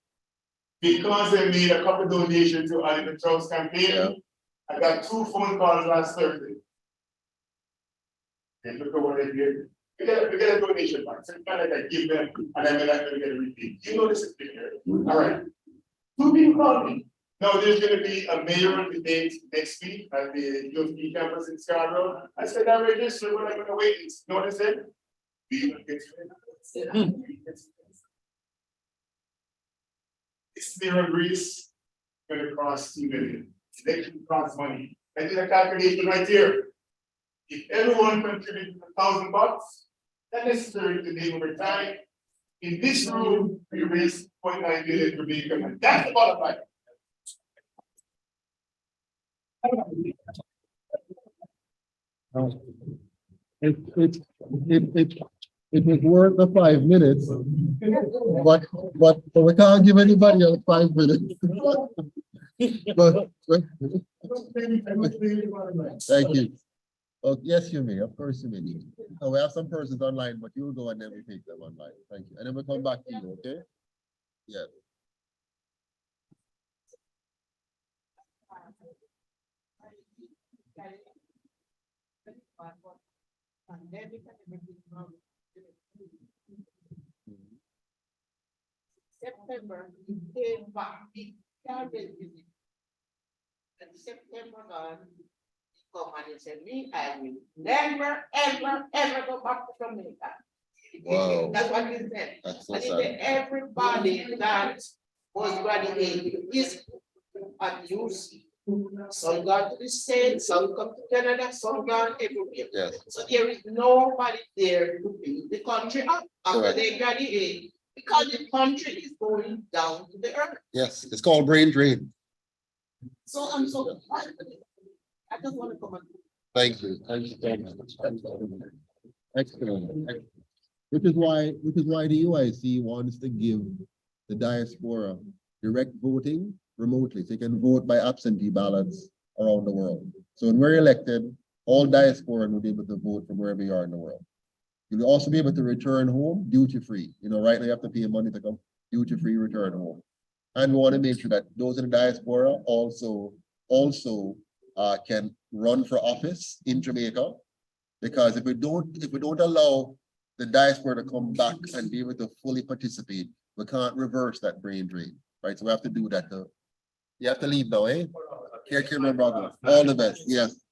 Because I made a couple donations to Oliver Trump's campaign, I got 2 phone calls last Thursday. And look at what I did. We get a donation box. So it's kind of like I give them and I'm like to get a repeat. You know this is big here. All right. 2 people called me. Now there's going to be a mayoral debate next week at the UFP campus in Scarborough. I said, I registered, but I'm going to wait. You know what I said? This mayoral race is going to cost $2 million. Election costs money. I did a calculation right here. If everyone contributed $1,000, that necessary to live over time. In this room, we raised 0.9 million Jamaican, and that's the bottom line. It was worth the 5 minutes, but we can't give anybody else 5 minutes. But, thank you. Oh, yes, you may, of course you may. So we have some persons online, but you'll go and then we take them online. Thank you. And then we'll come back to you, okay? Yeah. September, he came back, he can't visit. And September gone, he come and he said, me, I will never, ever, ever go back to Jamaica. Wow. That's what he said. That's so And he sad. said, everybody that was graduated is at UC. Some gone to the States, some come to Canada, some gone everywhere. Yes. So there is nobody there to build the country up after Correct. they graduate. Because the country is going down to the earth. Yes, it's called brain drain. So I'm so glad. I just want to come and. Thank you. Thank you so much. Excellent. Which is why the UIC wants to give the diaspora direct voting remotely. So you can vote by absentee ballots around the world. So when we're elected, all diaspora will be able to vote from wherever you are in the world. You'll also be able to return home duty-free. You know, right now you have to pay money to come duty-free return home. And we want to make sure that those in the diaspora also can run for office in Jamaica. Because if we don't allow the diaspora to come back and be able to fully participate, we can't reverse that brain drain, right? So we have to do that. You have to leave now, eh? Care, my brother. All the best. Yes.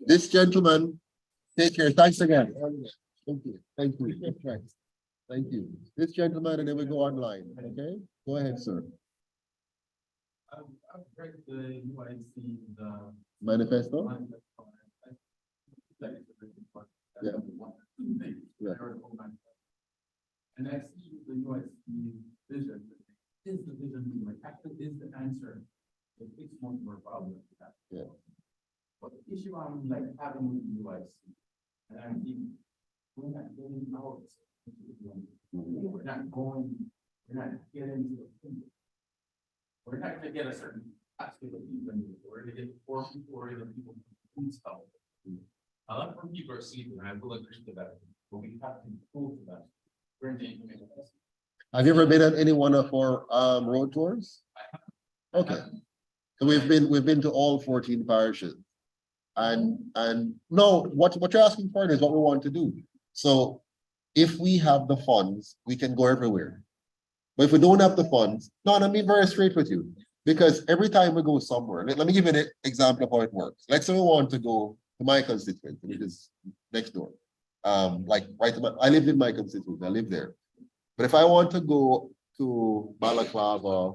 This gentleman, take care. Thanks again. Thank you. Thank you. Thanks. Thank you. This gentleman, and then we go online. Okay? Go ahead, sir. I've read the UIC, the Manifesto? Yeah. Yeah. And I see the UIC vision. Is the vision like actually is the answer to fix most of our problems? Yeah. But the issue I'm like having with the UIC, and I think we're not getting out. We're not getting to the people. We're not gonna get a certain aspect of people. We're gonna get poor people or even people who need stuff. A lot of people are seeing, and I will agree to that, but we have to prove to that. We're in the information. Have you ever been on any one of our road tours? Okay. So we've been to all 14 parishes. And no, what you're asking for is what we want to do. So if we have the funds, we can go everywhere. But if we don't have the funds, no, I'm being very straight with you. Because every time we go somewhere, let me give you an example of how it works. Let's say we want to go to my constituency, which is next door. Like right, I live in my constituency, I live there. But if I want to go to Balaclava,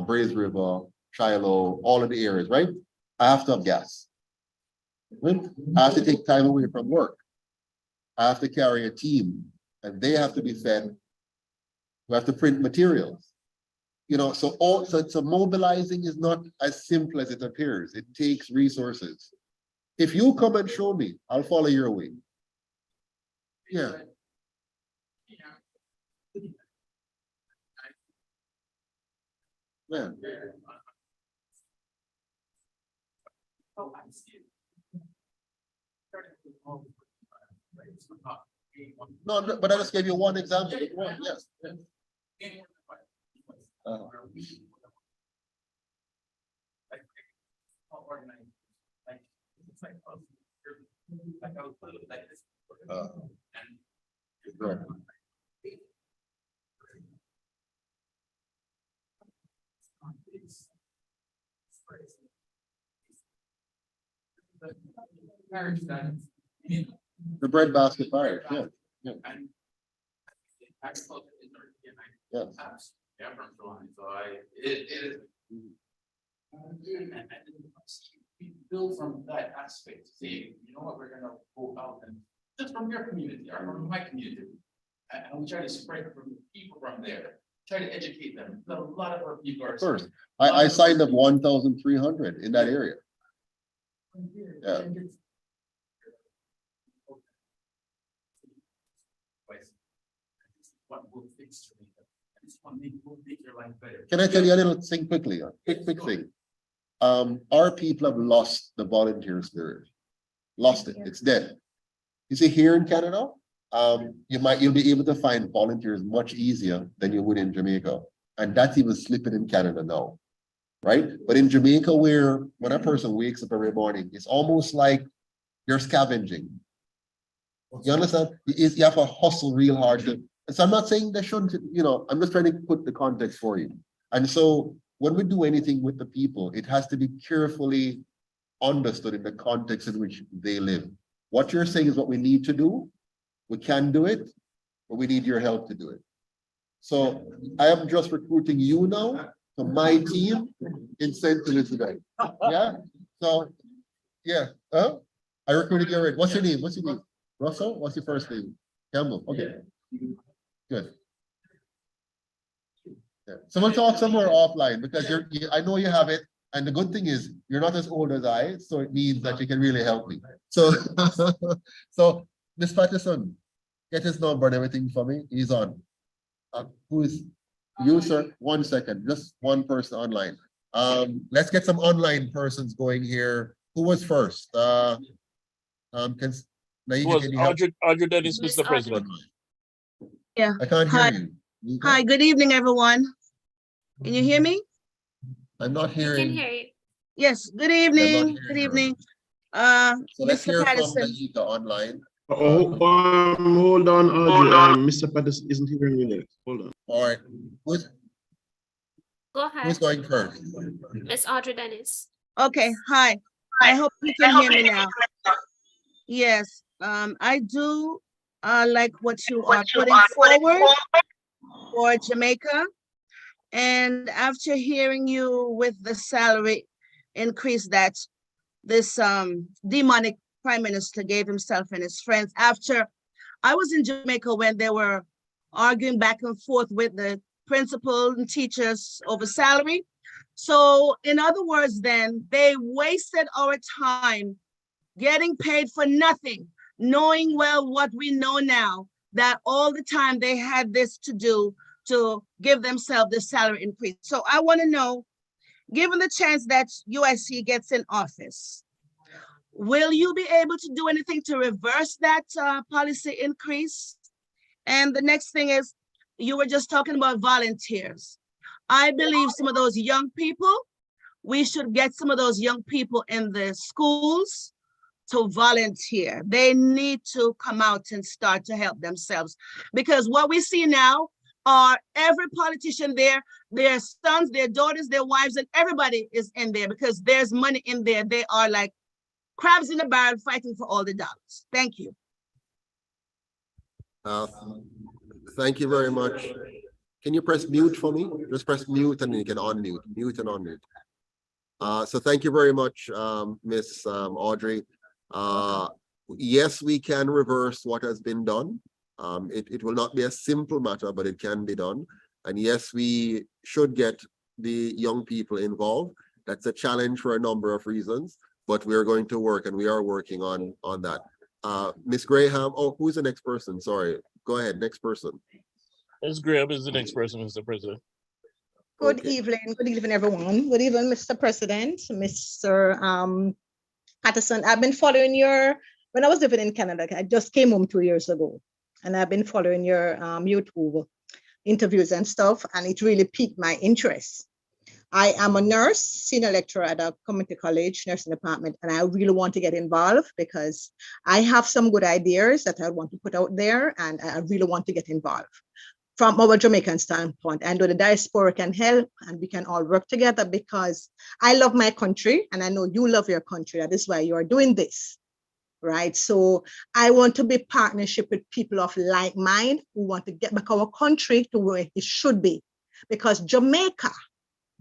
Braze River, Shiloh, all of the areas, right? I have to have gas. Right? I have to take time away from work. I have to carry a team, and they have to be fed. We have to print materials. You know, so mobilizing is not as simple as it appears. It takes resources. If you come and show me, I'll follow your way. Yeah. Yeah. Oh, I see it. No, but I just gave you one example. One, yes. Right. The breadbasket parish, yeah. Yeah. Yes. Yeah, from July, so it is. build from that aspect, say, you know what, we're gonna go out and just from your community or from my community. And we try to spread from people from there, try to educate them. A lot of our people are. Of course, I signed up 1,300 in that area. Yeah. What will fix Jamaica? This one will make your life better. Can I tell you a little thing quickly? A quick thing. Our people have lost the volunteer spirit. Lost it. It's dead. You see, here in Canada, you'll be able to find volunteers much easier than you would in Jamaica. And that's even slipping in Canada now. Right? But in Jamaica, where when a person wakes up every morning, it's almost like you're scavenging. You understand? You have to hustle real hard. So I'm not saying they shouldn't, I'm just trying to put the context for you. And so when we do anything with the people, it has to be carefully understood in the context in which they live. What you're saying is what we need to do. We can do it, but we need your help to do it. So I am just recruiting you now to my team in St. Elizabeth. Yeah. So yeah. I recruited you already. What's your name? What's your name? Russell? What's your first name? Campbell. Okay. Good. Yeah. So we'll talk somewhere offline because I know you have it. And the good thing is you're not as old as I, so it means that you can really help me. So, so Ms. Patterson, get his number and everything for me. He's on. Who is you, sir? 1 second, just one person online. Let's get some online persons going here. Who was first? Naija, can you help? Audrey Dennis, Mr. President. Yeah. I can't Hi. hear you. Hi, good evening, everyone. Can you hear me? I'm not hearing. Yes, good not evening, hearing good her. evening. So let's Mr. hear from Patterson. Naija online. Hold on, Audrey. Mr. Patterson isn't hearing me yet. Hold on. All right. Who's going first? Miss Audrey Dennis. Okay, hi. I hope you can hear me now. Yes, I do like what you are putting forward for Jamaica. And after hearing you with the salary increase that this demonic prime minister gave himself and his friends, after I was in Jamaica when they were arguing back and forth with the principal and teachers over salary. So in other words, then they wasted our time getting paid for nothing, knowing well what we know now, that all the time they had this to do to give themselves the salary increase. So I want to know, given the chance that UIC gets in office, will you be able to do anything to reverse that policy increase? And the next thing is, you were just talking about volunteers. I believe some of those young people, we should get some of those young people in the schools to volunteer. They need to come out and start to help themselves. Because what we see now are every politician there, their sons, their daughters, their wives, and everybody is in there because there's money in there. They are like crabs in a barrel fighting for all the dollars. Thank you. Thank you very much. Can you press mute for me? Just press mute and then you can unmute, mute and unmute. So thank you very much, Miss Audrey. Yes, we can reverse what has been done. It will not be a simple matter, but it can be done. And yes, we should get the young people involved. That's a challenge for a number of reasons, but we are going to work and we are working on that. Miss Graham, who's the next person? Sorry, go ahead, next person. Ms. Graham is the next person, Mr. President. Good evening, everyone. Good evening, Mr. President, Mr. Patterson. I've been following when I was living in Canada, I just came home 2 years ago, and I've been following your YouTube interviews and stuff, and it really piqued my interest. I am a nurse, senior lecturer at a community college nursing department, and I really want to get involved because I have some good ideas that I want to put out there, and I really want to get involved. From our Jamaican standpoint, I know the diaspora can help and we can all work together because I love my country and I know you love your country. That is why you are doing this, right? So I want to be partnership with people of like mind who want to get back our country to where it should be, because Jamaica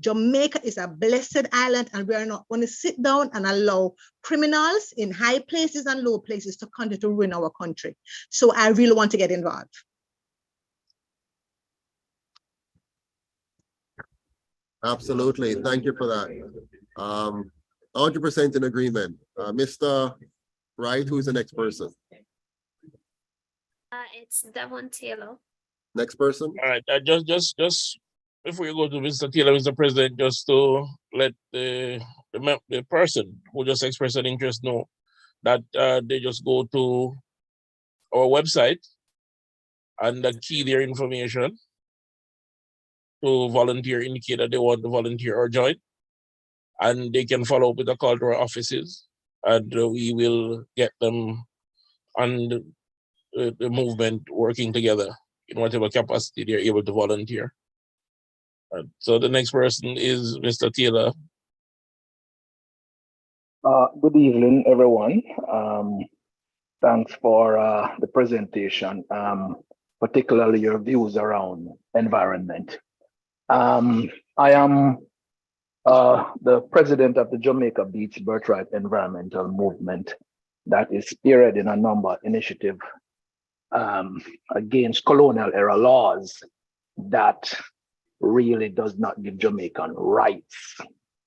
Jamaica is a blessed island, and we are not going to sit down and allow criminals in high places and low places to continue to ruin our country. So I really want to get involved. Absolutely. Thank you for that. 100% in agreement. Mr. Wright, who's the next person? It's Devon Taylor. Next person? All right, just before you go to Mr. Taylor, Mr. President, just to let the person who just expressed an interest know that they just go to our website and key their information to volunteer, indicate that they want to volunteer or join, and they can follow up with a call to our offices, and we will get them on the movement working together in whatever capacity they're able to volunteer. So the next person is Mr. Taylor. Good evening, everyone. Thanks for the presentation, particularly your views around environment. I am the president of the Jamaica Beach Birthright Environmental Movement that is spearheading a number of initiatives against colonial era laws that really does not give Jamaican rights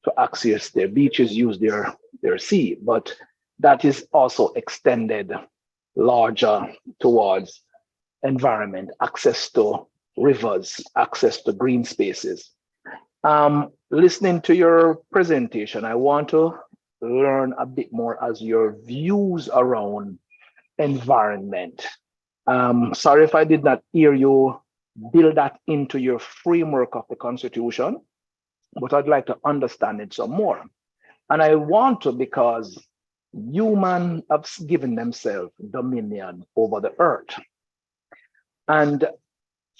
to access their beaches, use their sea, but that is also extended larger towards environment, access to rivers, access to green spaces. Listening to your presentation, I want to learn a bit more as your views around environment. Sorry if I did not hear you build that into your framework of the Constitution, but I'd like to understand it some more. And I want to because humans have given themselves dominion over the earth. And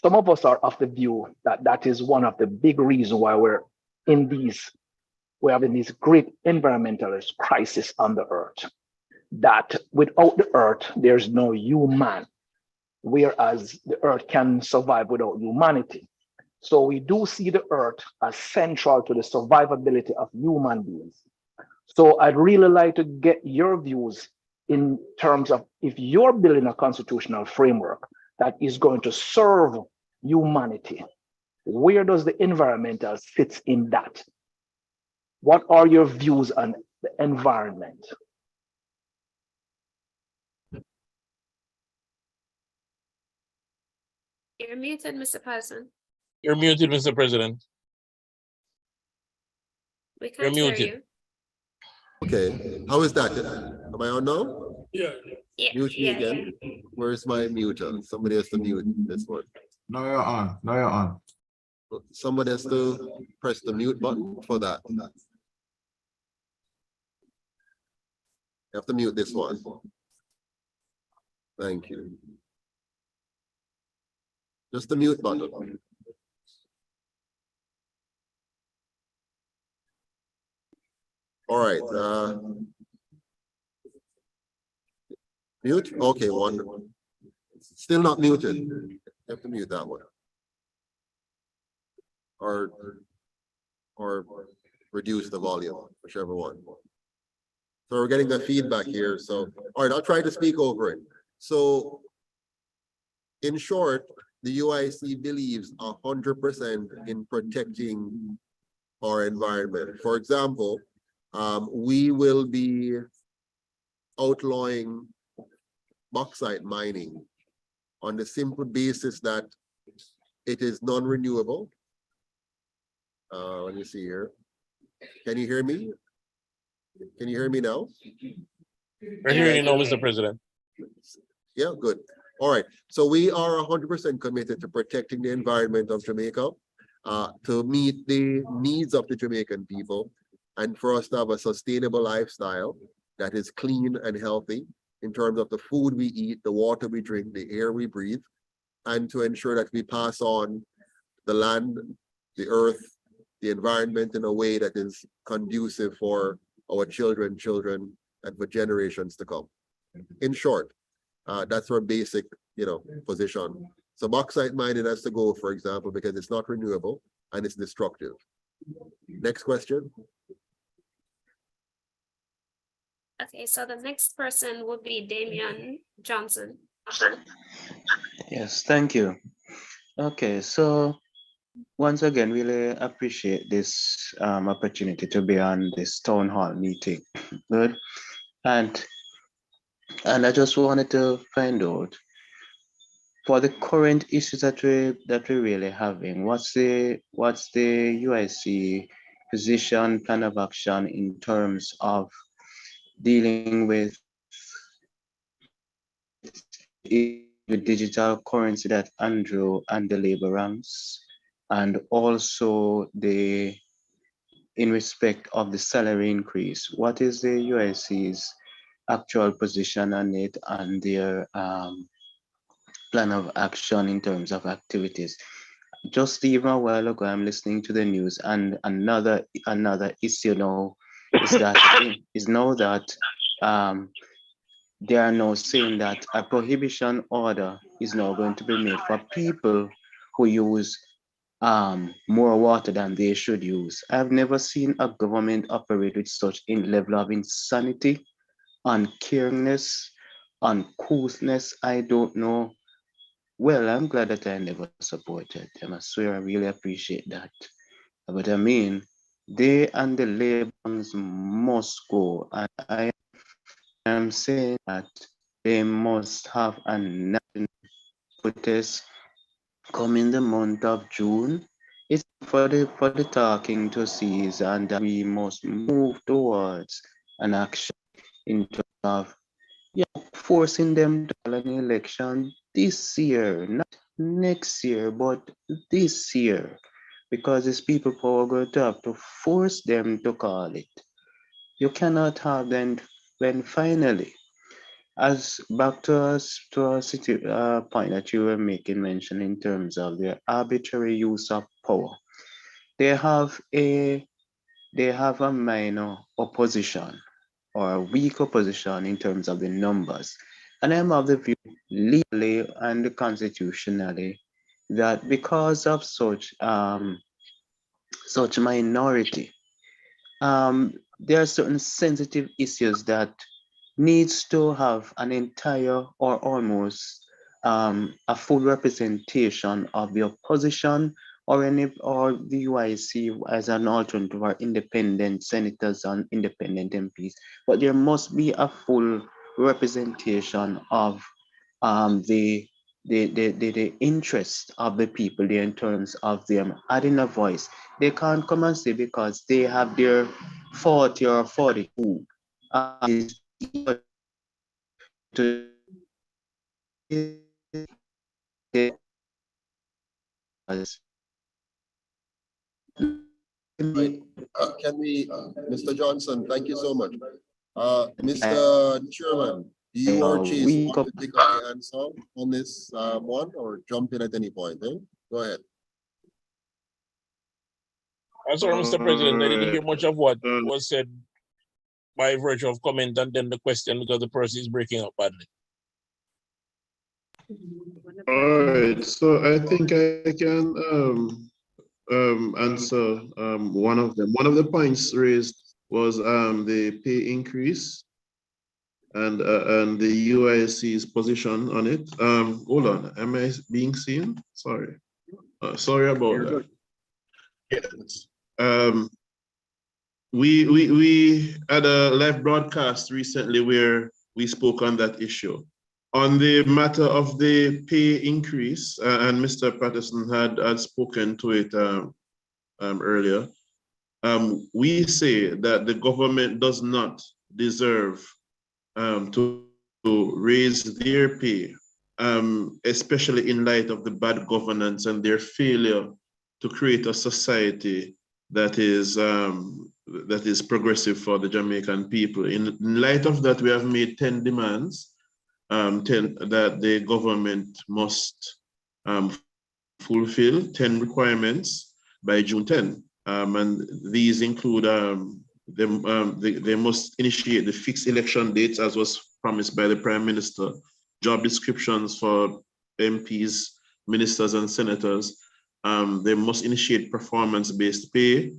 some of us are of the view that that is one of the big reasons why we're having these great environmentalist crisis on the earth. That without the earth, there's no human, whereas the earth can survive without humanity. So we do see the earth as central to the survivability of human beings. So I'd really like to get your views in terms of if you're building a constitutional framework that is going to serve humanity, where does the environmental fit in that? What are your views on the environment? You're muted, Mr. President. You're muted, Mr. President. We can't hear muted. you. Okay, how is that? Am I on now? Yeah. Mute me again. Where's my muter? Somebody has to mute this one. Now you're on. Now you're on. Somebody has to press the mute button for that. You have to mute this one. Thank you. Just the mute button. All right. Mute? Okay, wonderful. Still not muted. You have to mute that one. Or reduce the volume, whichever one. So we're getting the feedback here. So, all right, I'll try to speak over it. So, in short, the UIC believes 100% in protecting our environment. For example, we will be outlawing bauxite mining on the simple basis that it is non-renewable. Let me see here. Can you hear me? Can you hear me now? We're hearing you now, Mr. President. Yeah, good. All right. So we are 100% committed to protecting the environment of Jamaica, to meet the needs of the Jamaican people, and for us to have a sustainable lifestyle that is clean and healthy in terms of the food we eat, the water we drink, the air we breathe, and to ensure that we pass on the land, the earth, the environment in a way that is conducive for our children, and for generations to come. In short, that's our basic, position. So bauxite mining has to go, for example, because it's not renewable and it's destructive. Next question. Okay, so the next person would be Damian Johnson. Yes, thank you. Okay, so once again, really appreciate this opportunity to be on this town hall meeting. Good. And I just wanted to find out for the current issues that we're really having, what's the UIC position, plan of action in terms of dealing with the digital currency that Andrew and the labor ranks, and also in respect of the salary increase, what is the UIC's actual position on it and their plan of action in terms of activities? Just even a while ago, I'm listening to the news, and another issue now is that they are now saying that a prohibition order is now going to be made for people who use more water than they should use. I've never seen a government operate with such a level of insanity, uncaringness, uncouthness. I don't know. Well, I'm glad that I never supported them. I swear I really appreciate that. But I mean, they and the Labours must go. And I am saying that they must have a national protest come in the month of June. It's for the talking to cease, and that we must move towards an action in terms of forcing them to call an election this year, not next year, but this year, because it's people power going to have to force them to call it. You cannot have them when finally, as back to us to a point that you were making mention in terms of their arbitrary use of power. They have a minor opposition or a weak opposition in terms of the numbers. And I'm of the view legally and constitutionally that because of such minority, there are certain sensitive issues that needs to have an entire or almost a full representation of the opposition or the UIC as an alternative or independent senators and independent MPs. But there must be a full representation of the interest of the people there in terms of them adding a voice. They can't come and say because they have their 40 or 42 to Right. Can we, Mr. Johnson, thank you so much. Mr. Chairman, do you or Chase want to take up the answer on this one or jump in at any point? Eh? Go ahead. I'm sorry, Mr. President, I didn't hear much of what was said by virtue of comment and then the question because the person is breaking up badly. All right, so I think I can answer one of them. One of the points raised was the pay increase and the UIC's position on it. Hold on, am I being seen? Sorry, sorry about that. Yes. We had a live broadcast recently where we spoke on that issue. On the matter of the pay increase, and Mr. Patterson had spoken to it earlier, we say that the government does not deserve to raise their pay, especially in light of the bad governance and their failure to create a society that is progressive for the Jamaican people. In light of that, we have made 10 demands that the government must fulfill 10 requirements by June 10. And these include they must initiate the fixed election dates as was promised by the Prime Minister, job descriptions for MPs, ministers, and senators. They must initiate performance-based pay,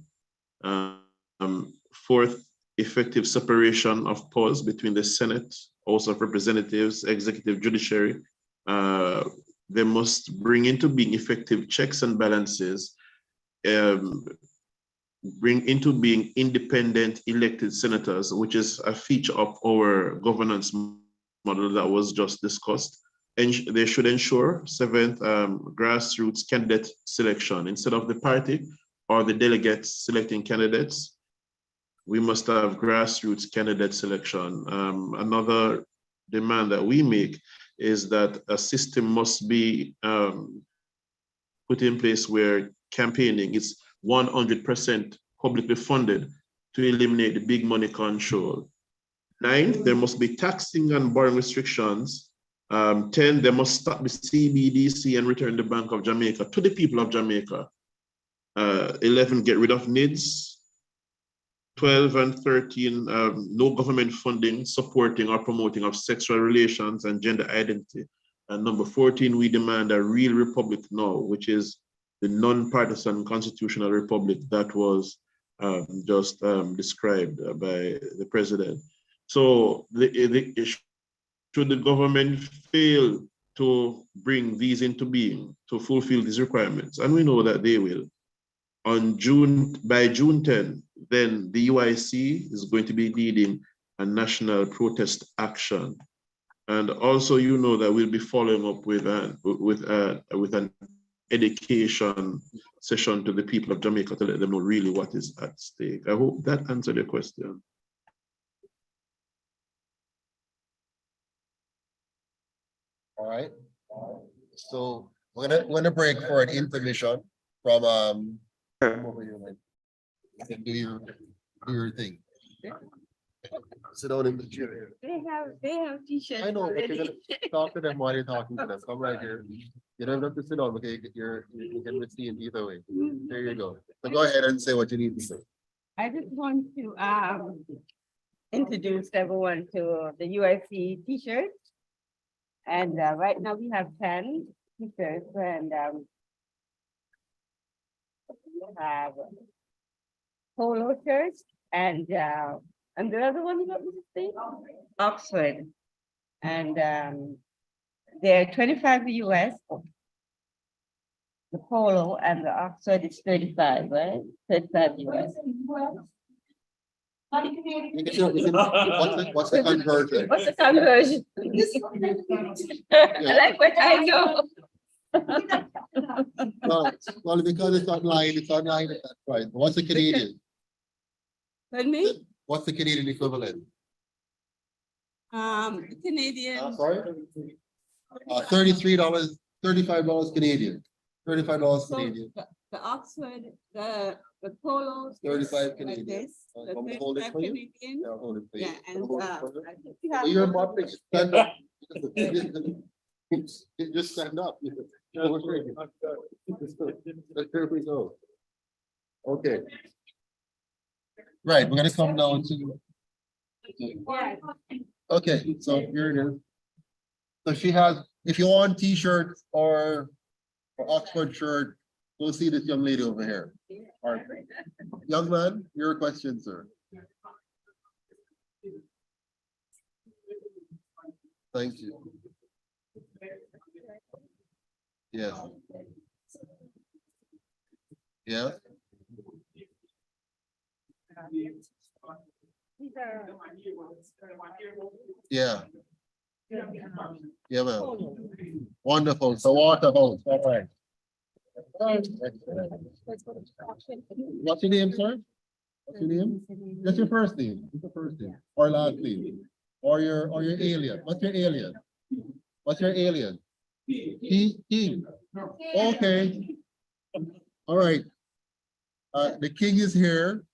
Fourth, effective separation of powers between the Senate, House of Representatives, executive, judiciary. They must bring into being effective checks and balances, bring into being independent elected senators, which is a feature of our governance model that was just discussed. And they should ensure, seventh, grassroots candidate selection. Instead of the party or the delegates selecting candidates, we must have grassroots candidate selection. Another demand that we make is that a system must be put in place where campaigning is 100% publicly funded to eliminate the big money control. Ninth, there must be taxing and borrowing restrictions. 10, they must stop the CBDC and return the Bank of Jamaica to the people of Jamaica. 11, get rid of NIDS. 12 and 13, no government funding supporting or promoting of sexual relations and gender identity. And number 14, we demand a real republic now, which is the non-partisan constitutional republic that was just described by the president. So should the government fail to bring these into being, to fulfill these requirements, and we know that they will, by June 10, then the UIC is going to be leading a national protest action. And also, you know that we'll be following up with an education session to the people of Jamaica to let them know really what is at stake. I hope that answered your question. All right. So we're gonna break for an intermission from over here, man. You can do your thing. Sit down in the chair. They have t-shirts. I know, but you're already. gonna talk to them while you're talking to them. Come right here. You don't have to sit down, okay? You can be seen either way. There you go. So go ahead and say what you need to say. I just want to introduce everyone to the UIC t-shirts. And right now we have 10 t-shirts, and we have polo shirts and the other one is what was it? Oxford. And they're 25 US. The polo and the Oxford is 35, right? 35 US. What's the conversion? What's the conversion? I like what I know. Well, because it's online at that price. What's the Canadian? Pardon me? What's the Canadian equivalent? Canadian. Sorry? $33, $35 Canadian. $35 So Canadian. the Oxford, the polos. 35 Canadian. Like this. The I'm gonna hold it 35 for you. Canadian. Yeah, I'll hold it for you. Yeah, and I'll hold it for you. I think we have. You're a moderate. Stand up. Just stand up. Here we go. Okay. Right, we're gonna come down to. Yeah. Okay, so here it is. So she has, if you want t-shirts or Oxford shirt, go see this young lady over here. All right. Young man, your question, sir. Thank you. Yeah. Yeah. Yeah. Yeah, man. Wonderful. So water hose. All right. What's your name, sir? What's your name? Just your first name. Just your first name. Or last name. Or your alien. What's your alien? What's your alien? King. Okay. All right. The king is here.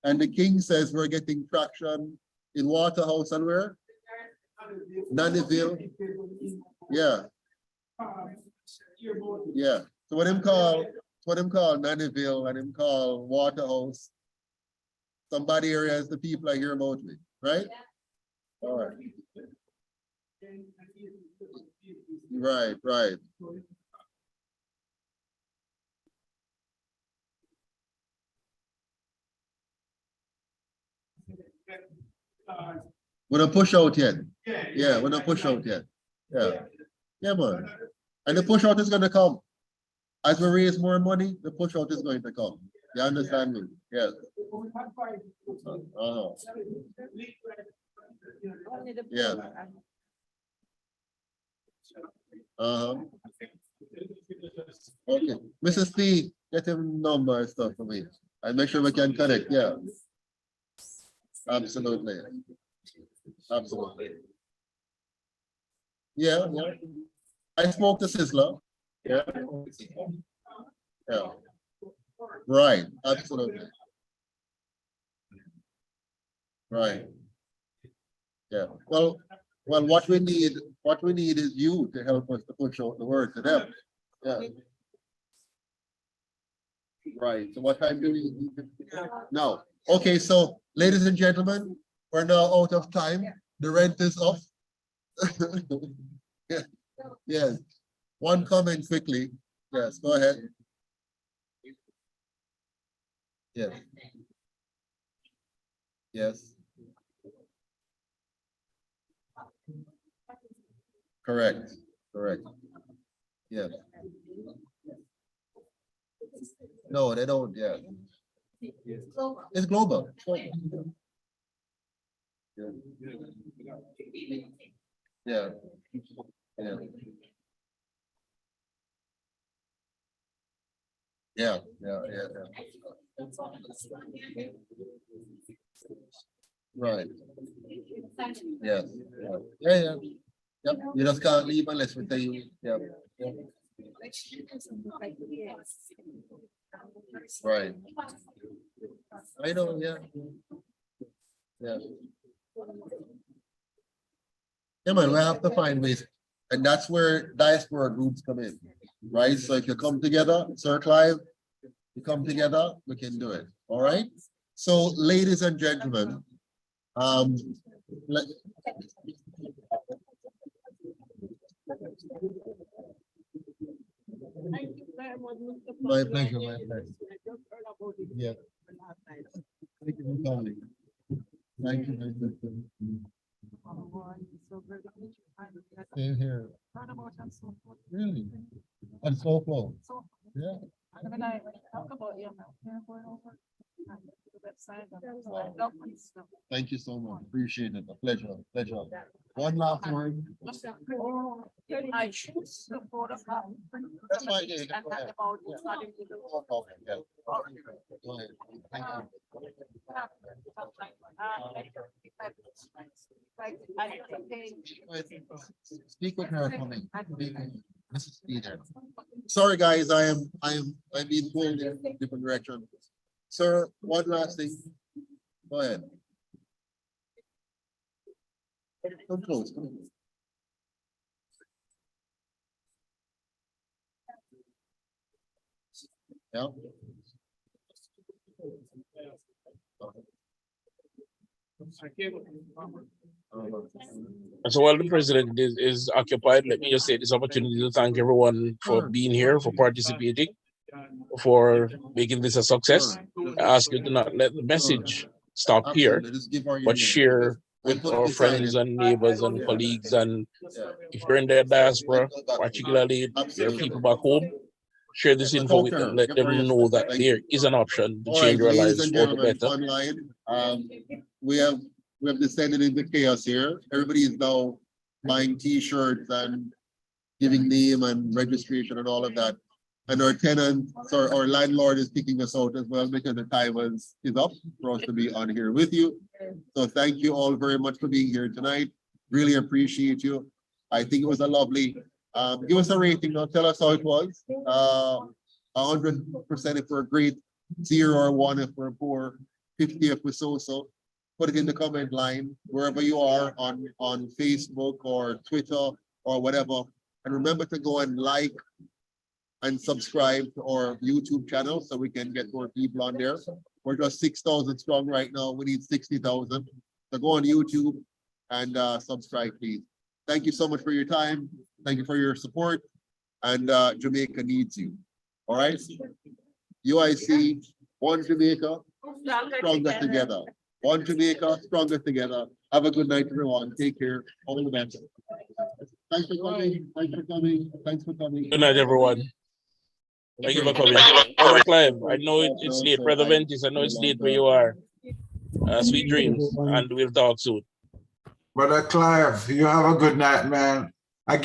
And the king says we're getting traction in Waterhouse and where? Nannyville. Yeah. Yeah. So what him call Nannyville and him call Waterhouse. Somebody areas the people I hear about me, right? All right. Right. We're not push out yet. Yeah, we're not push out yet. Yeah. Yeah, man. And the push out is gonna come. As we raise more money, the push out is going to come. You understand me? Yes. Uh-huh. Yeah. Uh-huh. Okay. Mrs. P, get him number and stuff for me. And make sure we can connect. Yeah. Absolutely. Absolutely. Yeah, yeah. I spoke to Sizzler. Yeah. Yeah. Right, absolutely. Right. Yeah. Well, what we need is you to help us to push out the word to them. Yeah. Right. So what time do we? No. Okay. So, ladies and gentlemen, we're now out of time. The rent is up. Yeah. Yes. One comment quickly. Yes. Go ahead. Yes. Yes. Correct. Correct. Yes. No, they don't. Yeah. It's global. Yeah. Yeah. Yeah. Yeah. Yeah. Yeah. Right. Yes. Yeah. Yeah. Yeah. Yep. You just can't leave unless we tell you. Yeah. Yeah. Right. I know. Yeah. Yeah. Yeah, man, we have to find ways. And that's where diaspora groups come in, right? So if you come together, Circle Live, you come together, we can do it. All right. So, ladies and gentlemen, let, Thank you very much, Mr. my pleasure, my pleasure. Yeah. Thank you for coming. Thank you, my sister. Same here. Really? And so flow. Yeah. Thank you so much. Appreciate it. A pleasure. Pleasure. One last word. I choose the board of. That's fine. Yeah, you can go ahead. No problem. Yeah. Go ahead. Thank you. Speak with her for me. Mrs. Peter. Sorry, guys, I'm being pulled in a different direction. Sir, one last thing. Go ahead. Come close. Come close. Yeah. And so while the president is occupied, let me just take this opportunity to thank everyone for being here, for participating, for making this a success. I ask you to not let the message stop here, but share with our friends and neighbors and colleagues. And if you're in the diaspora, particularly your people back home, share this info with them. Let them know that there is an option to change your lives for the better. Online, we have descended into chaos here. Everybody is now buying T-shirts and giving name and registration and all of that. And our tenant, or our landlord, is kicking us out as well because the time is up for us to be on here with you. So thank you all very much for being here tonight. Really appreciate you. I think it was a lovely. Give us a rating now. Tell us how it was. 100% if we're great, 0 or 1 if we're poor, 50 if we're so. Put it in the comment line wherever you are on Facebook or Twitter or whatever. And remember to go and like and subscribe to our YouTube channel so we can get more people on there. We're just 6,000 strong right now. We need 60,000. So go on YouTube and subscribe, please. Thank you so much for your time. Thank you for your support. And Jamaica needs you. All right? UIC, one Jamaica, stronger together. One Jamaica, stronger together. Have a good night, everyone. Take care. All the best. Thanks for coming. Thanks for coming. Thanks for coming. Good night, everyone. Thank you for coming. Brother Clive, I know it's late. Brother Ventis, I know it's late where you are. Sweet dreams, and we'll talk soon. Brother Clive, you have a good night, man.